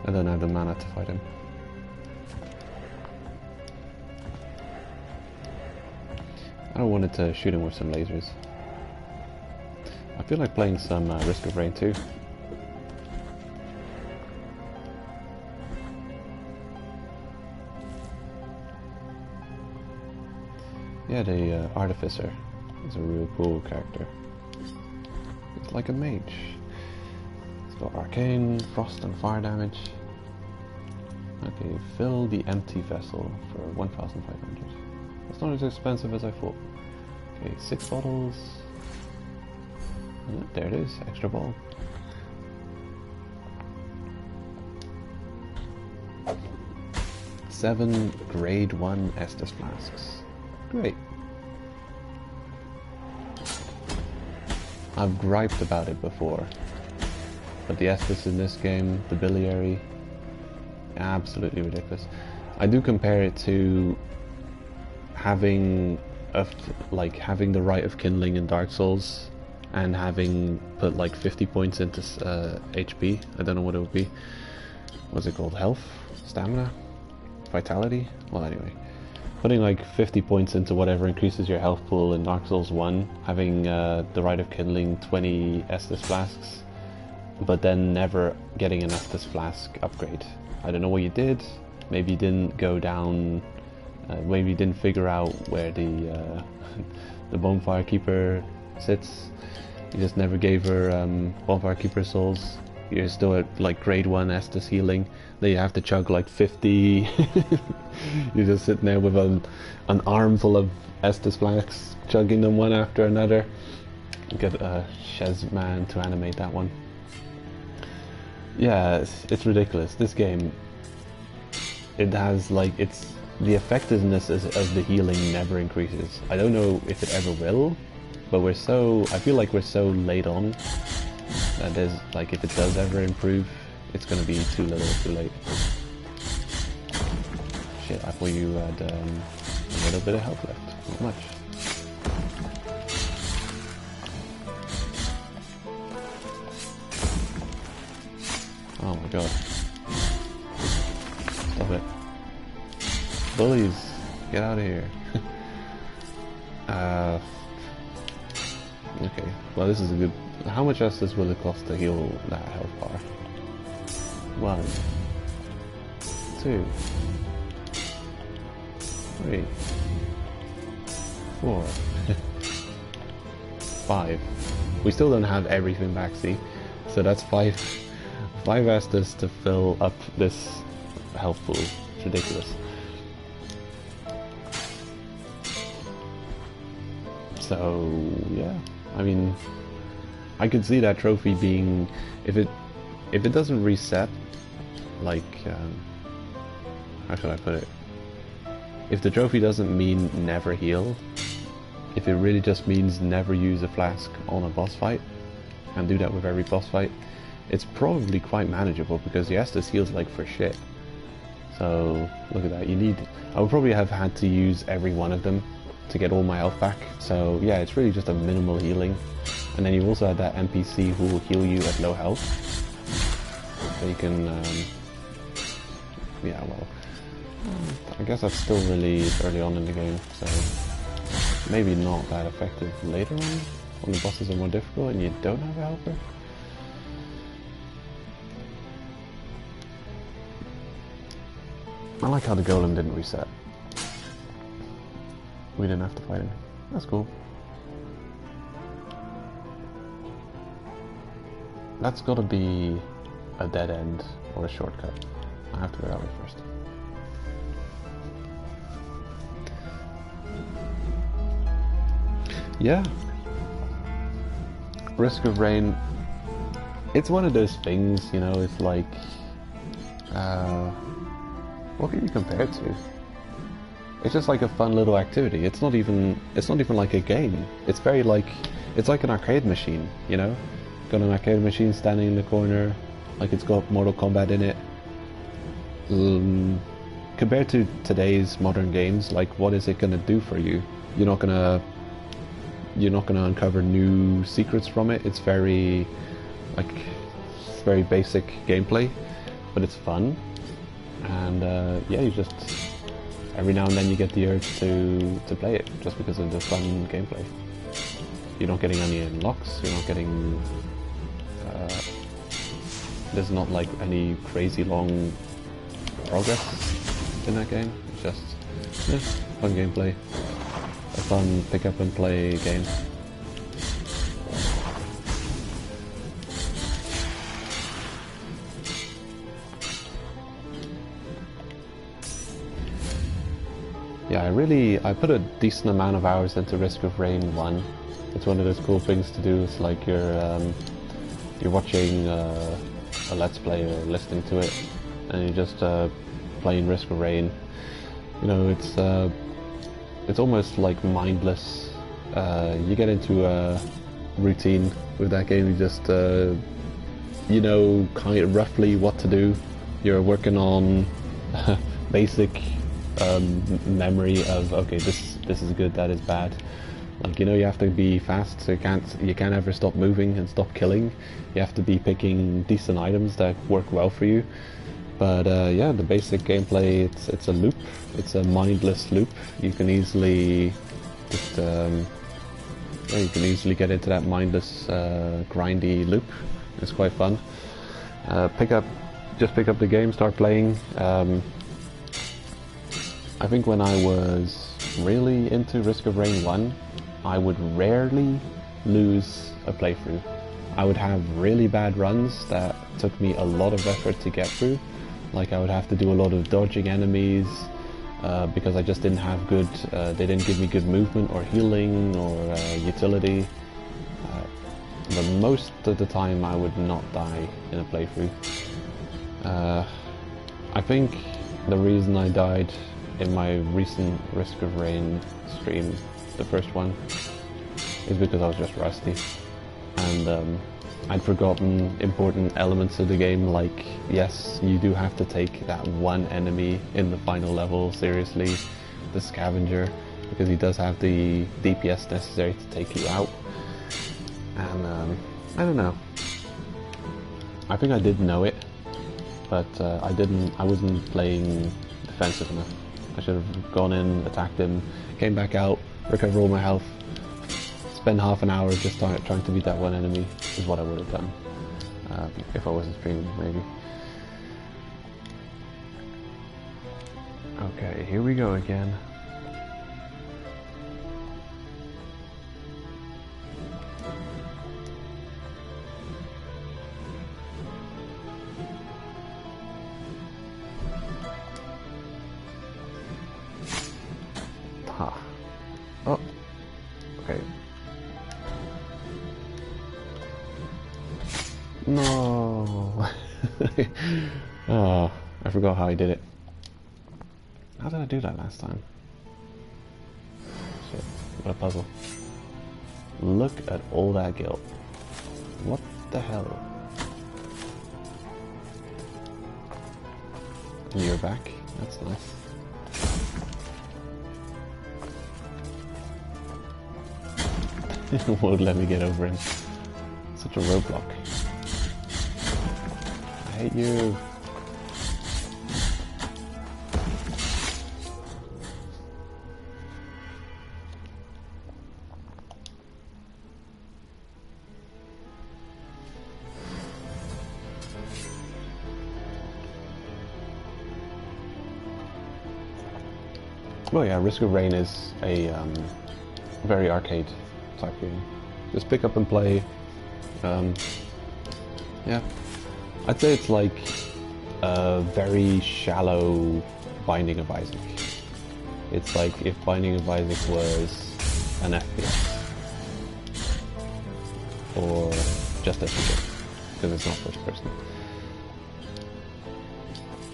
I don't have the mana to fight him. I wanted to shoot him with some lasers. I feel like playing some Risk of Rain 2. Yeah, the Artificer is a real cool character. It's like a mage. It's got arcane, frost and fire damage. Okay, fill the empty vessel for 1,500. It's not as expensive as I thought. Okay, 6 bottles. Oh, there it is, extra ball. Seven grade 1 Estus flasks. Great. I've griped about it before, but the Estus in this game, the biliary, absolutely ridiculous. I do compare it to having having the Rite of Kindling in Dark Souls and having put like 50 points into HP. I don't know what it would be. What's it called? Health? Stamina? Vitality? Well, anyway. Putting like 50 points into whatever increases your health pool in Dark Souls 1, having the Rite of Kindling 20 Estus flasks, but then never getting an Estus flask upgrade. I don't know what you did. maybe you didn't go down, maybe you didn't figure out where the the Bonfire Keeper sits. You just never gave her Bonfire Keeper souls. You're still at like grade 1 Estus healing. Then you have to chug like 50. You're just sitting there with an armful of Estus flasks, chugging them one after another. Get Shezman to animate that one. Yeah, it's ridiculous. This game, it has like, the effectiveness of the healing never increases. I don't know if it ever will, but I feel like we're so late on that there's like, if it does ever improve, it's gonna be too little, too late. Shit, I thought you had a little bit of health left, not much. Oh my god. Stop it. Bullies, get out of here. Okay, well this is a good... How much Estus will it cost to heal that health bar? 1, 2, 3, 4, 5. We still don't have everything back, see? So that's 5 Estus to fill up this health pool. It's ridiculous. So yeah, I mean, I could see that trophy being, if it doesn't reset, like how should I put it? If the trophy doesn't mean never heal, if it really just means never use a flask on a boss fight, and do that with every boss fight, it's probably quite manageable because the Estus heals like for shit. So look at that. I would probably have had to use every one of them to get all my health back. So yeah, it's really just a minimal healing. And then you also have that NPC who will heal you at low health. So you can, yeah, well, I guess that's still really early on in the game, so maybe not that effective later on when the bosses are more difficult and you don't have a helper. I like how the golem didn't reset. We didn't have to fight him. That's cool. That's gotta be a dead end or a shortcut. I have to go that way first. Yeah. Risk of Rain. It's one of those things, you know, it's like... what can you compare it to? It's just like a fun little activity. It's not even like a game. It's very like, it's like an arcade machine, you know? Got an arcade machine standing in the corner, like it's got Mortal Kombat in it. Compared to today's modern games, like what is it gonna do for you? You're not gonna uncover new secrets from it. It's very basic gameplay, but it's fun. And yeah, you just every now and then you get the urge to play it just because of the fun gameplay. You're not getting any unlocks. You're not getting. There's not like any crazy long progress in that game. It's just fun gameplay, a fun pick up and play game. Yeah, I put a decent amount of hours into Risk of Rain 1. It's one of those cool things to do. It's like you're watching a Let's Play or listening to it, and you're just playing Risk of Rain. You know, it's almost like mindless. You get into a routine with that game. You just you know kind of roughly what to do. You're working on basic memory of, okay, this is good, that is bad. Like, you know, you have to be fast, so you can't ever stop moving and stop killing. You have to be picking decent items that work well for you. But yeah, the basic gameplay, it's a loop. It's a mindless loop. You can easily just yeah, you can easily get into that mindless grindy loop. It's quite fun. Just pick up the game, start playing. I think when I was really into Risk of Rain 1, I would rarely lose a playthrough. I would have really bad runs that took me a lot of effort to get through. Like I would have to do a lot of dodging enemies because I just didn't have good, they didn't give me good movement or healing or utility. But most of the time I would not die in a playthrough. I think the reason I died in my recent Risk of Rain stream, the first one, is because I was just rusty. And I'd forgotten important elements of the game, like, yes, you do have to take that one enemy in the final level seriously, the scavenger, because he does have the DPS necessary to take you out. And I don't know. I think I did know it, but I wasn't playing defensive enough. I should have gone in, attacked him, came back out, recover all my health, spend half an hour just trying to beat that one enemy, is what I would have done. If I wasn't streaming, maybe. Okay, here we go again. Oh, okay. No. Oh, I forgot how I did it. How did I do that last time? Shit, what a puzzle. Look at all that guilt. What the hell? You're back? That's nice. Won't let me get over him. Such a roadblock. I hate you. Well, yeah, Risk of Rain is a very arcade type game. Just pick up and play. Yeah, I'd say it's like a very shallow Binding of Isaac. It's like if Binding of Isaac was an FPS, or just FPS, because it's not first person.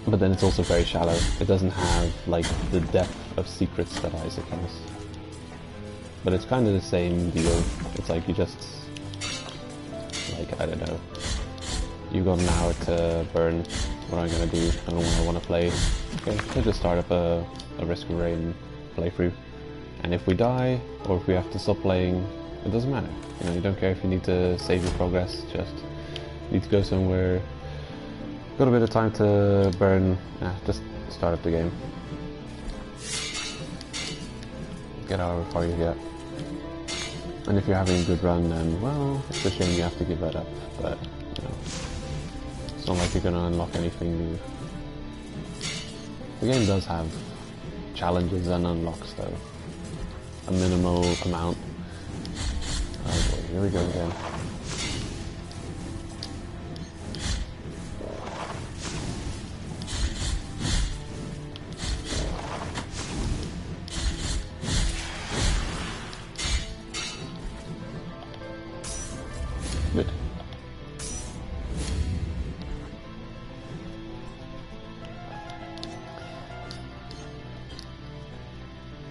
But then it's also very shallow. It doesn't have like the depth of secrets that Isaac has. But it's kind of the same deal. It's like you just, like, I don't know, you've got an hour to burn. What am I going to do? I don't know what I want to play. Okay, let's just start up a Risk of Rain playthrough. And if we die, or if we have to stop playing, it doesn't matter. You know, you don't care if you need to save your progress, just need to go somewhere. Got a bit of time to burn, just start up the game. Get however far you get. And if you're having a good run, then, well, it's a shame you have to give that up, but, you know, it's not like you're going to unlock anything new. The game does have challenges and unlocks, though. A minimal amount. Oh boy, here we go again. Good.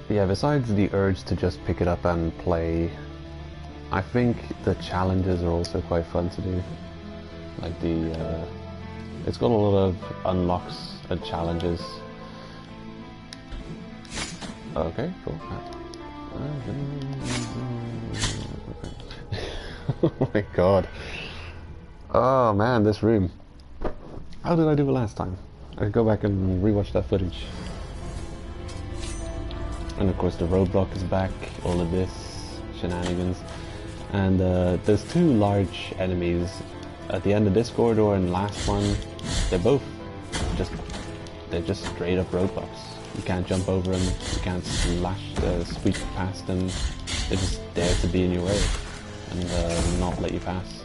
Yeah, besides the urge to just pick it up and play, I think the challenges are also quite fun to do. Like it's got a lot of unlocks and challenges. Okay, cool. Oh my god. Oh man, this room. How did I do it last time? I could go back and rewatch that footage. And of course the roadblock is back, all of this shenanigans. And there's two large enemies at the end of this corridor and last one. They're both just they're just straight up roadblocks. You can't jump over them, you can't squeak past them. They're just there to be in your way and not let you pass.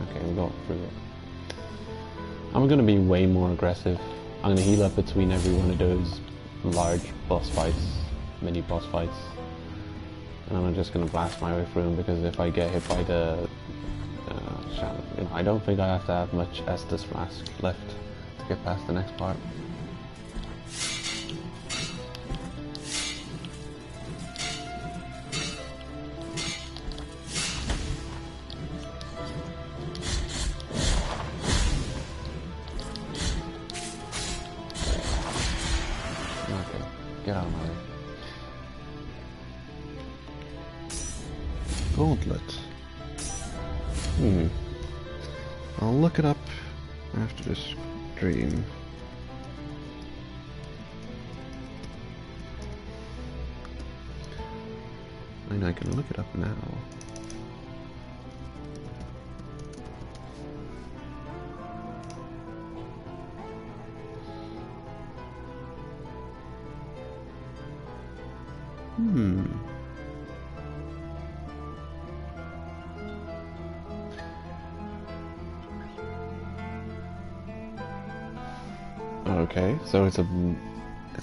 Okay, we got through it. I'm going to be way more aggressive. I'm going to heal up between every one of those large boss fights, mini boss fights. And I'm just going to blast my way through them, because if I get hit by the I don't think I have to have much Estus Flask left to get past the next part. Okay, get out of my way. Gauntlet. I'll look it up after this stream. And I can look it up now. Okay, so it's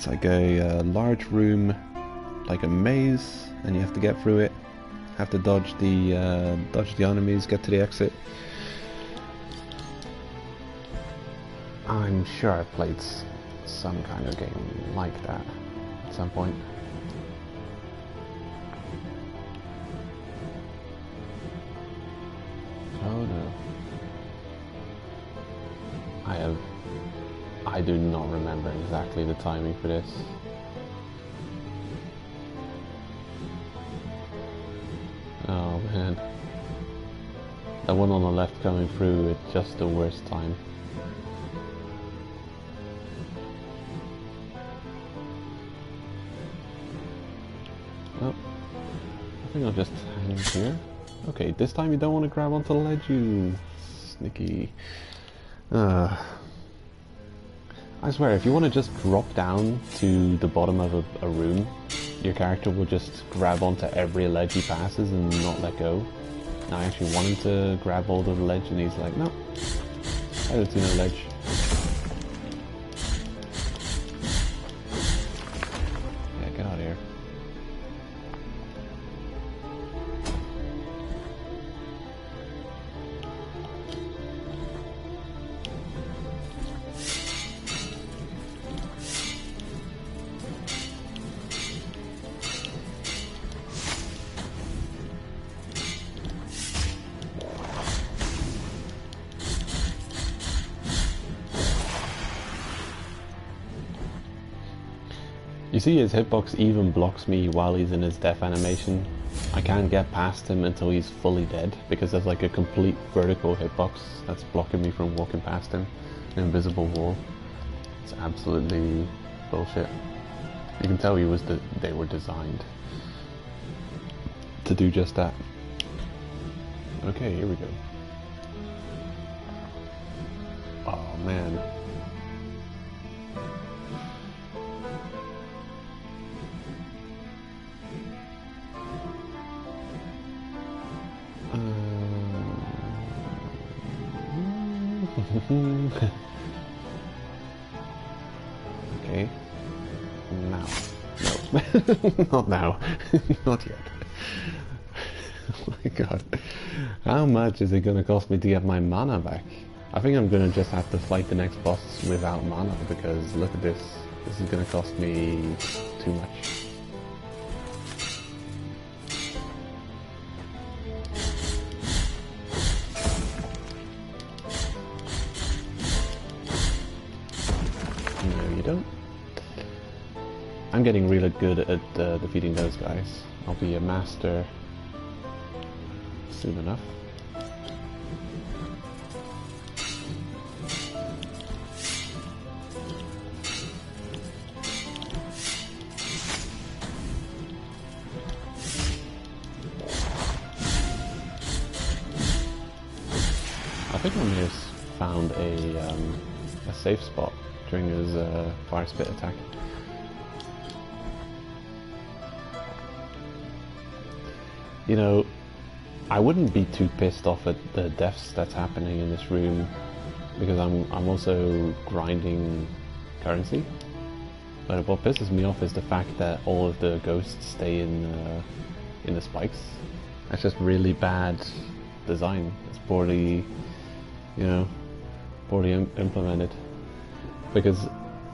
like a large room, like a maze, and you have to get through it. Have to dodge the enemies, get to the exit. I'm sure I've played some kind of game like that at some point. Oh no. I do not remember exactly the timing for this. Oh man. The one on the left coming through at just the worst time. Oh. I think I'll just hang here. Okay, this time you don't want to grab onto the ledge, you sneaky. I swear, if you want to just drop down to the bottom of a room, your character will just grab onto every ledge he passes and not let go. Now I actually want him to grab hold of the ledge and he's like, no, I don't see no ledge. Yeah, get out of here. You see his hitbox even blocks me while he's in his death animation. I can't get past him until he's fully dead, because there's like a complete vertical hitbox that's blocking me from walking past him. An invisible wall. It's absolutely bullshit. You can tell they were designed to do just that. Okay, here we go. Oh man. Okay. Now. No. Not now. Not yet. Oh my god. How much is it going to cost me to get my mana back? I think I'm going to just have to fight the next boss without mana, because look at this. This is going to cost me too much. I'm getting really good at defeating those guys. I'll be a master soon enough. I think I may have found a a safe spot during his fire spit attack. You know, I wouldn't be too pissed off at the deaths that's happening in this room because I'm also grinding currency. But what pisses me off is the fact that all of the ghosts stay in the spikes. That's just really bad design. It's poorly, you know, poorly implemented. Because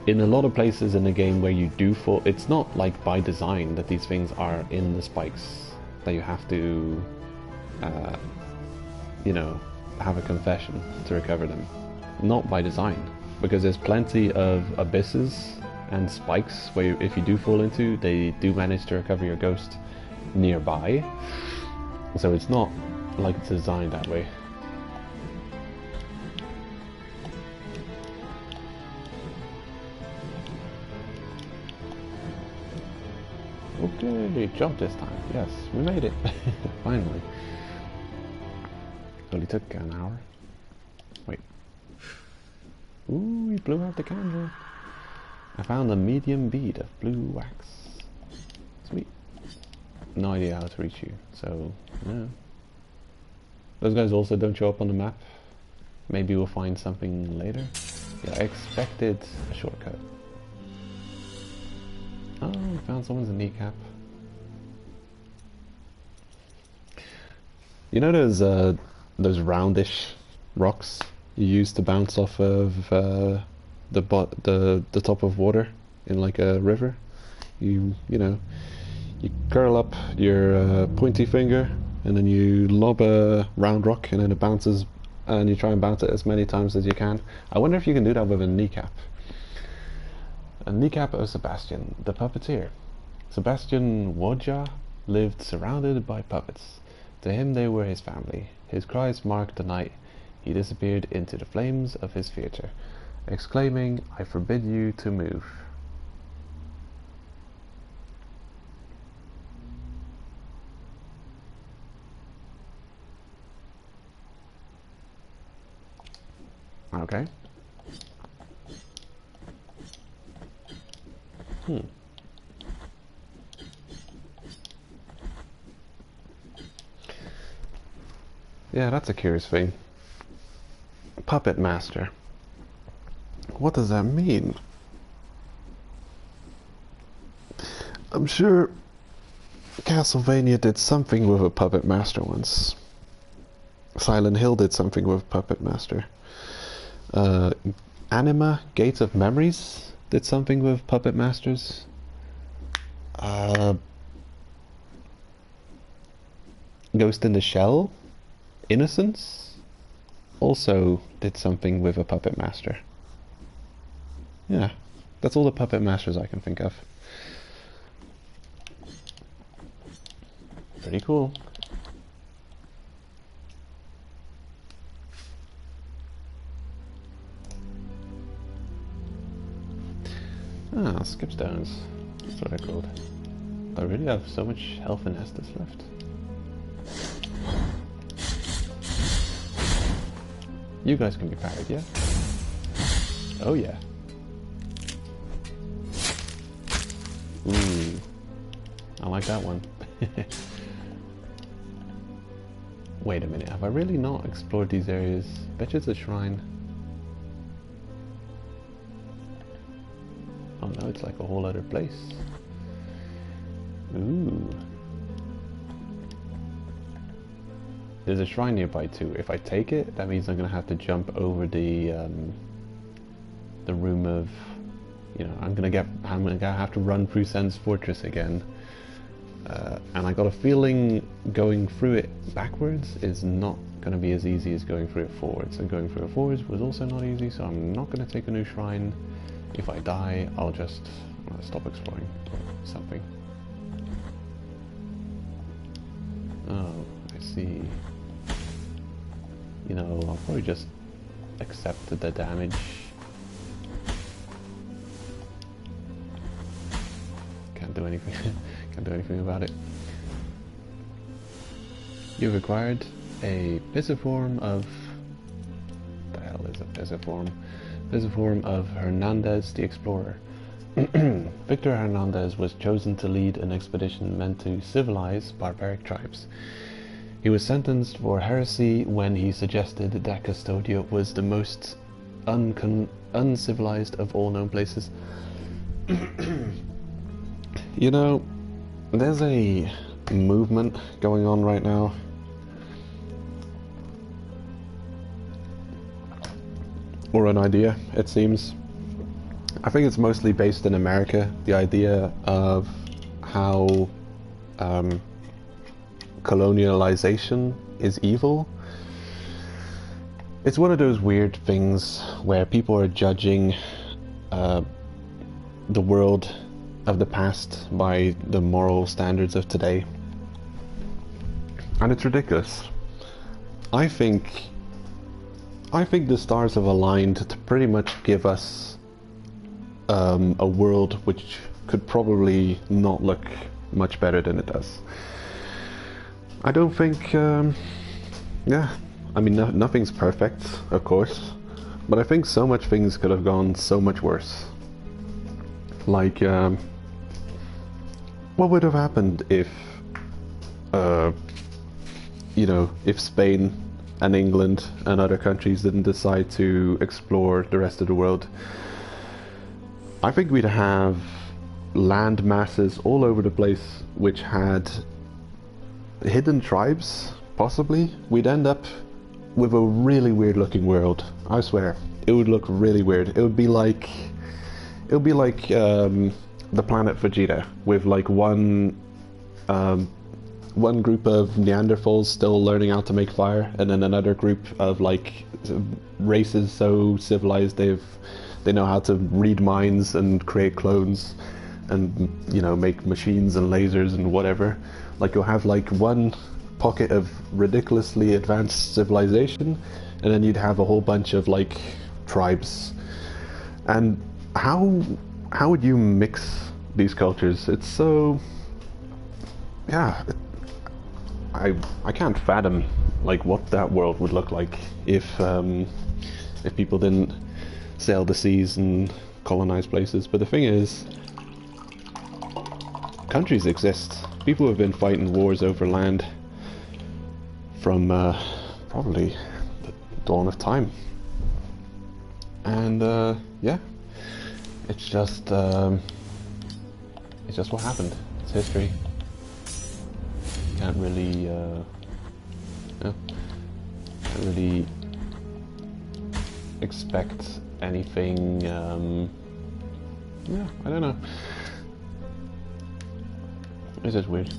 in a lot of places in the game where you do fall, it's not like by design that these things are in the spikes, that you have to, you know, have a confession to recover them. Not by design, because there's plenty of abysses and spikes where if you do fall into, they do manage to recover your ghost nearby. So it's not like it's designed that way. Okay, jump this time. Yes, we made it. Finally. It only took an hour. Wait. Ooh, we blew out the candle. I found a medium bead of blue wax. Sweet. No idea how to reach you, so yeah. Those guys also don't show up on the map. Maybe we'll find something later. Yeah, I expected a shortcut. Oh, we found someone's kneecap. You know those roundish rocks you use to bounce off of the top of water in like a river? You know, you curl up your pointy finger and then you lob a round rock and then it bounces, and you try and bounce it as many times as you can. I wonder if you can do that with a kneecap. A kneecap of Sebastian, the puppeteer. Sebastian Wodja lived surrounded by puppets. To him they were his family. His cries marked the night he disappeared into the flames of his theatre, exclaiming, "I forbid you to move." Okay. Yeah, that's a curious thing. Puppet Master. What does that mean? I'm sure Castlevania did something with a Puppet Master once. Silent Hill did something with Puppet Master. Anima, Gates of Memories did something with Puppet Masters. Ghost in the Shell, Innocence, also did something with a Puppet Master. Yeah, that's all the Puppet Masters I can think of. Pretty cool. Ah, skipstones. That's what they're called. I really have so much health and Estus left. You guys can be parried, yeah? Oh yeah. Ooh. I like that one. Wait a minute, have I really not explored these areas? Bet you it's a shrine. Oh no, it's like a whole other place. Ooh. There's a shrine nearby too. If I take it, that means I'm gonna have to jump over the room of, you know, I'm gonna have to run through Sen's Fortress again. And I got a feeling going through it backwards is not gonna be as easy as going through it forwards. And going through it forwards was also not easy, so I'm not gonna take a new shrine. If I die, I'll just stop exploring something. Oh, I see. You know, I'll probably just accept the damage. Can't do anything. Can't do anything about it. You've acquired a pisiform of... What the hell is a Visiform of Hernandez the Explorer. Victor Hernandez was chosen to lead an expedition meant to civilize barbaric tribes. He was sentenced for heresy when he suggested that Custodia was the most uncivilized of all known places. You know, there's a movement going on right now. Or an idea, it seems. I think it's mostly based in America, the idea of how colonialization is evil. It's one of those weird things where people are judging the world of the past by the moral standards of today. And it's ridiculous. I think the stars have aligned to pretty much give us a world which could probably not look much better than it does. I don't think, yeah, I mean, nothing's perfect, of course, but I think so much things could have gone so much worse. Like, what would have happened if, you know, if Spain and England and other countries didn't decide to explore the rest of the world? I think we'd have land masses all over the place which had hidden tribes, possibly. We'd end up with a really weird looking world. I swear, it would look really weird. It would be like the planet Vegeta, with like one group of Neanderthals still learning how to make fire, and then another group of like races so civilized they know how to read minds and create clones and, you know, make machines and lasers and whatever. Like, you'll have like one pocket of ridiculously advanced civilization, and then you'd have a whole bunch of like tribes. And how would you mix these cultures? It's so, yeah, I can't fathom like what that world would look like if people didn't sail the seas and colonize places. But the thing is, countries exist. People have been fighting wars over land from probably the dawn of time. And yeah, it's just what happened. It's history. Can't really can't really expect anything. Yeah, I don't know. It's just weird.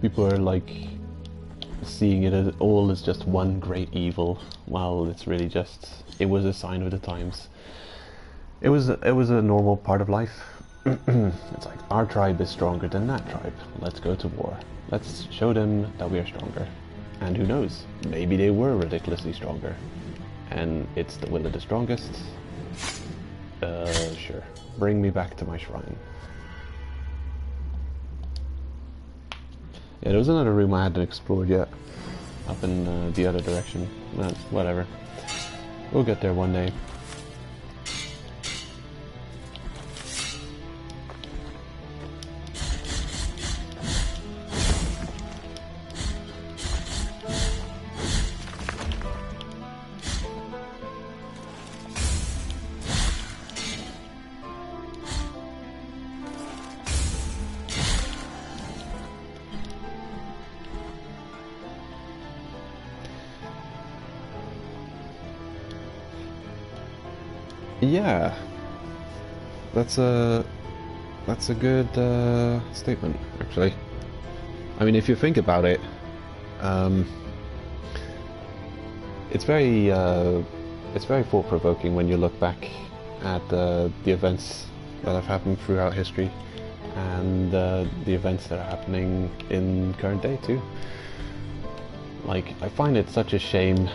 People are like seeing it as all as just one great evil, while it's really just, it was a sign of the times. It was a normal part of life. It's like, our tribe is stronger than that tribe. Let's go to war. Let's show them that we are stronger. And who knows? Maybe they were ridiculously stronger. And it's the will of the strongest. Sure. Bring me back to my shrine. Yeah, there was another room I hadn't explored yet, up in the other direction. Whatever. We'll get there one day. Yeah, that's a good statement, actually. I mean, if you think about it, it's very thought-provoking when you look back at the events that have happened throughout history, and the events that are happening in current day too. Like, I find it such a shame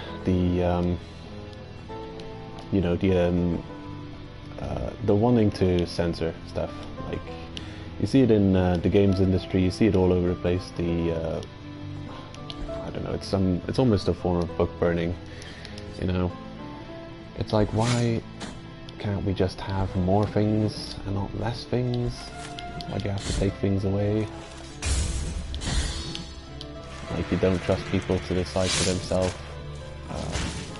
the wanting to censor stuff. Like, you see it in the games industry, you see it all over the place. I don't know, it's almost a form of book burning, you know. It's like, why can't we just have more things and not less things? Why do you have to take things away? Like, you don't trust people to decide for themselves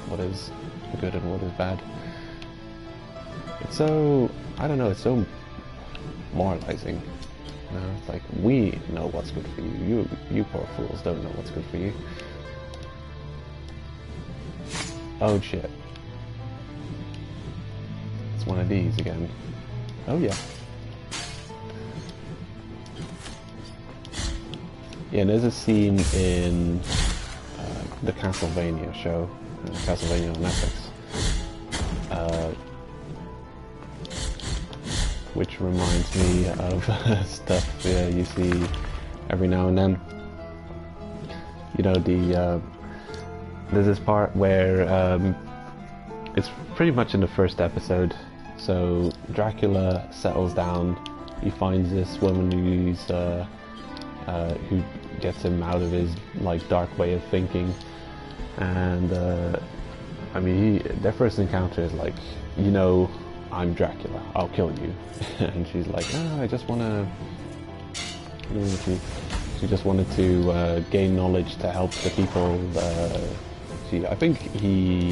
what is good and what is bad. It's so, I don't know, it's so moralizing. You know, it's like, we know what's good for you. You poor fools don't know what's good for you. Oh shit. It's one of these again. Oh yeah. Yeah, and there's a scene in the Castlevania show, Castlevania on Netflix, which reminds me of stuff you see every now and then. You know, there's this part where it's pretty much in the first episode. So Dracula settles down. He finds this woman who gets him out of his like dark way of thinking, and I mean, their first encounter is like, you know, I'm Dracula, I'll kill you. And she's like, oh, I just want to, she just wanted to gain knowledge to help the people. I think he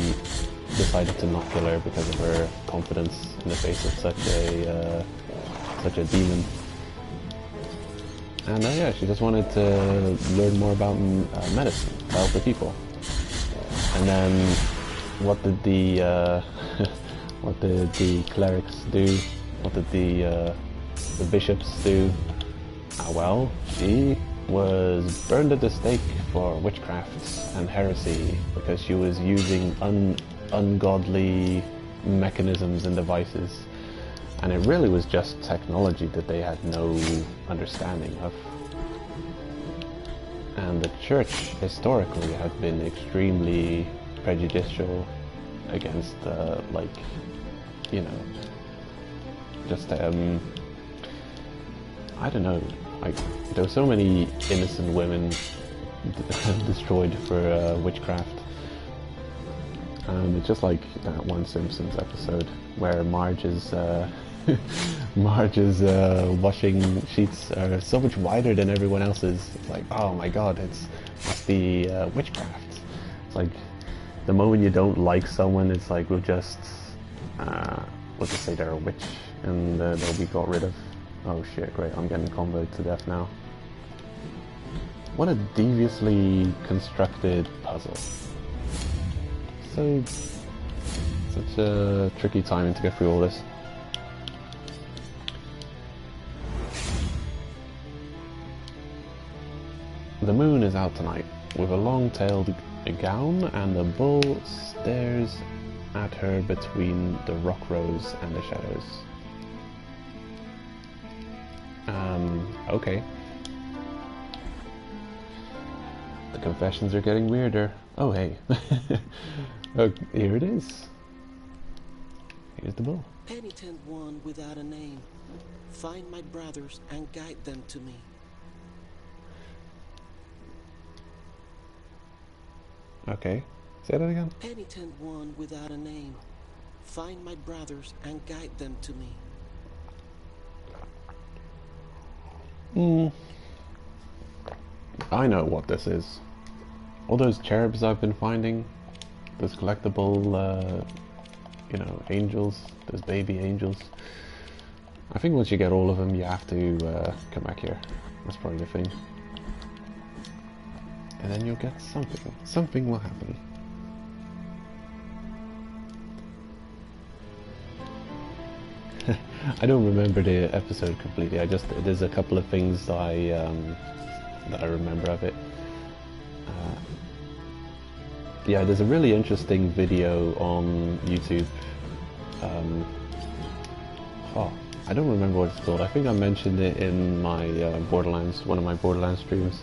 decided to not kill her because of her confidence in the face of such a demon. And yeah, she just wanted to learn more about medicine to help the people. And then, what did the clerics do? What did the bishops do? Well, she was burned at the stake for witchcraft and heresy because she was using ungodly mechanisms and devices. And it really was just technology that they had no understanding of. And the church historically had been extremely prejudicial against, like, you know, just, I don't know, like, there were so many innocent women destroyed for witchcraft. It's just like that one Simpsons episode where Marge's washing sheets are so much wider than everyone else's. It's like, oh my god, must be witchcraft. It's like, the moment you don't like someone, it's like, we'll just say they're a witch, and they'll be got rid of. Oh shit, great, I'm getting comboed to death now. What a deviously constructed puzzle. So, such a tricky timing to get through all this. The moon is out tonight, with a long-tailed gown, and the bull stares at her between the rock rose and the shadows. Okay. The confessions are getting weirder. Oh, hey. Oh, here it is. Here's the bull.
Penitent one without a name, find my brothers and guide them to me.
Okay, say that again.
Penitent one without a name, find my brothers and guide them to me.
I know what this is. All those cherubs I've been finding, those collectible, you know, angels, those baby angels. I think once you get all of them, you have to come back here. That's probably the thing. And then you'll get something. Something will happen. I don't remember the episode completely. There's a couple of things that I remember of it. Yeah, there's a really interesting video on YouTube. I don't remember what it's called. I think I mentioned it in my one of my Borderlands streams.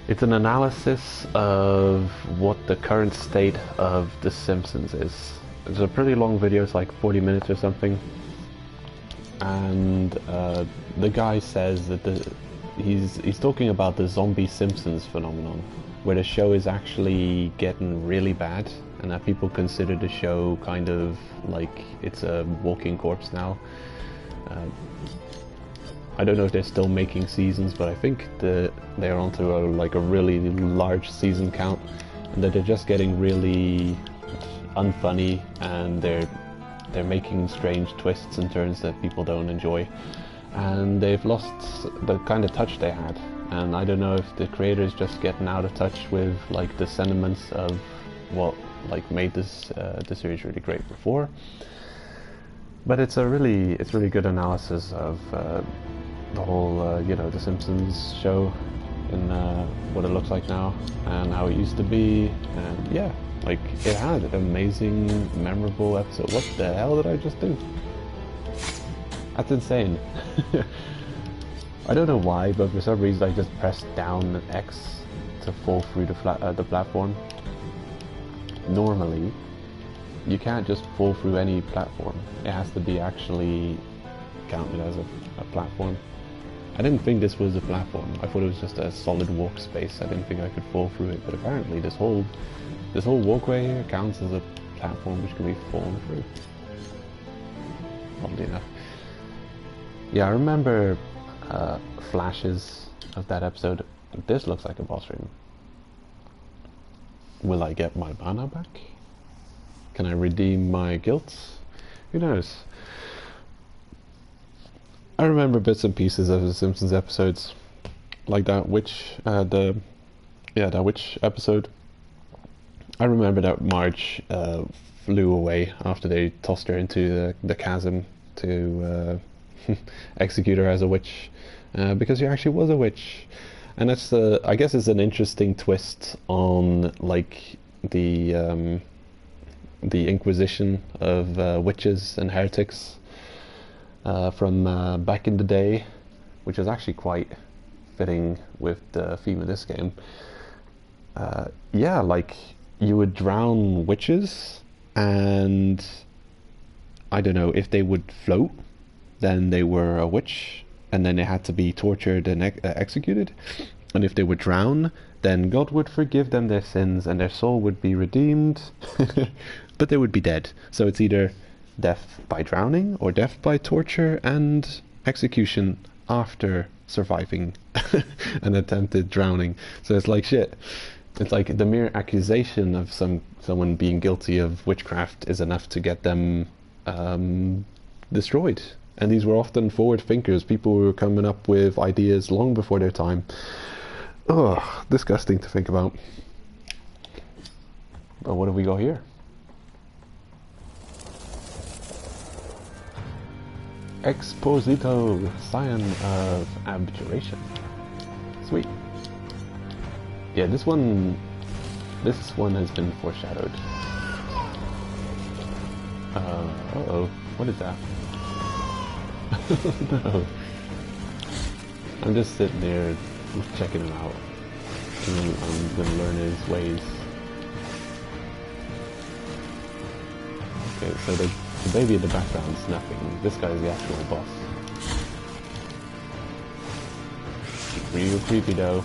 It's an analysis of what the current state of The Simpsons is. It's a pretty long video, it's like 40 minutes or something. And the guy says that he's talking about the zombie Simpsons phenomenon, where the show is actually getting really bad and that people consider the show kind of like it's a walking corpse now. I don't know if they're still making seasons, but I think they're onto a really large season count, and that they're just getting really unfunny, and they're making strange twists and turns that people don't enjoy, and they've lost the kind of touch they had. And I don't know if the creators just getting out of touch with like the sentiments of what like made this series really great before. But it's really good analysis of the whole The Simpsons show and what it looks like now and how it used to be. And yeah, like it had an amazing, memorable episode. What the hell did I just do? That's insane. I don't know why, but for some reason I just pressed down X to fall through the platform. Normally, you can't just fall through any platform. It has to be actually counted as a platform. I didn't think this was a platform. I thought it was just a solid walk space. I didn't think I could fall through it, but apparently this whole walkway here counts as a platform which can be fallen through. Oddly enough. Yeah, I remember flashes of that episode. This looks like a boss room. Will I get my mana back? Can I redeem my guilt? Who knows? I remember bits and pieces of the Simpsons episodes, like that witch, that witch episode. I remember that Marge flew away after they tossed her into the chasm to execute her as a witch, because she actually was a witch, and that's I guess it's an interesting twist on like the Inquisition of witches and heretics from back in the day, which is actually quite fitting with the theme of this game. Yeah, like you would drown witches, and I don't know, if they would float, then they were a witch, and then they had to be tortured and executed. And if they would drown, then God would forgive them their sins and their soul would be redeemed, but they would be dead. So it's either death by drowning or death by torture and execution after surviving an attempted drowning. So it's like shit. It's like the mere accusation of someone being guilty of witchcraft is enough to get them destroyed. And these were often forward thinkers, people who were coming up with ideas long before their time. Ugh, disgusting to think about. But what have we got here? Exposito, Scion of Abjuration. Sweet. Yeah, this one has been foreshadowed. Uh-oh, what is that? No. I'm just sitting there checking him out. And I'm gonna learn his ways. Okay, so the baby in the background is nothing. This guy's the actual boss. Real creepy though.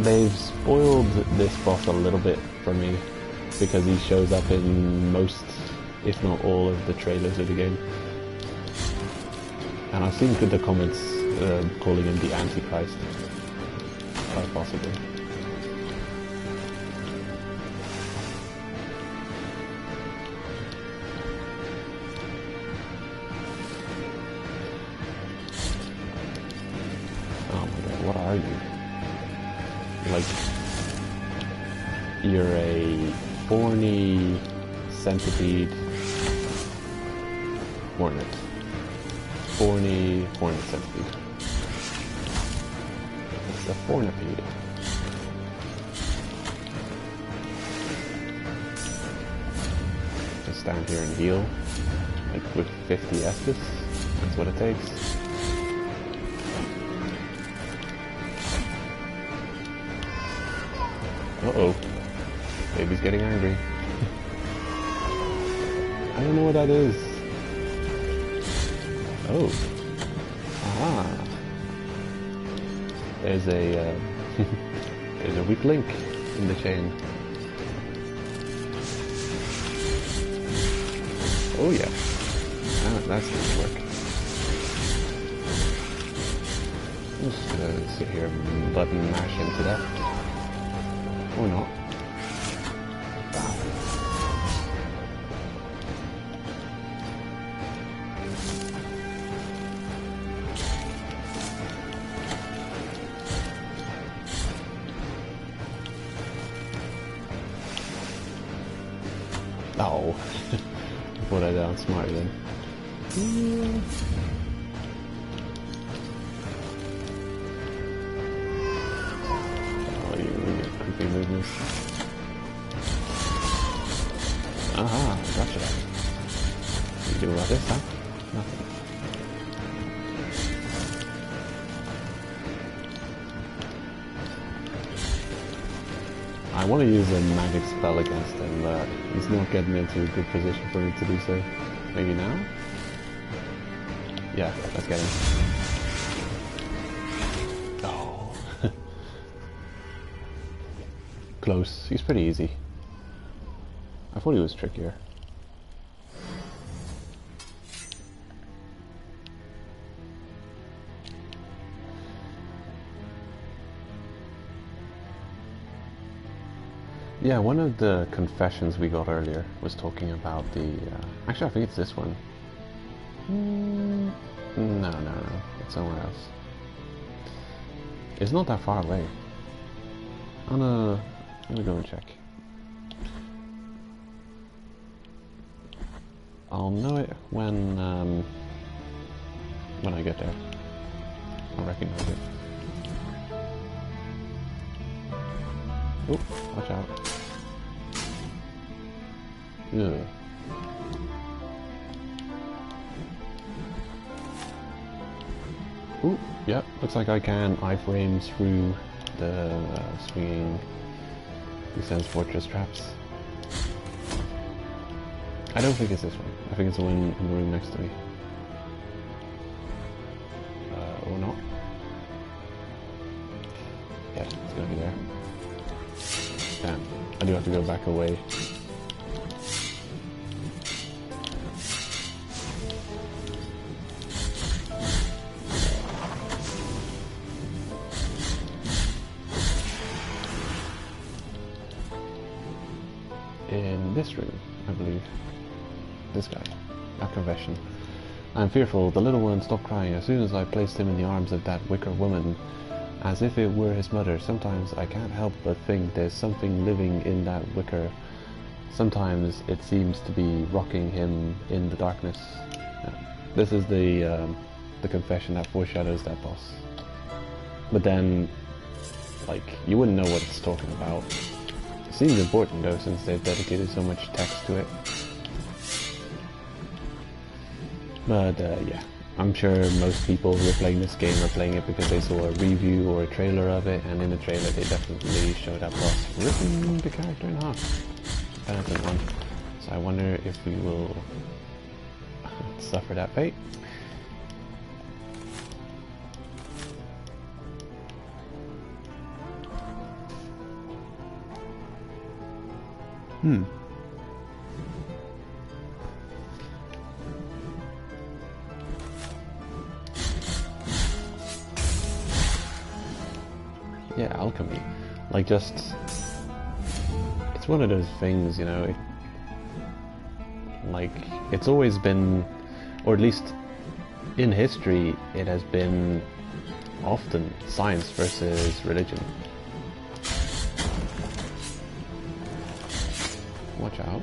They've spoiled this boss a little bit for me because he shows up in most, if not all, of the trailers of the game. And I've seen the comments calling him the Antichrist. Quite possibly. Oh my god, what are you? Like, you're a thorny centipede hornet. Thorny hornet centipede. It's a thornipede. Just stand here and heal, like with 50 Estus. That's what it takes. Uh-oh. Baby's getting angry. I don't know what that is. Oh. Aha. There's a there's a weak link in the chain. Oh yeah, that's gonna work. I'm just gonna sit here and button mash into that. Or not. Oh, what I done smarter then. Oh, you really creepy movements. Aha, gotcha. What do you do about this, huh? Nothing. I want to use a magic spell against him, but he's not getting into a good position for me to do so. Maybe now? Yeah, let's get him. Oh. Close. He's pretty easy. I thought he was trickier. Yeah, one of the confessions we got earlier was talking about the... actually, I think it's this one. No, it's somewhere else. It's not that far away. Let me go and check. I'll know it when I get there. I'll recognize it. Oh, watch out. Ugh. Ooh, yep, looks like I can iframes through the swinging Descends Fortress traps. I don't think it's this one. I think it's the one in the room next to me. Or not. Yeah, it's gonna be there. Damn, I do have to go back away. In this room, I believe. This guy. That confession. I'm fearful. The little one stopped crying as soon as I placed him in the arms of that wicker woman, as if it were his mother. Sometimes I can't help but think there's something living in that wicker. Sometimes it seems to be rocking him in the darkness. This is the confession that foreshadows that boss. But then, like, you wouldn't know what it's talking about. It seems important though, since they've dedicated so much text to it. But yeah, I'm sure most people who are playing this game are playing it because they saw a review or a trailer of it, and in the trailer they definitely showed that boss ripping the character in half. Penitent one. So I wonder if we will suffer that fate. Yeah, alchemy. Like, just... it's one of those things, you know, like, it's always been, or at least in history, it has been often science versus religion. Watch out.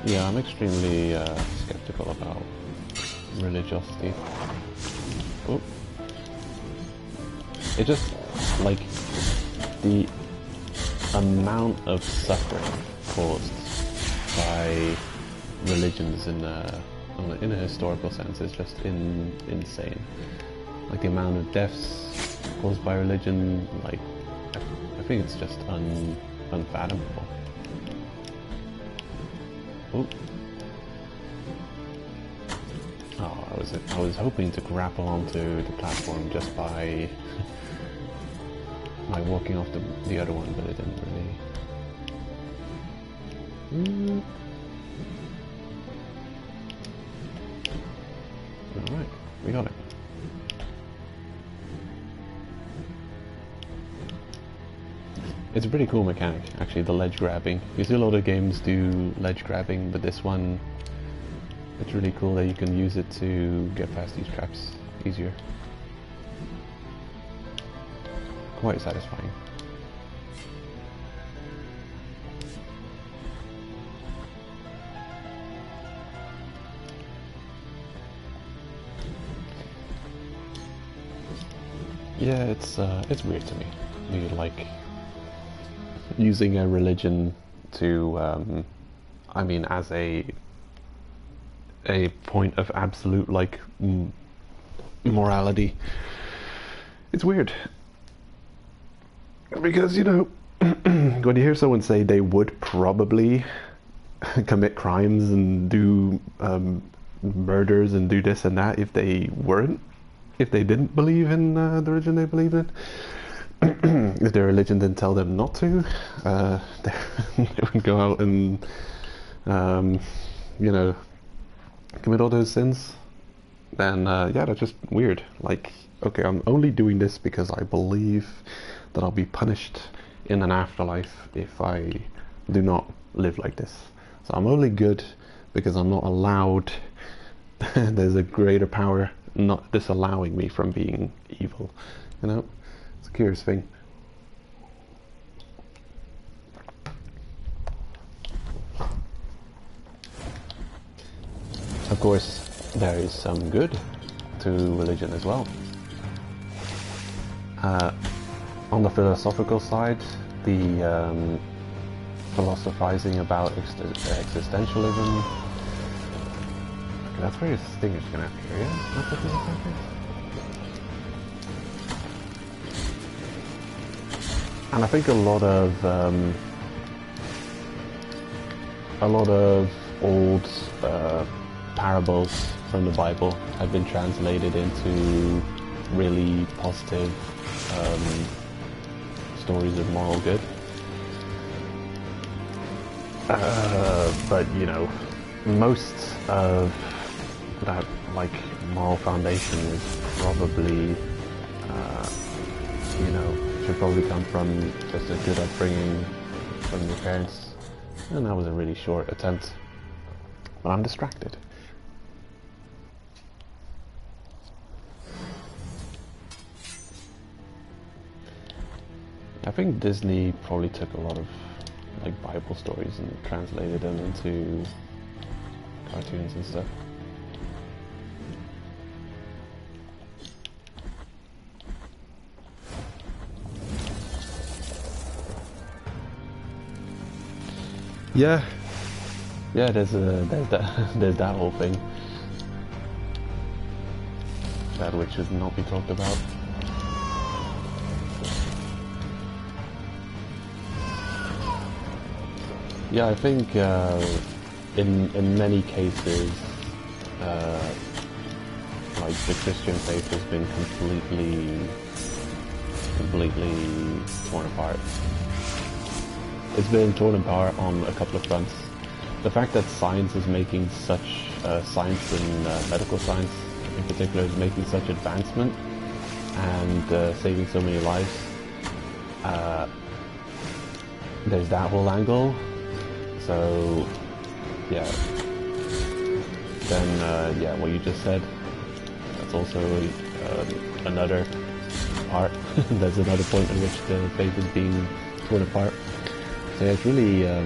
Yeah, I'm extremely skeptical about religiosity. Oh. It just, like, the amount of suffering caused by religions in a historical sense is just insane. Like the amount of deaths caused by religion, like I think it's just unfathomable. Oh. Oh, I was hoping to grapple onto the platform just by walking off the other one, but it didn't really. Alright, we got it. It's a pretty cool mechanic, actually, the ledge grabbing. You see a lot of games do ledge grabbing, but this one, it's really cool that you can use it to get past these traps easier. Quite satisfying. Yeah, it's weird to me. You like using a religion to, I mean, as a point of absolute like morality. It's weird because, you know, when you hear someone say they would probably commit crimes and do murders and do this and that if they didn't believe in the religion they believe in, if their religion didn't tell them not to, they would go out and, you know, commit all those sins, then yeah, that's just weird. Like, okay, I'm only doing this because I believe that I'll be punished in an afterlife if I do not live like this. So I'm only good because I'm not allowed, there's a greater power not disallowing me from being evil, you know? It's a curious thing. Of course, there is some good to religion as well. On the philosophical side, the philosophizing about existentialism. Okay, that's where your stinger's gonna appear, yeah? Not the and I think a lot of old parables from the Bible have been translated into really positive stories of moral good. But you know, most of that like moral foundation is probably you know, should probably come from just a good upbringing from your parents. And that was a really short attempt. But I'm distracted. I think Disney probably took a lot of like Bible stories and translated them into cartoons and stuff. Yeah, there's that whole thing. That which should not be talked about. Yeah, I think in many cases, like the Christian faith has been completely torn apart. It's been torn apart on a couple of fronts. The fact that science is making such, science and medical science in particular is making such advancement and saving so many lives. There's that whole angle. So, yeah. Then, yeah, what you just said, that's also another part. There's another point in which the faith is being torn apart. So yeah, it's really, yeah.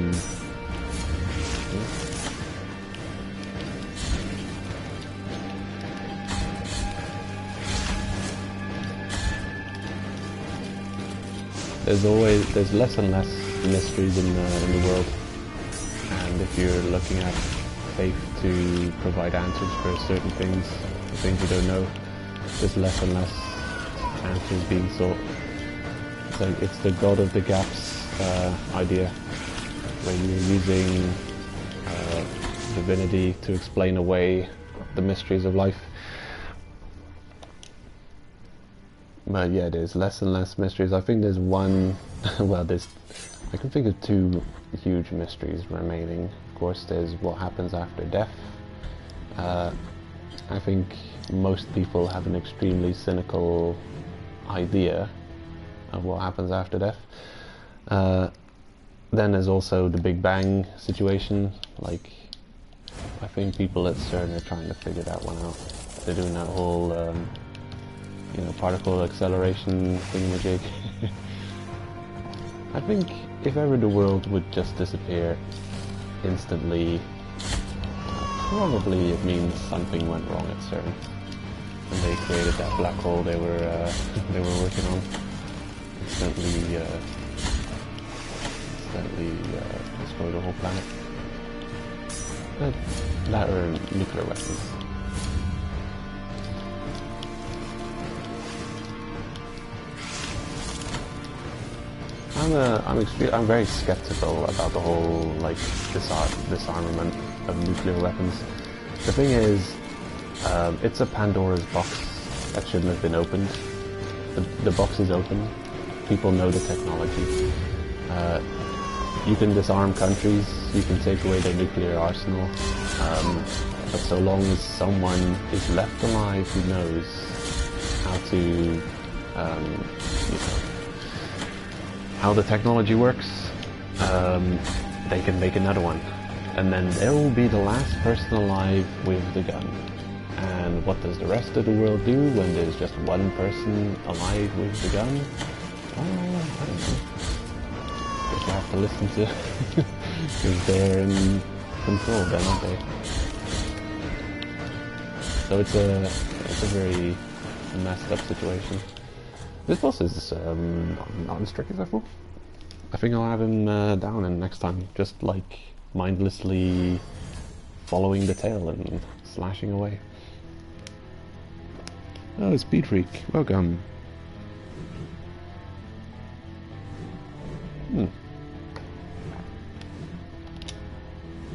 There's less and less mysteries in the world, and if you're looking at faith to provide answers for certain things you don't know, there's less and less answers being sought. It's like it's the God of the gaps idea, where you're using divinity to explain away the mysteries of life. But yeah, there's less and less mysteries. I think there's one, well, I can think of two huge mysteries remaining. Of course, there's what happens after death. I think most people have an extremely cynical idea of what happens after death. Then there's also the Big Bang situation. Like, I think people at CERN are trying to figure that one out. They're doing that whole, particle acceleration thingamajig. I think if ever the world would just disappear instantly, probably it means something went wrong at CERN, and they created that black hole they were working on. Instantly destroy the whole planet. That or nuclear weapons. I'm very skeptical about the whole disarmament of nuclear weapons. The thing is, it's a Pandora's box that shouldn't have been opened. The box is open. People know the technology. You can disarm countries. You can take away their nuclear arsenal. But so long as someone is left alive who knows how to, how the technology works, they can make another one. And then there will be the last person alive with the gun. And what does the rest of the world do when there's just one person alive with the gun? Oh, I don't know. Guess I have to listen to because they're in control then, aren't they? So it's a very messed up situation. This boss is not as tricky as I thought. I think I'll have him down and next time, just like mindlessly following the tail and slashing away. Oh, Speed Freak, welcome.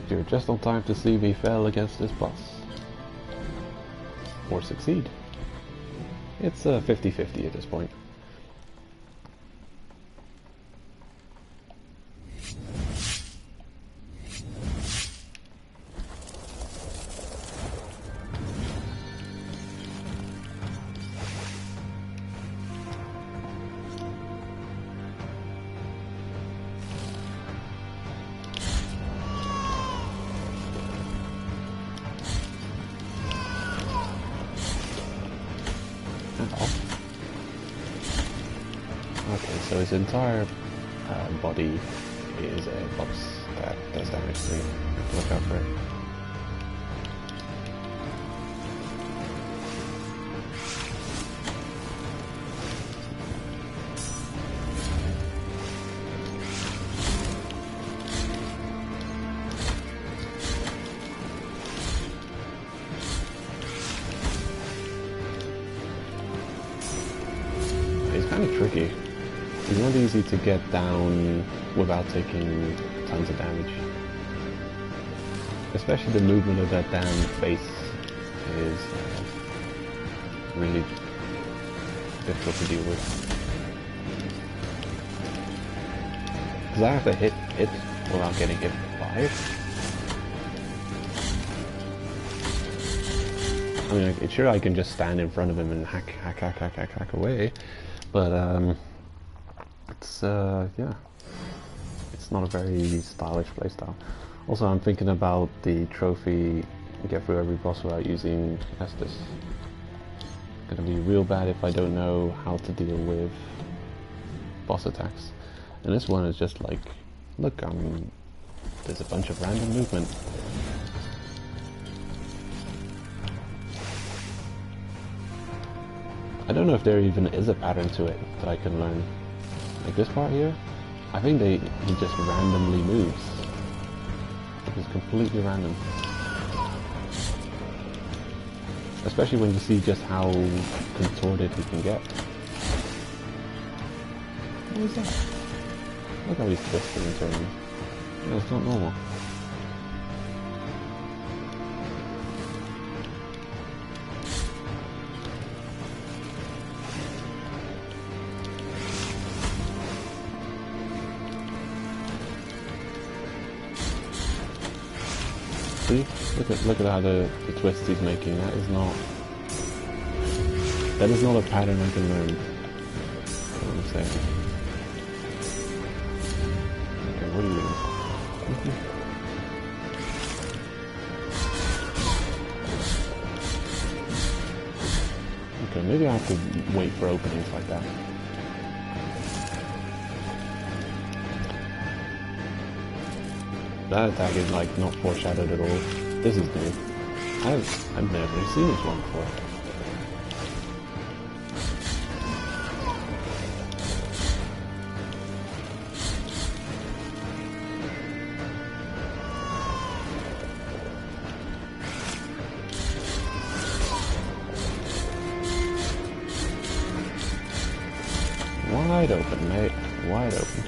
You're just on time to see me fail against this boss. Or succeed. It's 50-50 at this point. Okay, so his entire body is a box that does damage to me. Look out for it. It's kind of tricky. It's not easy to get down without taking tons of damage. Especially the movement of that damn face is really difficult to deal with. Because I have to hit it without getting hit by it. I mean, sure I can just stand in front of him and hack away, but it's yeah, it's not a very stylish playstyle. Also, I'm thinking about the trophy get through every boss without using Estus. It's gonna be real bad if I don't know how to deal with boss attacks. And this one is just like, look, there's a bunch of random movement. I don't know if there even is a pattern to it that I can learn. Like this part here, I think he just randomly moves. It's completely random. Especially when you see just how contorted he can get. What is that? Look how he's twisting and turning. Yeah, it's not normal. See? Look at how the twist he's making. That is not a pattern I can learn. That's what I'm saying. Okay, what are you doing? Okay, maybe I have to wait for openings like that. That attack is like not foreshadowed at all. This is new. I've never seen this one before. Wide open, mate. Wide open.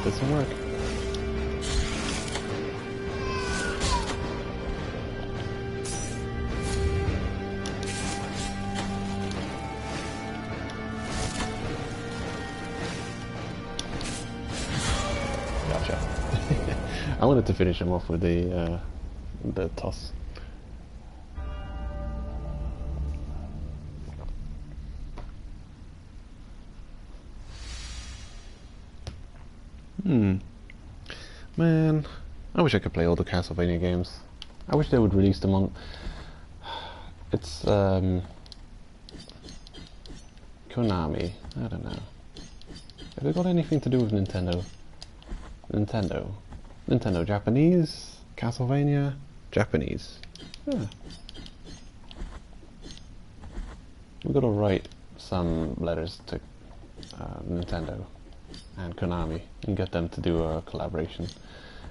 Doesn't work. Gotcha. I wanted to finish him off with the toss. Man, I wish I could play all the Castlevania games. I wish they would release them on... It's, Konami. I don't know. Have they got anything to do with Nintendo? Nintendo Japanese? Castlevania? Japanese. Yeah. We've got to write some letters to Nintendo and Konami and get them to do a collaboration.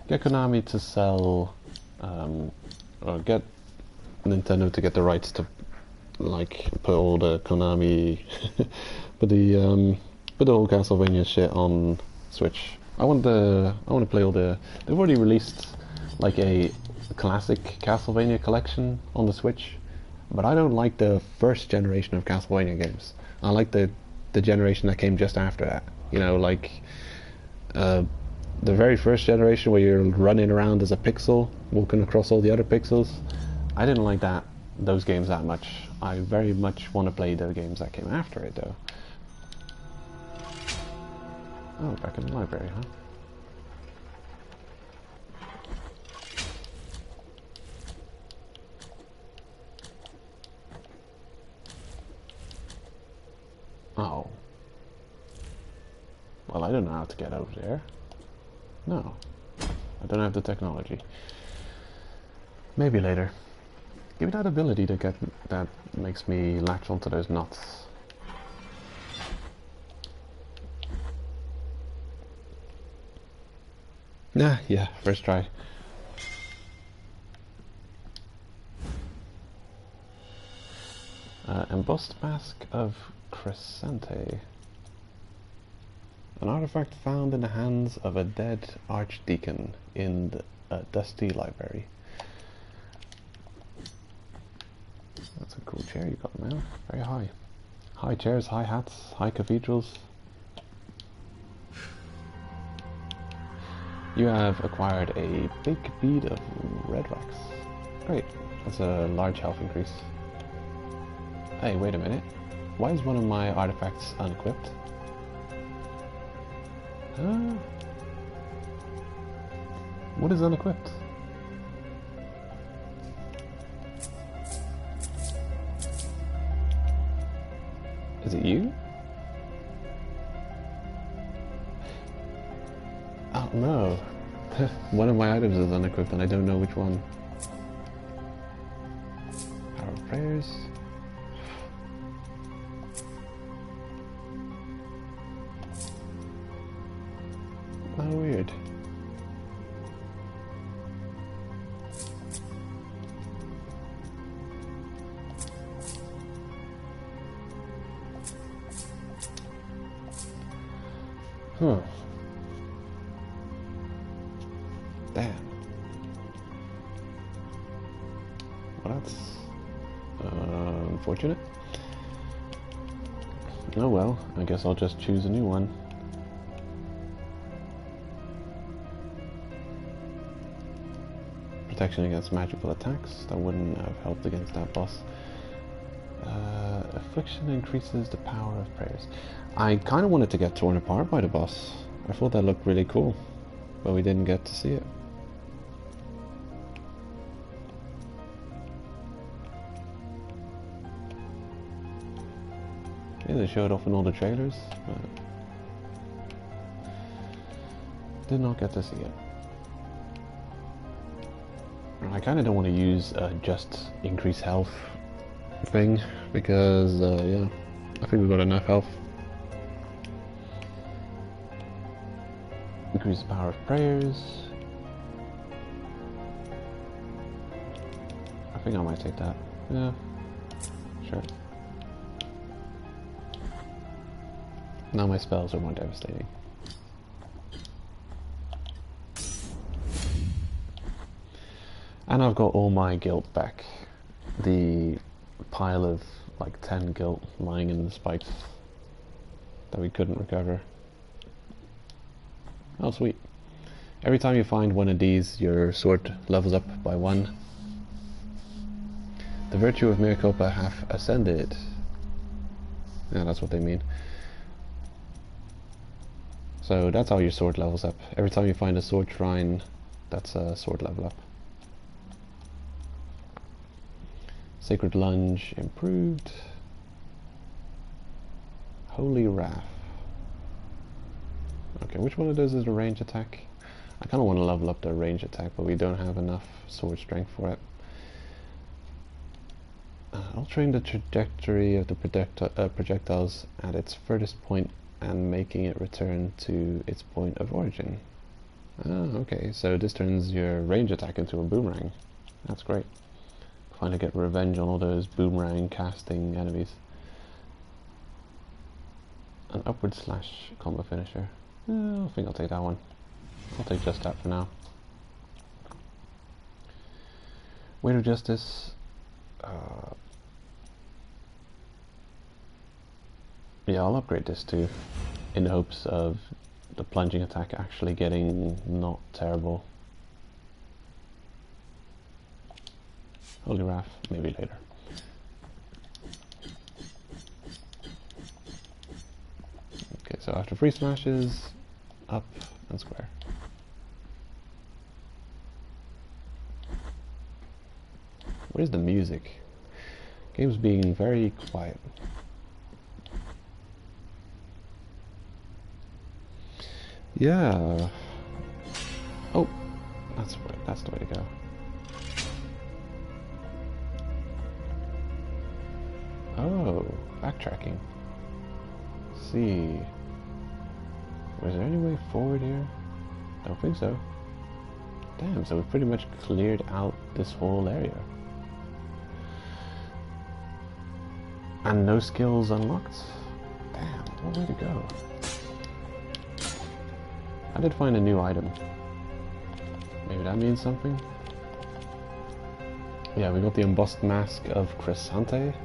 Get Konami to sell, or get Nintendo to get the rights to, like, put all the Konami, put the whole Castlevania shit on Switch. I want to play all the. They've already released like a classic Castlevania collection on the Switch, but I don't like the first generation of Castlevania games. I like the generation that came just after that. You know, like the very first generation where you're running around as a pixel, walking across all the other pixels. I didn't like those games that much. I very much want to play the games that came after it, though. Oh, back in the library, huh? Oh. Well, I don't know how to get over there. No. I don't have the technology. Maybe later. Give me that ability to get that makes me latch onto those nuts. Nah, yeah, first try. Embossed Mask of Crescente. An artifact found in the hands of a dead archdeacon in a dusty library. That's a cool chair you got, man. Very high. High chairs, high hats, high cathedrals. You have acquired a big bead of red wax. Great. That's a large health increase. Hey, wait a minute. Why is one of my artifacts unequipped? What is unequipped? Oh no. One of my items is unequipped and I don't know which one. Power of Prayers. How weird. Huh. Damn. Well, that's unfortunate. Oh well, I guess I'll just choose a new one. Protection against magical attacks. That wouldn't have helped against that boss. Affliction increases the power of prayers. I kind of wanted to get torn apart by the boss. I thought that looked really cool, but we didn't get to see it. Yeah, they showed off in all the trailers, but did not get to see it. I kind of don't want to use just increase health thing because yeah, I think we've got enough health. Increase the power of prayers. I think I might take that. Yeah, sure. Now my spells are more devastating. And I've got all my guilt back. The pile of like 10 guilt lying in the spikes that we couldn't recover. Oh sweet. Every time you find one of these, your sword levels up by 1. The virtue of mea culpa hath ascended. Yeah, that's what they mean. So that's how your sword levels up. Every time you find a sword shrine, that's a sword level up. Sacred Lunge improved. Holy Wrath. Okay, which one of those is a range attack? I kind of want to level up the range attack, but we don't have enough sword strength for it. Altering the trajectory of the projectiles at its furthest point and making it return to its point of origin. Oh, okay, so this turns your range attack into a boomerang. That's great. Finally get revenge on all those boomerang casting enemies. An upward slash combo finisher. I think I'll take that one. I'll take just that for now. Weight of Justice. Yeah, I'll upgrade this too, in hopes of the plunging attack actually getting not terrible. Holy Wrath, maybe later. Okay, so after 3 smashes, up and square. Where's the music? Game's being very quiet. Yeah. Oh, that's the way to go. Oh, backtracking. Let's see. Was there any way forward here? I don't think so. Damn, so we've pretty much cleared out this whole area. And no skills unlocked? Damn, what way to go? I did find a new item. Maybe that means something? Yeah, we got the embossed mask of Crescente.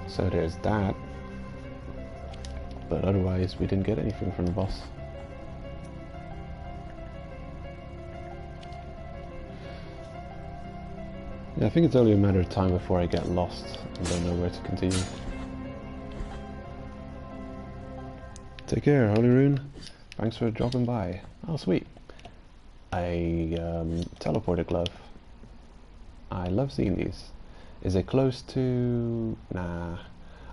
So there's that. But otherwise, we didn't get anything from the boss. Yeah, I think it's only a matter of time before I get lost and don't know where to continue. Take care, Holy Rune. Thanks for dropping by. Oh, sweet. A teleporter glove. I love seeing these. Is it close to... Nah.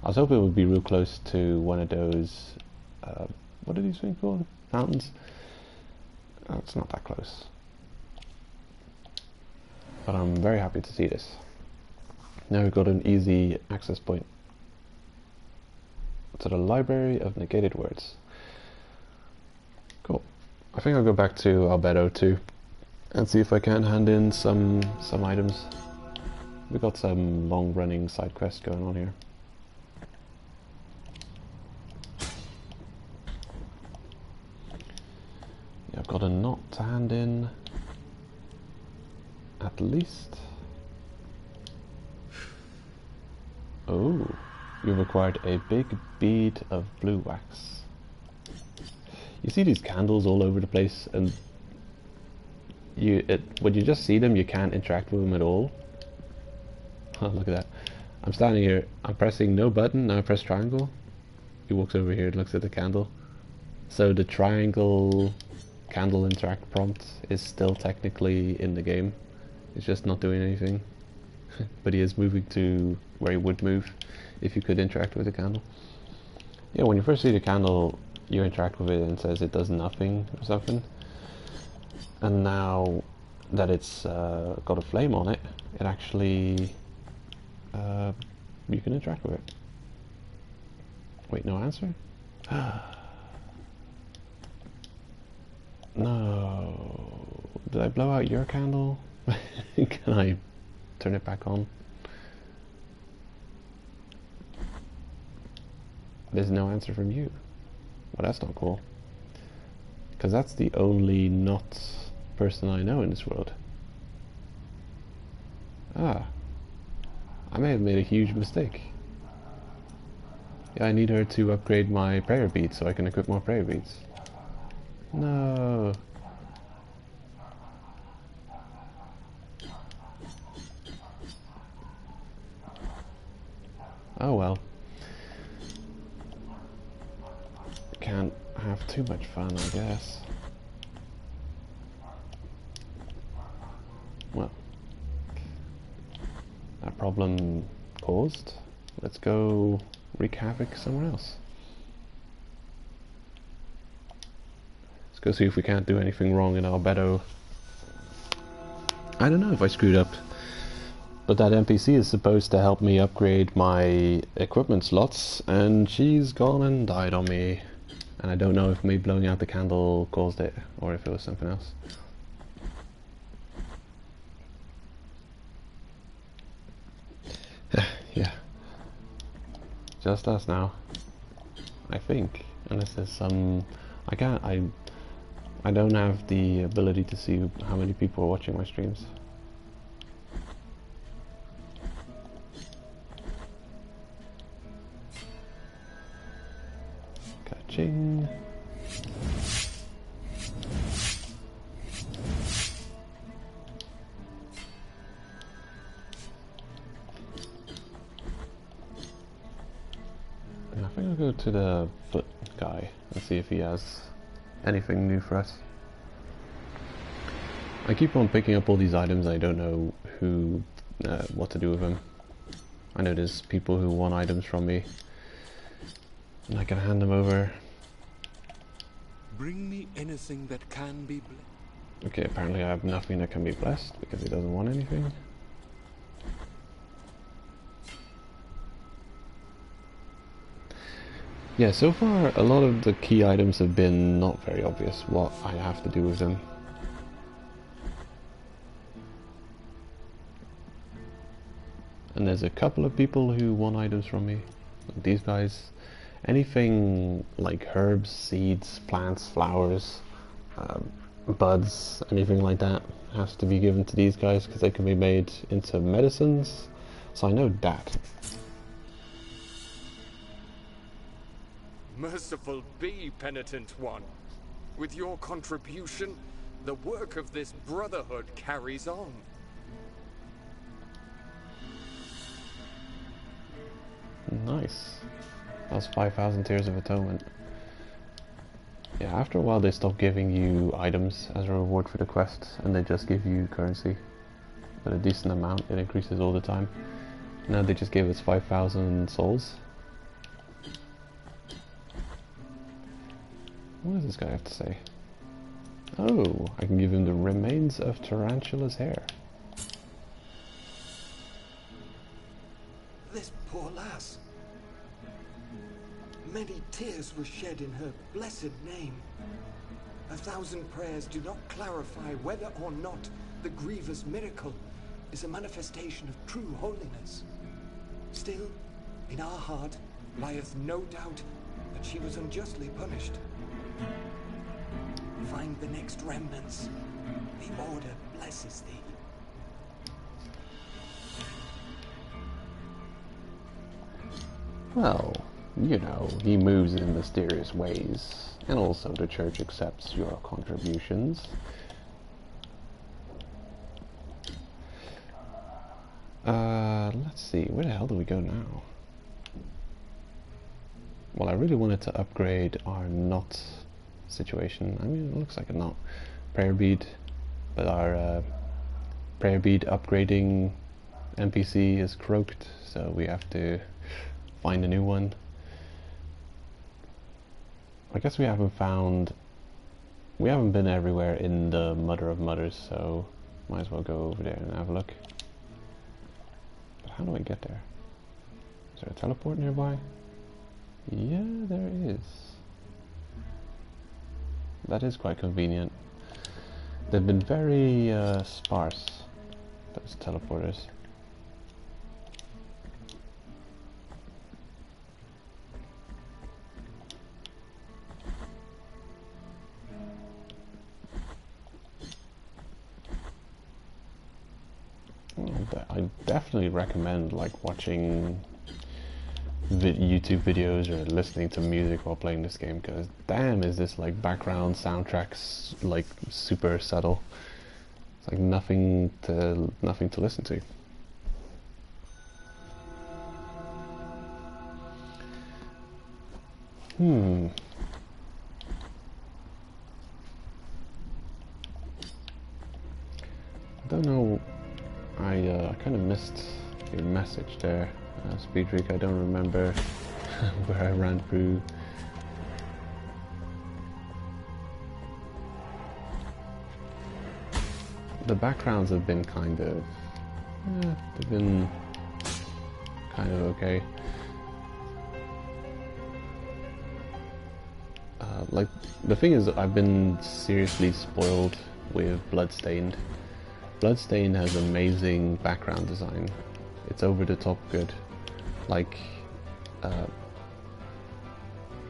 I was hoping it would be real close to one of those... what are these things called? Fountains? Oh, it's not that close. But I'm very happy to see this. Now we've got an easy access point to the library of negated words. Cool. I think I'll go back to Albedo too and see if I can hand in some items. We've got some long-running side quests going on here. Yeah, I've got a knot to hand in, at least. Oh, you've acquired a big bead of blue wax. You see these candles all over the place, and when you just see them, you can't interact with them at all. Oh, look at that. I'm standing here, I'm pressing no button, now I press triangle. He walks over here and looks at the candle. So the triangle candle interact prompt is still technically in the game. It's just not doing anything. But he is moving to where he would move if you could interact with the candle. Yeah, when you first see the candle, you interact with it and it says it does nothing or something. And now that it's got a flame on it, it actually you can interact with it. Wait, no answer? No. Did I blow out your candle? Can I turn it back on? There's no answer from you. Well, that's not cool. Because that's the only not person I know in this world. Ah. I may have made a huge mistake. Yeah, I need her to upgrade my prayer beads so I can equip more prayer beads. No. Oh well. Can't have too much fun, I guess. Well, that problem caused. Let's go wreak havoc somewhere else. Let's go see if we can't do anything wrong in Albedo. I don't know if I screwed up, but that NPC is supposed to help me upgrade my equipment slots, and she's gone and died on me. And I don't know if me blowing out the candle caused it, or if it was something else. Yeah. Just us now. I think. Unless there's some... I don't have the ability to see how many people are watching my streams. Ka-ching. I think I'll go to the foot guy and see if he has anything new for us. I keep on picking up all these items. I don't know what to do with them. I know there's people who want items from me, and I can hand them over.
Bring me anything that can be blessed.
Okay, apparently I have nothing that can be blessed because he doesn't want anything. Yeah, so far a lot of the key items have been not very obvious what I have to do with them. And there's a couple of people who want items from me. These guys, anything like herbs, seeds, plants, flowers, buds, anything like that has to be given to these guys because they can be made into medicines. So I know that.
Merciful be, penitent one. With your contribution, the work of this brotherhood carries on.
Nice. That's 5,000 Tears of Atonement. Yeah, after a while they stop giving you items as a reward for the quest, and they just give you currency. But a decent amount, it increases all the time. Now they just gave us 5,000 souls. What does this guy have to say? Oh, I can give him the remains of Tarantula's hair.
This poor lass. Many tears were shed in her blessed name. 1,000 prayers do not clarify whether or not the grievous miracle is a manifestation of true holiness. Still, in our heart lieth no doubt that she was unjustly punished. Find the next remnants. The Order blesses thee.
Well, you know, he moves in mysterious ways, and also the church accepts your contributions. Let's see, where the hell do we go now? Well, I really wanted to upgrade our knot situation. I mean, it looks like a knot. Prayer bead, but our prayer bead upgrading NPC is croaked, so we have to find a new one. I guess we haven't been everywhere in the Mother of Mothers, so might as well go over there and have a look. But how do I get there? Is there a teleport nearby? Yeah, there is. That is quite convenient. They've been very sparse, those teleporters. I definitely recommend like watching YouTube videos or listening to music while playing this game, because damn is this like background soundtracks like super subtle. It's like nothing to listen to. I don't know. I kind of missed your message there, Speedreek. I don't remember where I ran through. The backgrounds have been kind of, they've been kind of okay. Like, the thing is, I've been seriously spoiled with Bloodstained. Bloodstained has amazing background design. It's over the top good. Like, I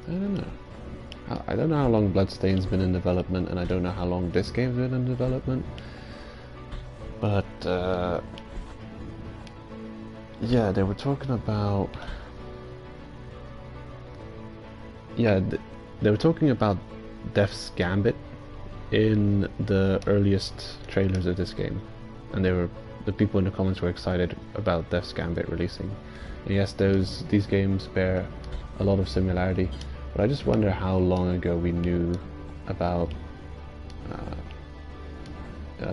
don't know. I don't know how long Bloodstained's been in development, and I don't know how long this game's been in development. But, yeah, they were talking about... Yeah, they were talking about Death's Gambit in the earliest trailers of this game, and the people in the comments were excited about Death's Gambit releasing. And yes, these games bear a lot of similarity, but I just wonder how long ago we knew about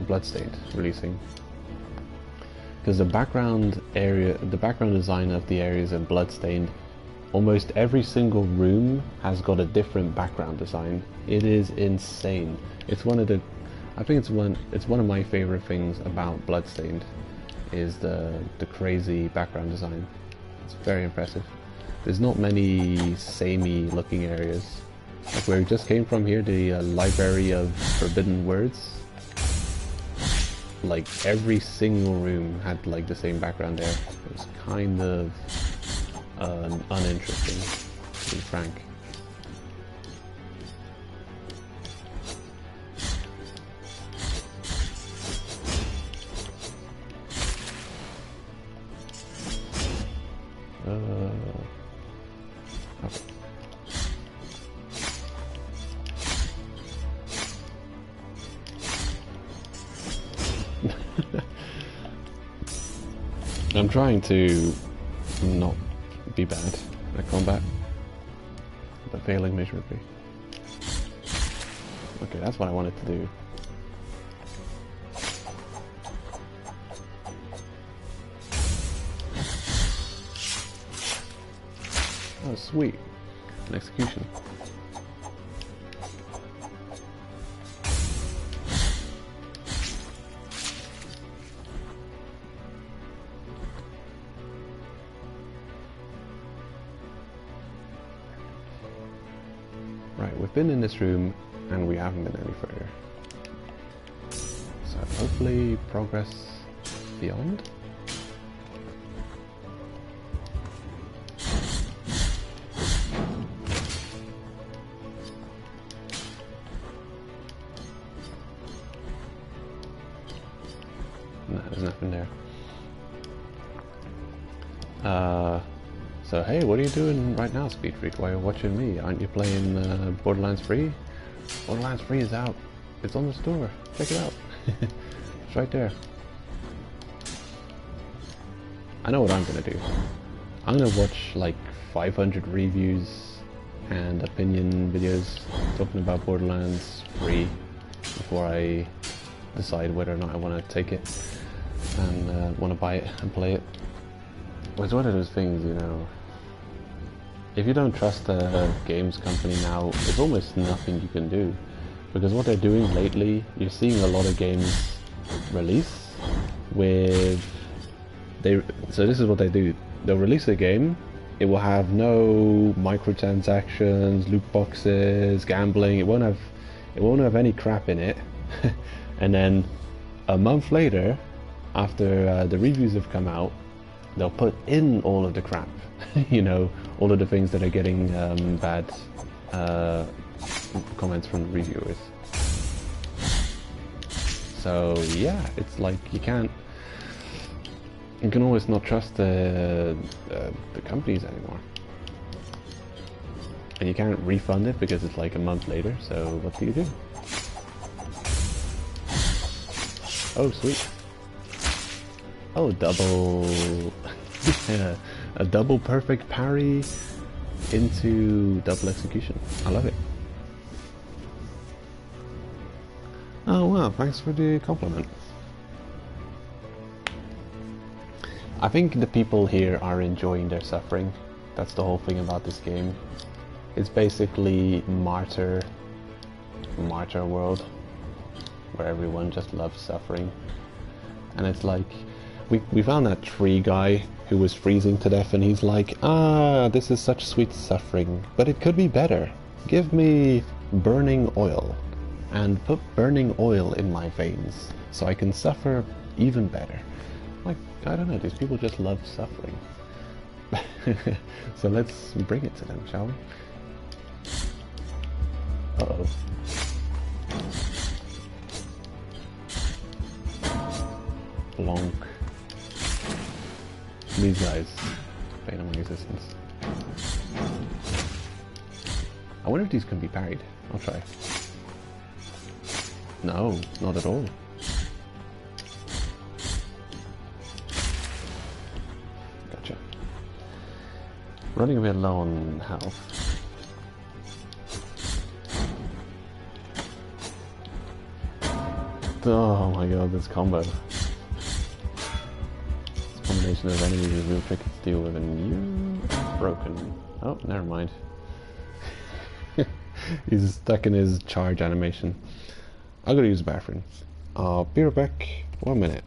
Bloodstained releasing, because the background design of the areas in Bloodstained, almost every single room has got a different background design. It is insane. It's one of the, I think it's one of my favorite things about Bloodstained, is the crazy background design. It's very impressive. There's not many samey looking areas. Like where we just came from here, the Library of Forbidden Words. Like every single room had like the same background there. It was kind of uninteresting, to be frank. I'm trying to not be bad at combat, but failing miserably. Okay, that's what I wanted to do. Oh, sweet. An execution. Right, we've been in this room and we haven't been any further. So hopefully progress beyond. No, there's nothing there. So hey, what are you doing right now, Speed Freak, while you're watching me? Aren't you playing Borderlands 3? Borderlands 3 is out. It's on the store. Check it out. It's right there. I know what I'm gonna do. I'm gonna watch like 500 reviews and opinion videos talking about Borderlands 3 before I decide whether or not I want to take it and want to buy it and play it. It's one of those things, you know, if you don't trust a games company now, there's almost nothing you can do. Because what they're doing lately, you're seeing a lot of games release with... So this is what they do. They'll release a game, it will have no microtransactions, loot boxes, gambling, it won't have any crap in it. And then a month later, after the reviews have come out, they'll put in all of the crap. You know, all of the things that are getting bad comments from the reviewers. So yeah, it's like you can always not trust the companies anymore. And you can't refund it because it's like a month later, so what do you do? Oh, sweet. Oh, double... yeah, a double perfect parry into double execution. I love it. Oh, wow, thanks for the compliment. I think the people here are enjoying their suffering. That's the whole thing about this game. It's basically martyr world, where everyone just loves suffering. And it's like, we found that tree guy who was freezing to death, and he's like, ah, this is such sweet suffering, but it could be better. Give me burning oil, and put burning oil in my veins, so I can suffer even better. Like, I don't know, these people just love suffering. So let's bring it to them, shall we? Uh-oh. Blonk. These guys, pain on my existence. I wonder if these can be parried. I'll try. No, not at all. Gotcha. Running a bit low on health. Oh my god, this combo. Combination of enemies is real tricky to deal with, and you're broken. Oh, never mind. He's stuck in his charge animation. I'm gonna use the bathroom. I'll be right back. 1 minute.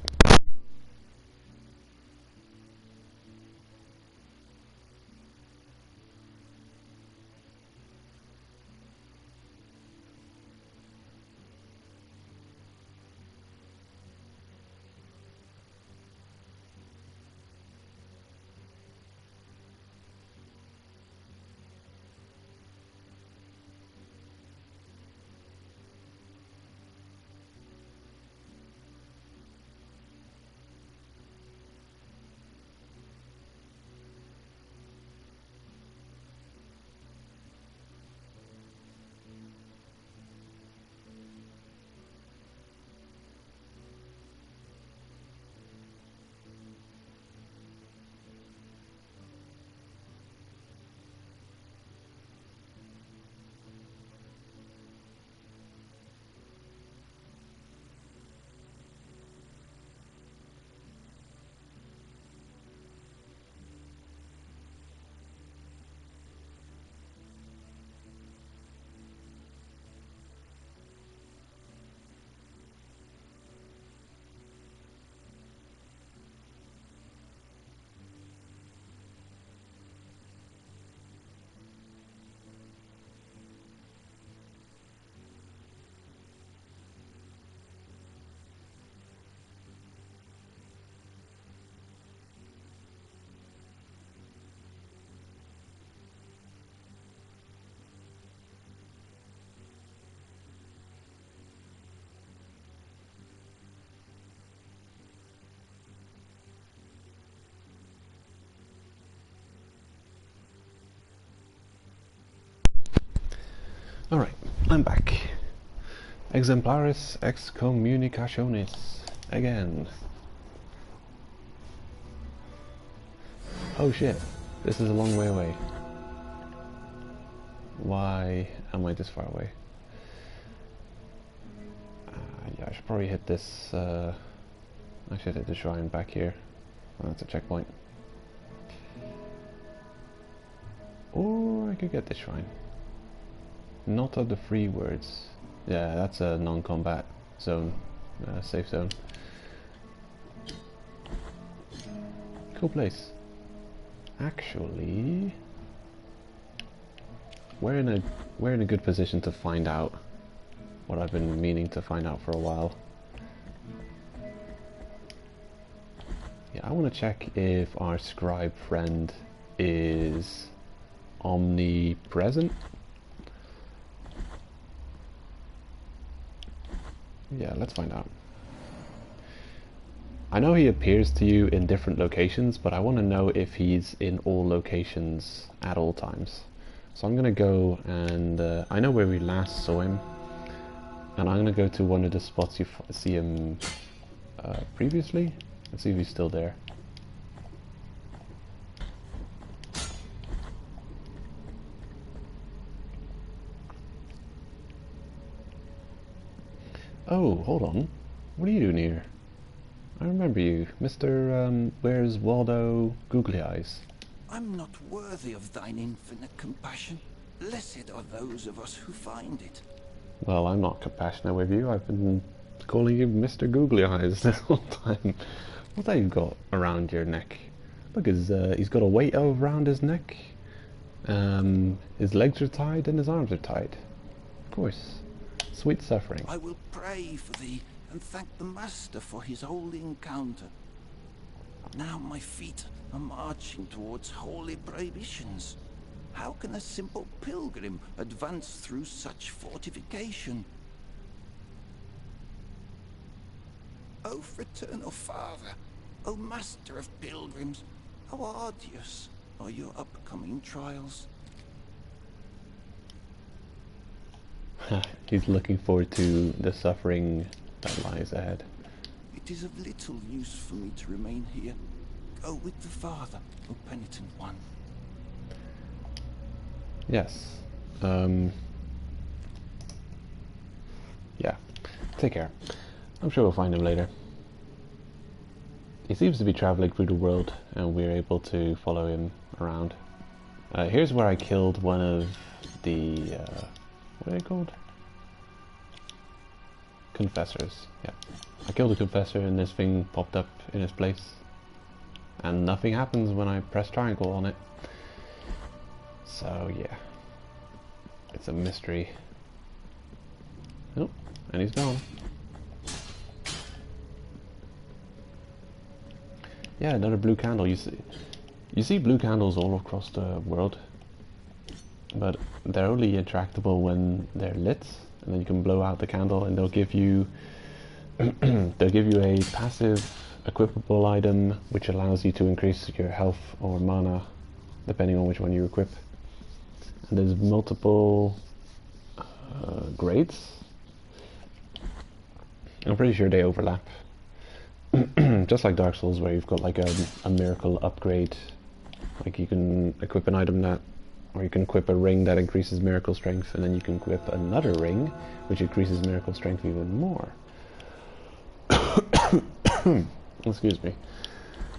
Alright, I'm back. Exemplaris excommunicationis. Again. Oh shit, this is a long way away. Why am I this far away? Yeah, I should probably hit this, I should hit the shrine back here. Oh, that's a checkpoint. Or I could get this shrine. Not of the free words. Yeah, that's a non-combat zone, safe zone. Cool place. Actually, we're in a good position to find out what I've been meaning to find out for a while. Yeah, I want to check if our scribe friend is omnipresent. Yeah, let's find out. I know he appears to you in different locations, but I want to know if he's in all locations at all times. So I'm going to go and I know where we last saw him, and I'm going to go to one of the spots you see him previously and see if he's still there. Oh, hold on. What are you doing here? I remember you, Mr. Where's Waldo Googly Eyes?
I'm not worthy of thine infinite compassion. Blessed are those of us who find it.
Well, I'm not compassionate with you. I've been calling you Mr. Googly Eyes this whole time. What have you got around your neck? Look, he's got a weight around his neck. His legs are tied and his arms are tied. Of course. Sweet suffering.
I will pray for thee and thank the Master for his holy encounter. Now my feet are marching towards holy prohibitions. How can a simple pilgrim advance through such fortification? O fraternal Father, O Master of pilgrims, how arduous are your upcoming trials?
He's looking forward to the suffering that lies ahead.
It is of little use for me to remain here. Go with the Father, O penitent one.
Yes. Yeah. Take care. I'm sure we'll find him later. He seems to be traveling through the world, and we're able to follow him around. Here's where I killed one of the... what are they called? Confessors. Yeah. I killed a confessor and this thing popped up in his place. And nothing happens when I press triangle on it. So yeah. It's a mystery. Oh, and he's gone. Yeah, another blue candle. You see blue candles all across the world. But they're only attractable when they're lit, and then you can blow out the candle and they'll give you they'll give you a passive equipable item which allows you to increase your health or mana depending on which one you equip. And there's multiple grades. I'm pretty sure they overlap. Just like Dark Souls, where you've got like a miracle upgrade, like you can equip an item that, or you can equip a ring that increases miracle strength, and then you can equip another ring which increases miracle strength even more. Excuse me.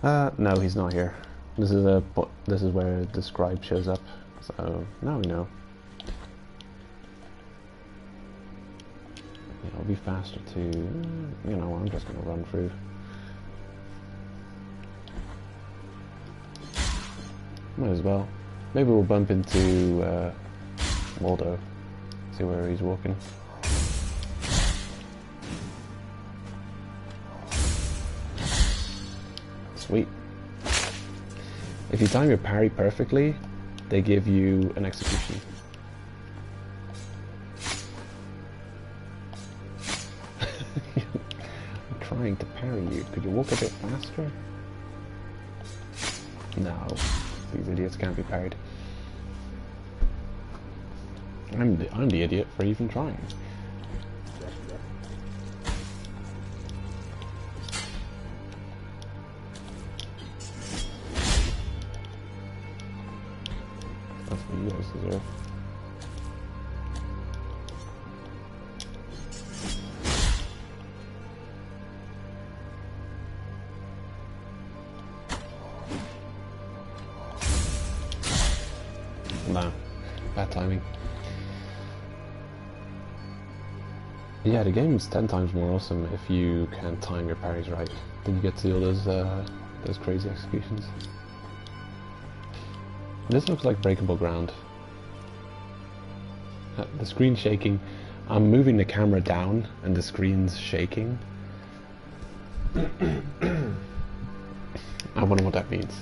No, he's not here. This is where the scribe shows up. So now we know. It'll be faster to, you know, I'm just gonna run through. Might as well. Maybe we'll bump into Waldo. See where he's walking. Sweet. If you time your parry perfectly, they give you an execution. I'm trying to parry you. Could you walk a bit faster? No. These idiots can't be parried. I'm the idiot for even trying. That's what you guys deserve. Nah, bad timing. Yeah, the game's 10 times more awesome if you can time your parries right. Then you get to do all those crazy executions. This looks like breakable ground. The screen's shaking. I'm moving the camera down and the screen's shaking. I wonder what that means.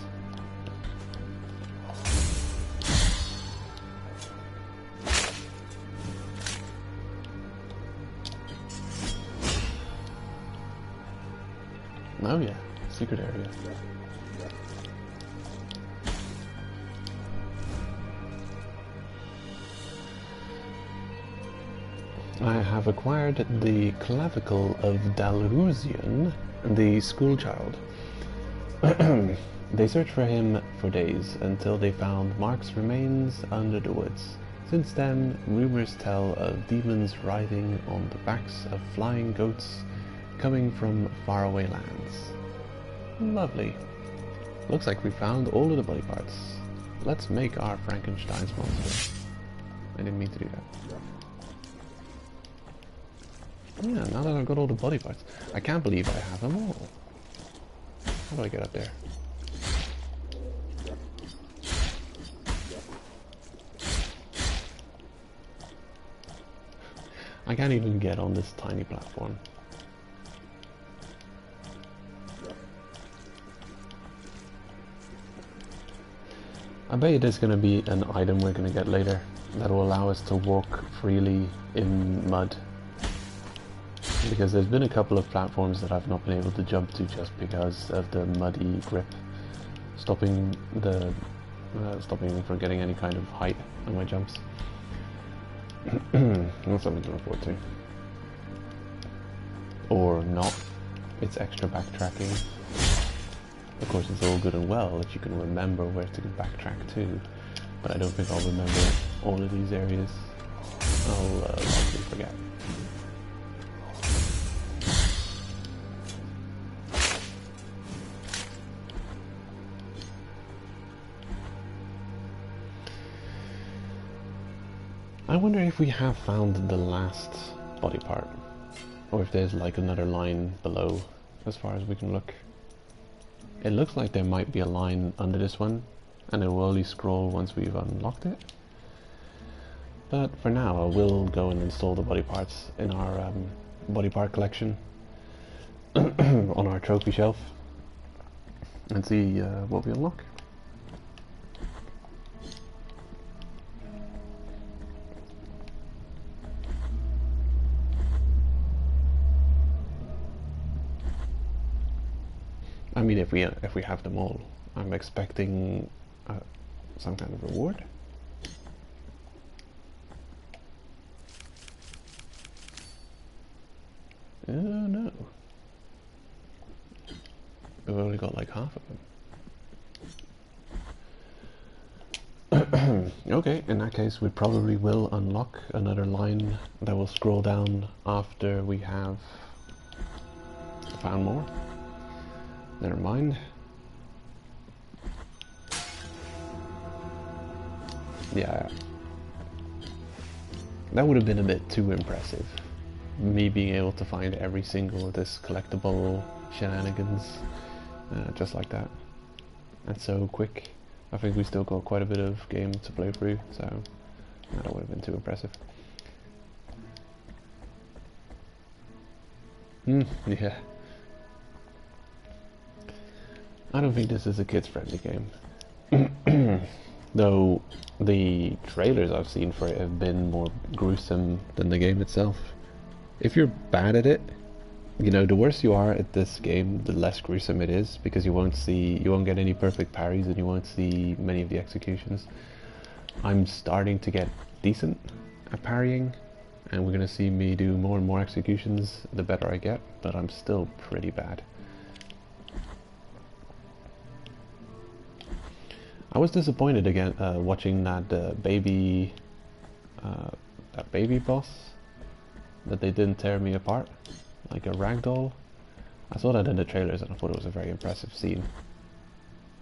Oh yeah, secret area. I have acquired the clavicle of Dalhusian, the schoolchild. They searched for him for days, until they found Mark's remains under the woods. Since then, rumors tell of demons riding on the backs of flying goats, coming from faraway lands. Lovely. Looks like we found all of the body parts. Let's make our Frankenstein's monster. I didn't mean to do that. Yeah, now that I've got all the body parts, I can't believe I have them all. How do I get up there? I can't even get on this tiny platform. I bet there's going to be an item we're going to get later that will allow us to walk freely in mud. Because there's been a couple of platforms that I've not been able to jump to just because of the muddy grip, stopping me from getting any kind of height on my jumps. That's something to look forward to. Or not. It's extra backtracking. Of course, it's all good and well if you can remember where to backtrack to, but I don't think I'll remember all of these areas. I'll likely forget. I wonder if we have found the last body part, or if there's like another line below, as far as we can look. It looks like there might be a line under this one, and it will only scroll once we've unlocked it. But for now, I will go and install the body parts in our body part collection on our trophy shelf, and see what we unlock. I mean, if we have them all, I'm expecting some kind of reward. No. We've only got like half of them. Okay, in that case, we probably will unlock another line that will scroll down after we have found more. Never mind. Yeah. That would have been a bit too impressive. Me being able to find every single of this collectible shenanigans just like that. And so quick. I think we still got quite a bit of game to play through, so that would have been too impressive. Yeah. I don't think this is a kids-friendly game. Though the trailers I've seen for it have been more gruesome than the game itself. If you're bad at it, you know, the worse you are at this game, the less gruesome it is, because you won't get any perfect parries and you won't see many of the executions. I'm starting to get decent at parrying, and we're going to see me do more and more executions the better I get, but I'm still pretty bad. I was disappointed again watching that baby boss, that they didn't tear me apart like a ragdoll. I saw that in the trailers and I thought it was a very impressive scene.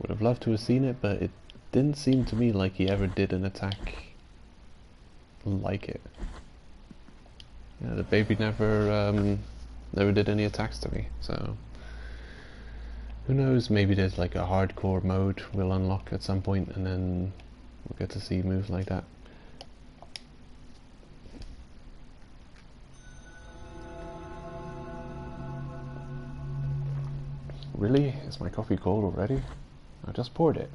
Would have loved to have seen it, but it didn't seem to me like he ever did an attack like it. Yeah, the baby never did any attacks to me, so who knows, maybe there's like a hardcore mode we'll unlock at some point and then we'll get to see moves like that. Really? Is my coffee cold already? I just poured it.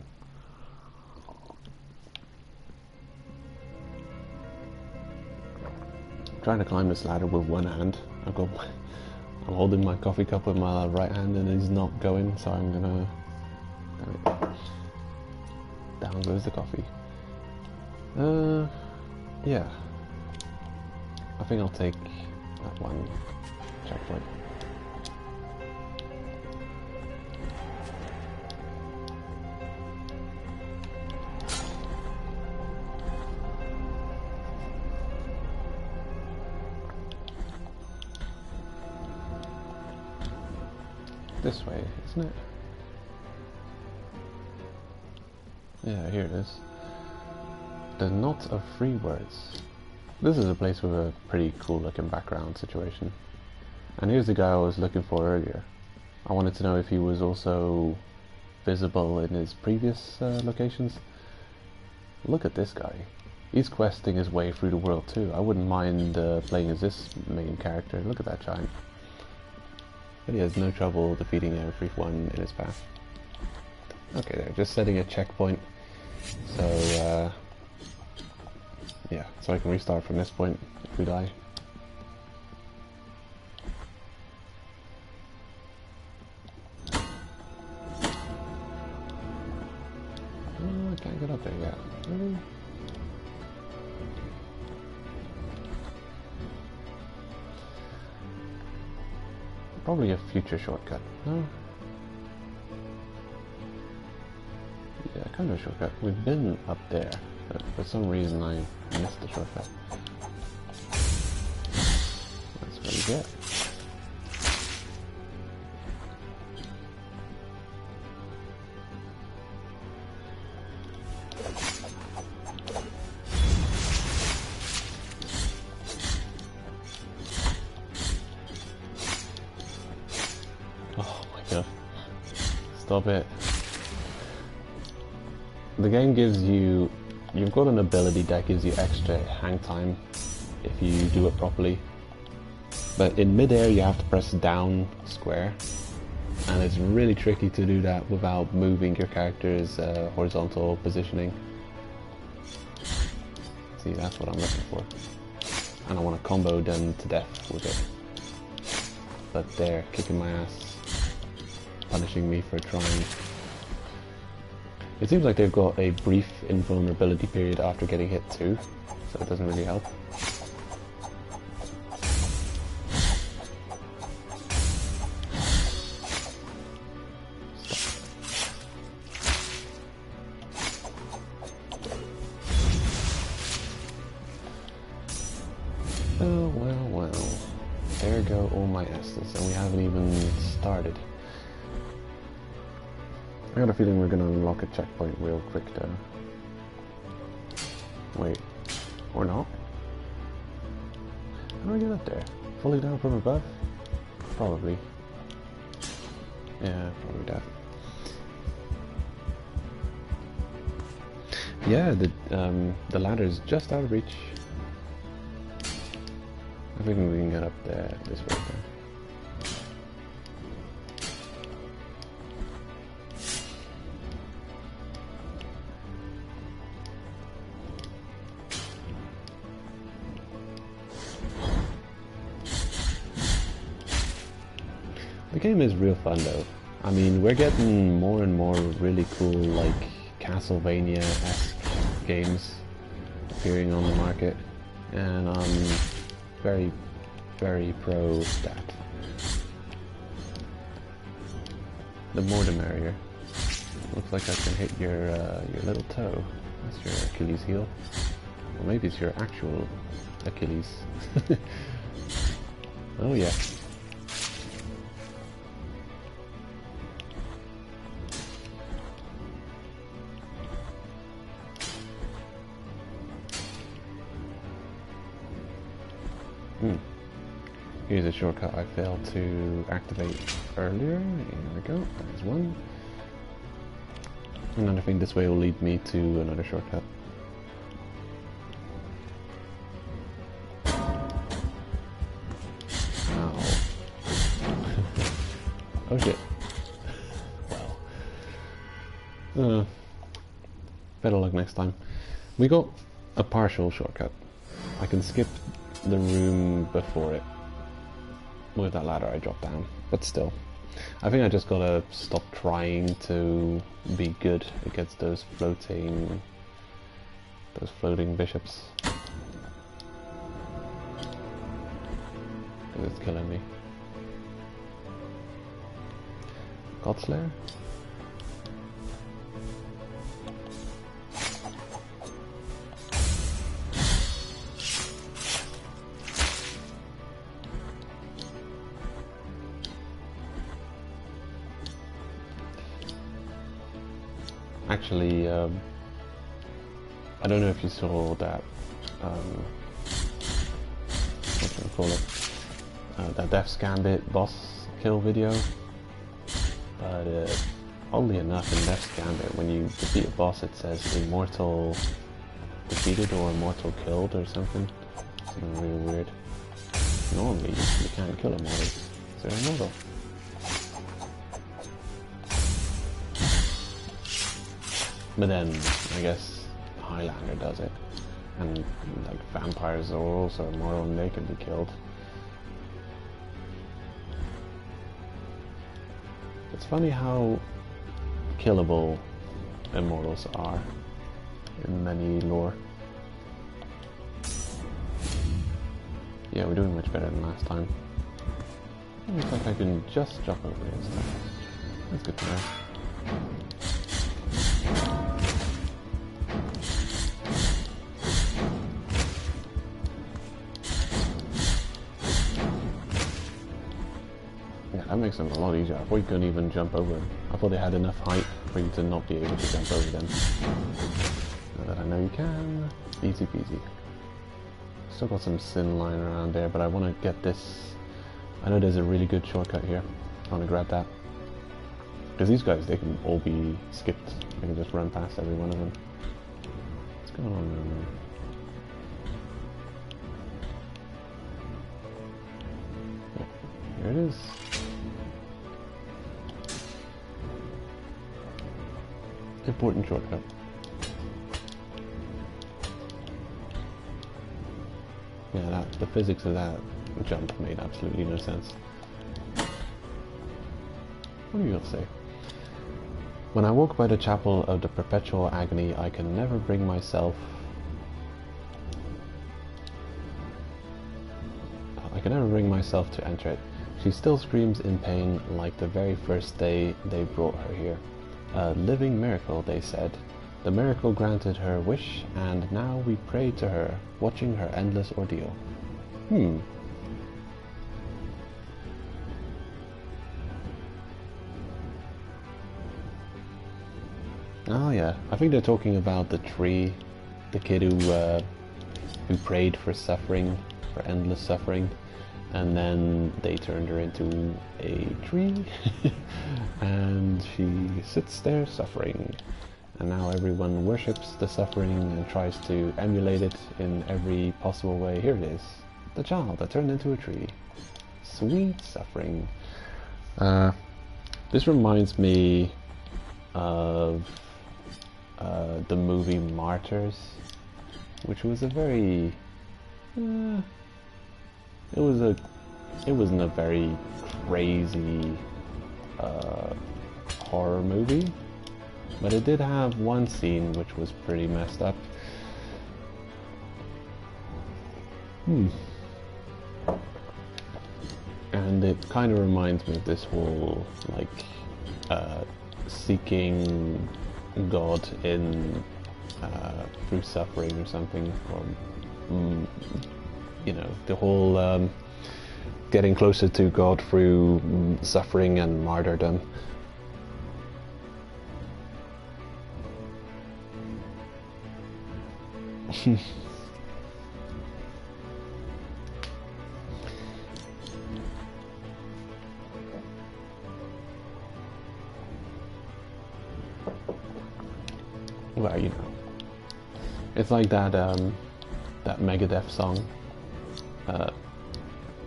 I'm trying to climb this ladder with one hand. I'm holding my coffee cup with my right hand and it's not going, so I'm gonna... Down goes the coffee. Yeah. I think I'll take that one checkpoint. This way, isn't it? Yeah, here it is. The Knot of Free Words. This is a place with a pretty cool looking background situation. And here's the guy I was looking for earlier. I wanted to know if he was also visible in his previous locations. Look at this guy. He's questing his way through the world too. I wouldn't mind playing as this main character. Look at that giant. But he has no trouble defeating everyone in his path. Okay, there, just setting a checkpoint. So, yeah, so I can restart from this point if we die. Oh, I can't get up there yet. Really? Probably a future shortcut. No? Yeah, kind of a shortcut. We've been up there, but for some reason I missed the shortcut. That's what you get. Stop it. The game gives you... You've got an ability that gives you extra hang time if you do it properly. But in mid-air you have to press down square. And it's really tricky to do that without moving your character's horizontal positioning. See, that's what I'm looking for. And I want to combo them to death with it. But they're kicking my ass. Punishing me for trying. It seems like they've got a brief invulnerability period after getting hit too, so it doesn't really help. Oh well, well. There go all my S's, and we haven't even started. I got a feeling we're going to unlock a checkpoint real quick though. Wait, or not? How do I get up there? Fully down from above? Probably. Yeah, probably that. Yeah, the ladder's just out of reach. I think we can get up there this way then. The game is real fun though. I mean, we're getting more and more really cool, like, Castlevania-esque games appearing on the market. and I'm very, very pro stat. The more the merrier. Looks like I can hit your little toe. That's your Achilles heel. Or maybe it's your actual Achilles. Oh yeah. Here's a shortcut I failed to activate earlier. Here we go. There's one. Another thing this way will lead me to another shortcut. Ow. Oh shit. Well. Better luck next time. We got a partial shortcut. I can skip the room before it. With that ladder I dropped down, but still. I think I just gotta stop trying to be good against those floating bishops. Because it's killing me. Godslayer? Actually, I don't know if you saw that, what do I call it, that Death's Gambit boss kill video, but oddly enough in Death's Gambit when you defeat a boss it says immortal defeated or immortal killed or something. Something really weird. Normally you can't kill immortals, so they're immortal. But then, I guess, Highlander does it. And, like, vampires are also immortal and they can be killed. It's funny how killable immortals are in many lore. Yeah, we're doing much better than last time. Looks like I can just jump over it and stuff. That's good to know. That makes them a lot easier. I thought you couldn't even jump over them. I thought they had enough height for you to not be able to jump over them. Now that I know you can, easy peasy. Still got some sin lying around there, but I want to get this. I know there's a really good shortcut here. I want to grab that. Because these guys, they can all be skipped. I can just run past every one of them. What's going on there, man? Here it is. Important shortcut. Yeah, the physics of that jump made absolutely no sense. What do you have to say? When I walk by the chapel of the perpetual agony, I can never bring myself to enter it. She still screams in pain like the very first day they brought her here. A living miracle, they said. The miracle granted her wish, and now we pray to her, watching her endless ordeal. Oh yeah, I think they're talking about the tree, the kid who prayed for suffering, for endless suffering, and then they turned her into a tree, and she sits there suffering, and now everyone worships the suffering and tries to emulate it in every possible way. Here it is, the child that turned into a tree. Sweet suffering. This reminds me of the movie Martyrs, which was a very it wasn't a very crazy horror movie, but it did have one scene which was pretty messed up. And it kind of reminds me of this whole, like, seeking God in through suffering or something, or you know, the whole getting closer to God through suffering and martyrdom. Well, you know, it's like that that Megadeth song,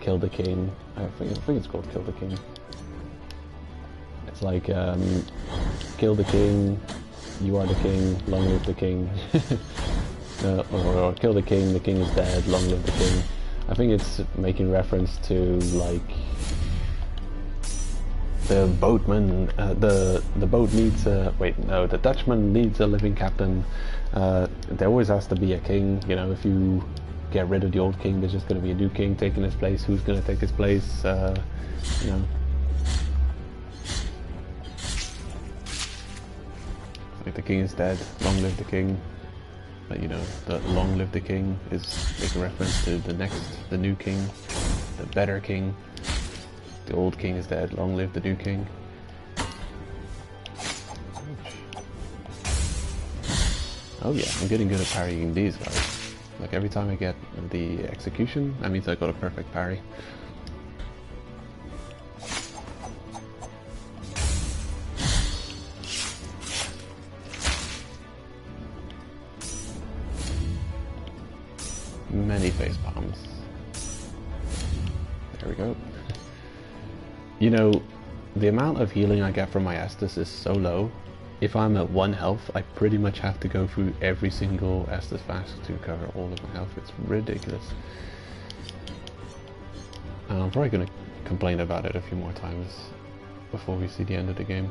"Kill the King." I think it's called "Kill the King." It's like, "Kill the king, you are the king, long live the king." or "Kill the king is dead, long live the king." I think it's making reference to, like, the boatman, the boat needs the Dutchman needs a living captain. There always has to be a king. You know, if you get rid of the old king, there's just going to be a new king taking his place. Who's going to take his place? You know, like, the king is dead, long live the king. But, you know, the long live the king is making reference to the new king, the better king. The old king is dead, long live the new king. Oh yeah, I'm getting good at parrying these guys. Like, every time I get the execution, that means I got a perfect parry. Many face palms. There we go. You know, the amount of healing I get from my Estus is so low. If I'm at 1 health, I pretty much have to go through every single Estus flask to cover all of my health. It's ridiculous. And I'm probably going to complain about it a few more times before we see the end of the game.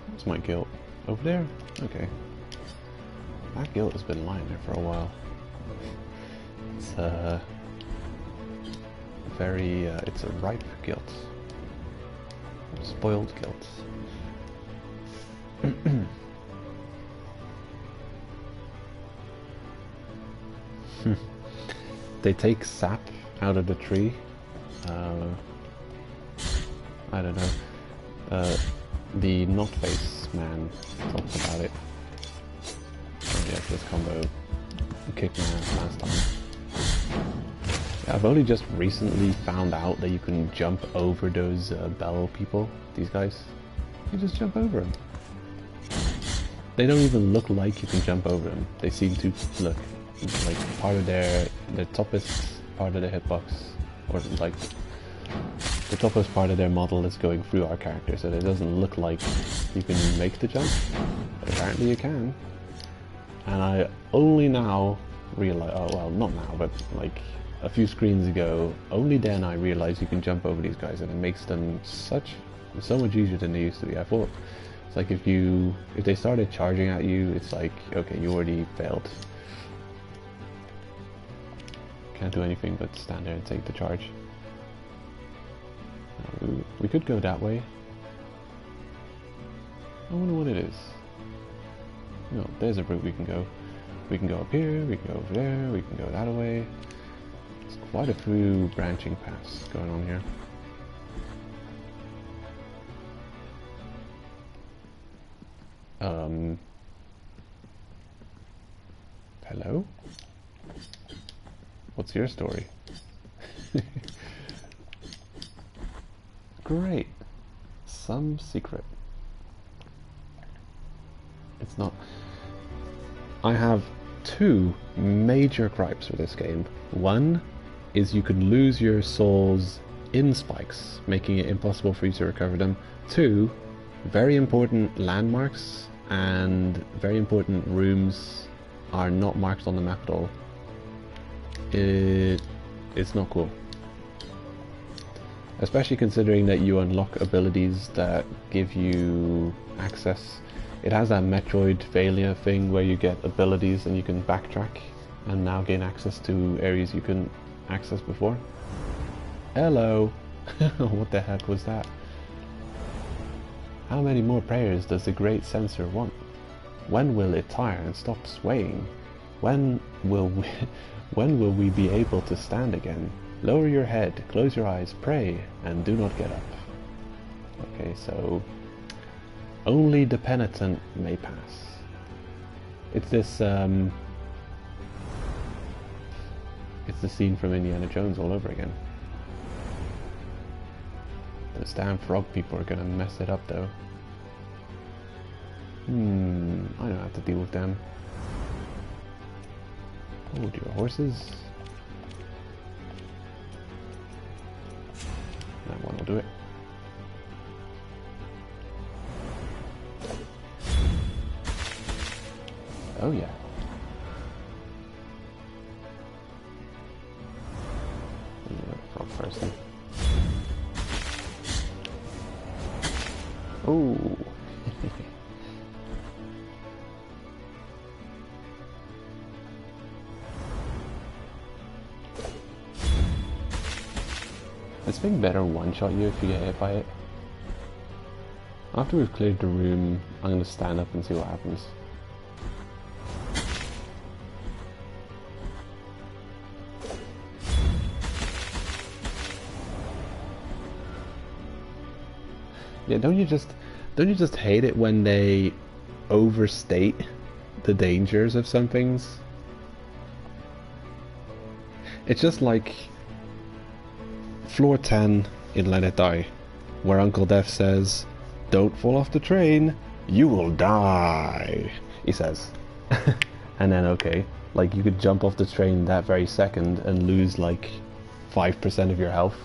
Where's my guild? Over there? Okay. That guild has been lying there for a while. It's it's a ripe guilt. Spoiled guilt. They take sap out of the tree. I don't know. The Not-Face man talked about it. Oh yes, this combo kicked my ass last time. I've only just recently found out that you can jump over those bell people, these guys. You just jump over them. They don't even look like you can jump over them. They seem to look like part of the toppest part of the hitbox, or like the toppest part of their model is going through our character, so it doesn't look like you can make the jump. But apparently you can. And I only now realize, oh well, not now, but like a few screens ago, only then I realized you can jump over these guys, and it makes them so much easier than they used to be. I thought it's like if they started charging at you, it's like, okay, you already failed. Can't do anything but stand there and take the charge. We could go that way. I wonder what it is. No, there's a route we can go. We can go up here, we can go over there, we can go that way. There's quite a few branching paths going on here. Hello? What's your story? Great. Some secret. It's not. I have two major gripes for this game. One is you can lose your souls in spikes, making it impossible for you to recover them. Two, very important landmarks and very important rooms are not marked on the map at all. It's not cool. Especially considering that you unlock abilities that give you access It has that Metroidvania thing where you get abilities and you can backtrack and now gain access to areas you couldn't access before. Hello! What the heck was that? How many more prayers does the great censor want? When will it tire and stop swaying? When will we be able to stand again? Lower your head, close your eyes, pray, and do not get up. Okay, so only the penitent may pass. It's this it's the scene from Indiana Jones all over again. Those damn frog people are gonna mess it up though. I don't have to deal with them. Oh, do your horses? That one will do it. Oh yeah. Frog person. Oh. This thing better one-shot you if you get hit by it. After we've cleared the room, I'm going to stand up and see what happens. Yeah, don't you just hate it when they overstate the dangers of some things? It's just like floor 10 in Let It Die, where Uncle Death says, "Don't fall off the train, you will die," he says. And then, okay, like you could jump off the train that very second and lose like 5% of your health.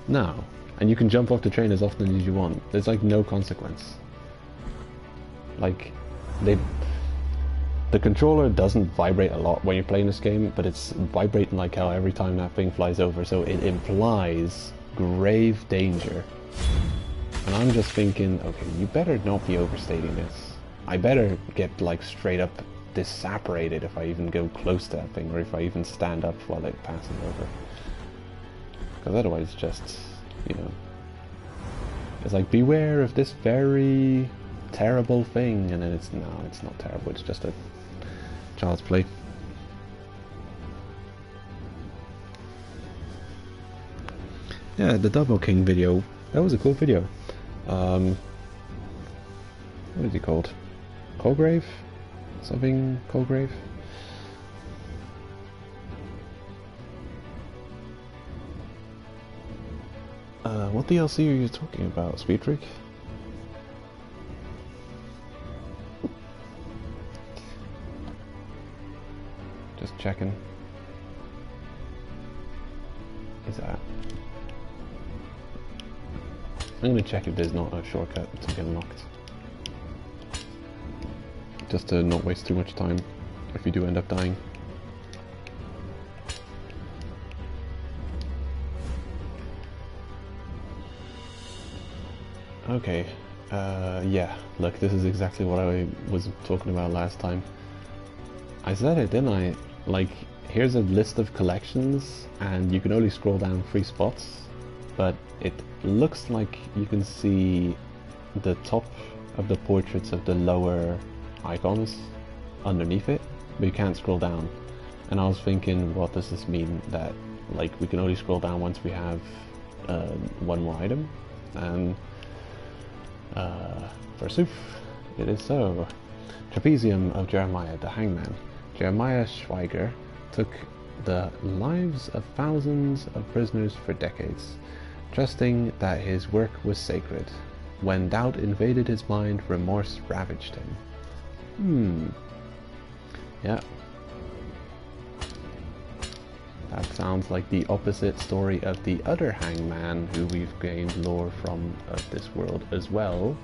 No. And you can jump off the train as often as you want. There's like no consequence. Like, the controller doesn't vibrate a lot when you're playing this game, but it's vibrating like hell every time that thing flies over, so it implies grave danger. And I'm just thinking, okay, you better not be overstating this. I better get like straight up disapparated if I even go close to that thing, or if I even stand up while it passes over. Because otherwise it's just, you know, it's like, beware of this very terrible thing, and then it's not terrible, it's just a child's play. Yeah, the Double King video, that was a cool video. What is he called? Colgrave? Something Colgrave? What DLC are you talking about, Speed Freak? Just checking. Is that? I'm gonna check if there's not a shortcut to get unlocked. Just to not waste too much time if you do end up dying. Okay, yeah, look, this is exactly what I was talking about last time. I said it, didn't I? Like, here's a list of collections, and you can only scroll down 3 spots, but it looks like you can see the top of the portraits of the lower icons underneath it, but you can't scroll down. And I was thinking, what does this mean? That, like, we can only scroll down once we have one more item? And forsooth, it is so. Trapezium of Jeremiah the Hangman. Jeremiah Schweiger took the lives of thousands of prisoners for decades, trusting that his work was sacred. When doubt invaded his mind, remorse ravaged him. Yeah. That sounds like the opposite story of the other hangman who we've gained lore from of this world as well.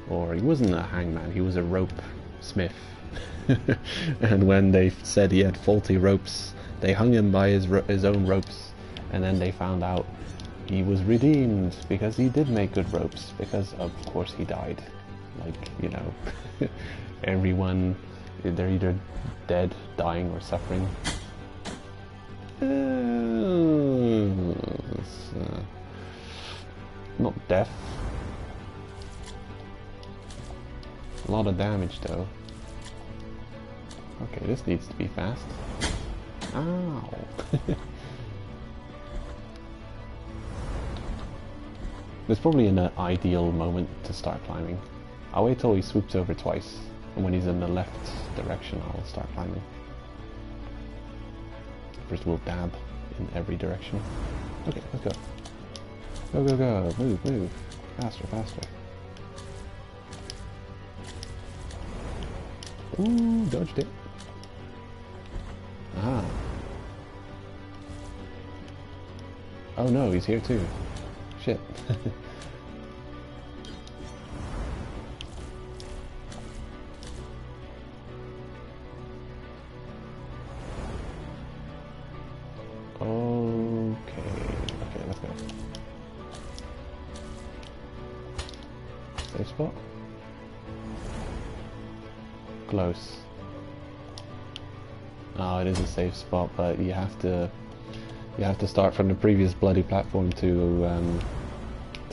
Or he wasn't a hangman, he was a rope smith. And when they said he had faulty ropes, they hung him by his own ropes, and then they found out he was redeemed because he did make good ropes, because of course he died. like, you know, everyone, they're either dead, dying, or suffering. Not death. A lot of damage though. Okay, this needs to be fast. Ow! There's probably an ideal moment to start climbing. I'll wait till he swoops over twice, and when he's in the left direction I'll start climbing. First we'll dab in every direction. Okay, let's go. Go, go, go. Move, move. Faster, faster. Ooh, dodged it. Ah. Oh no, he's here too. Shit. Okay, let's go. Safe spot? Close. Oh, it is a safe spot, but you have to start from the previous bloody platform to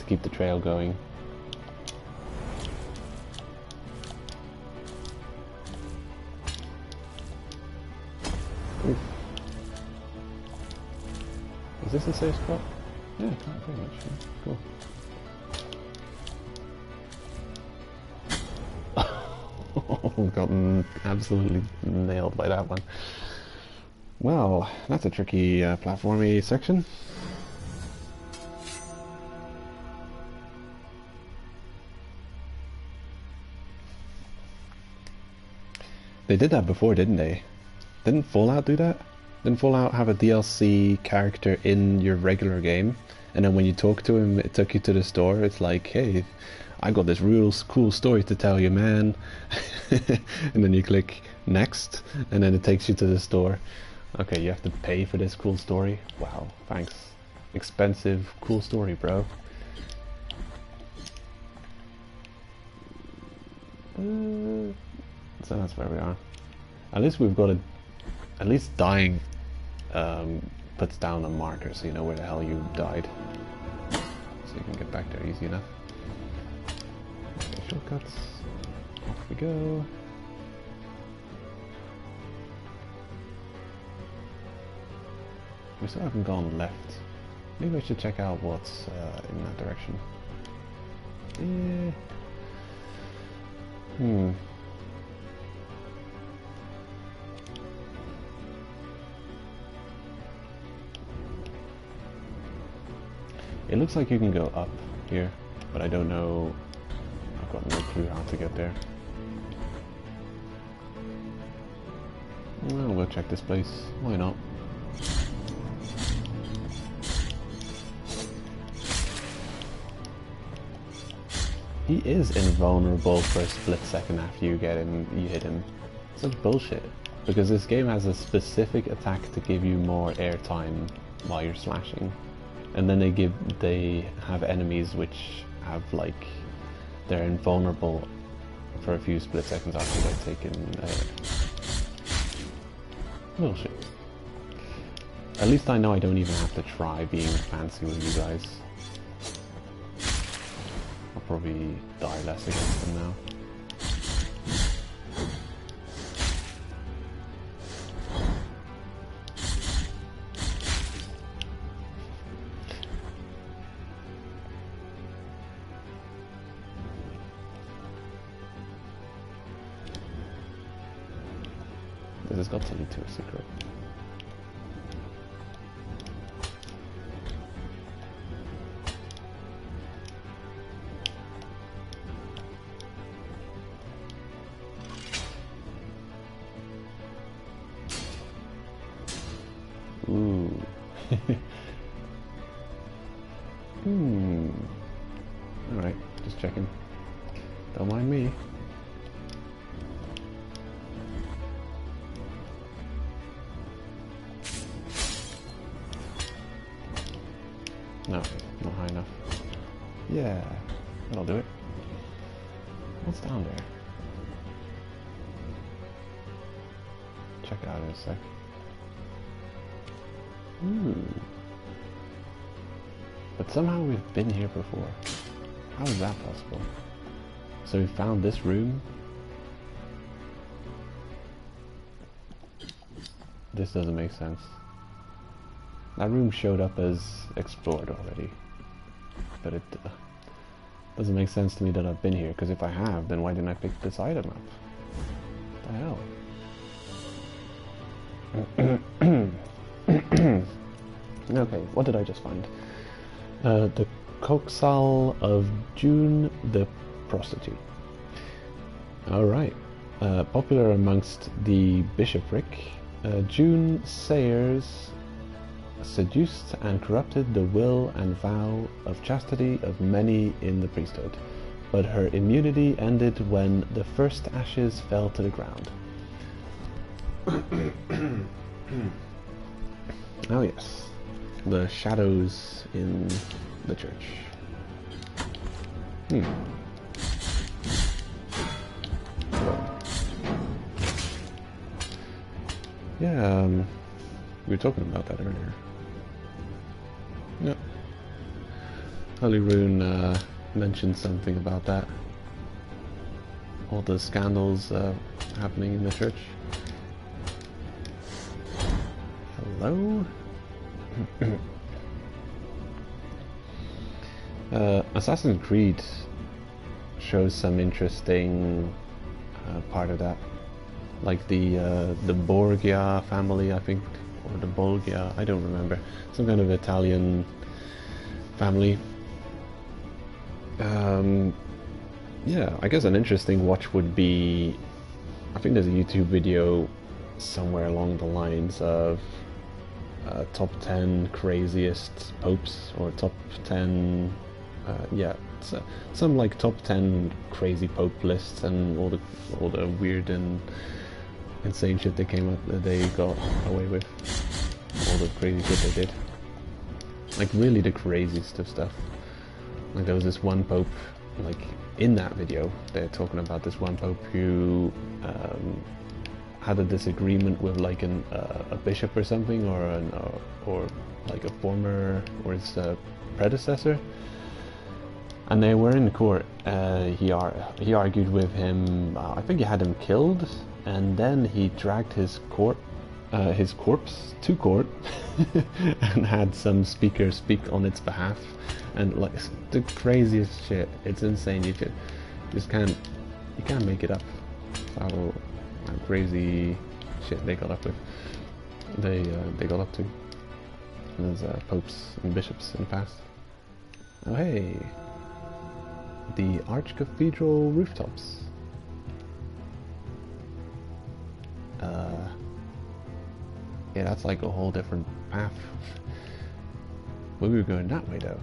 keep the trail going. Oof. Is this a safe spot? Yeah, very much. Yeah. Cool. Oh, gotten absolutely nailed by that one. Well, that's a tricky platformy section. They did that before, didn't they? Didn't Fallout do that? Didn't Fallout have a DLC character in your regular game, and then when you talk to him, it took you to the store? It's like, hey, I got this real cool story to tell you, man. And then you click next, and then it takes you to the store. Okay, you have to pay for this cool story? Wow, thanks. Expensive, cool story, bro. So that's where we are. At least we've got a... At least dying puts down a marker so you know where the hell you died. So you can get back there easy enough. Okay, shortcuts. Off we go. We still haven't gone left. Maybe I should check out what's in that direction. It looks like you can go up here, but I don't know. I've got no clue how to get there. Well, we'll check this place. Why not? He is invulnerable for a split second after you hit him. Such bullshit. Because this game has a specific attack to give you more airtime while you're slashing. And then they have enemies which have like, they're invulnerable for a few split seconds after they're taken. Bullshit. At least I know I don't even have to try being fancy with you guys. I'll probably die less against them now. This has got to lead to a secret. Ooh. Alright, just checking. Don't mind me. No, not high enough. Yeah, that'll do it. What's down there? Check it out in a sec. But somehow we've been here before. How is that possible? So we found this room. This doesn't make sense. That room showed up as explored already. But it doesn't make sense to me that I've been here, because if I have, then why didn't I pick this item up? What the hell? Okay, what did I just find? The Coxal of June the Prostitute. Alright. Popular amongst the bishopric, June Sayers seduced and corrupted the will and vow of chastity of many in the priesthood, but her immunity ended when the first ashes fell to the ground. Oh yes, the shadows in the church. Yeah, we were talking about that earlier. Yep. Holy Rune mentioned something about that. All the scandals happening in the church. Hello? Assassin's Creed shows some interesting part of that. Like the Borgia family, I think, or the Bolgia, I don't remember. Some kind of Italian family. Yeah, I guess an interesting watch would be, I think there's a YouTube video somewhere along the lines of top 10 craziest popes, or top 10, yeah, some like top 10 crazy pope lists, and all the weird and insane shit they got away with, all the crazy shit they did, like really the craziest of stuff. Like there was this one pope, like in that video they're talking about this one pope who had a disagreement with like a bishop or something, or like a former, or his predecessor, and they were in court. He argued with him. I think he had him killed, and then he dragged his corpse to court and had some speaker speak on its behalf, and like the craziest shit. It's insane. You can't make it up. How crazy shit they got up with. They got up to as popes and bishops in the past. Oh hey, the Archcathedral rooftops. Yeah, that's like a whole different path. We were going that way though.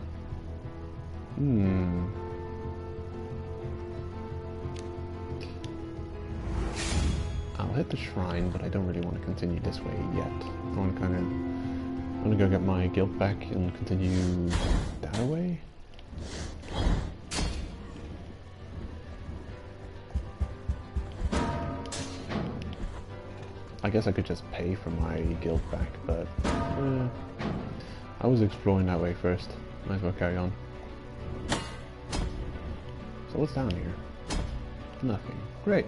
I'll hit the shrine, but I don't really want to continue this way yet. I want to go get my guilt back and continue that way. I guess I could just pay for my guilt back, but I was exploring that way first. Might as well carry on. So what's down here? Nothing. Great.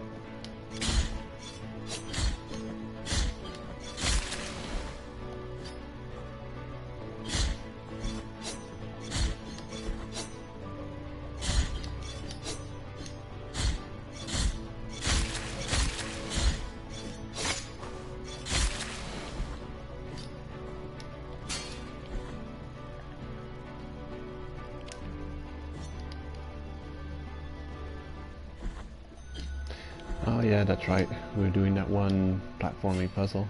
Oh yeah, that's right. We were doing that one platforming puzzle.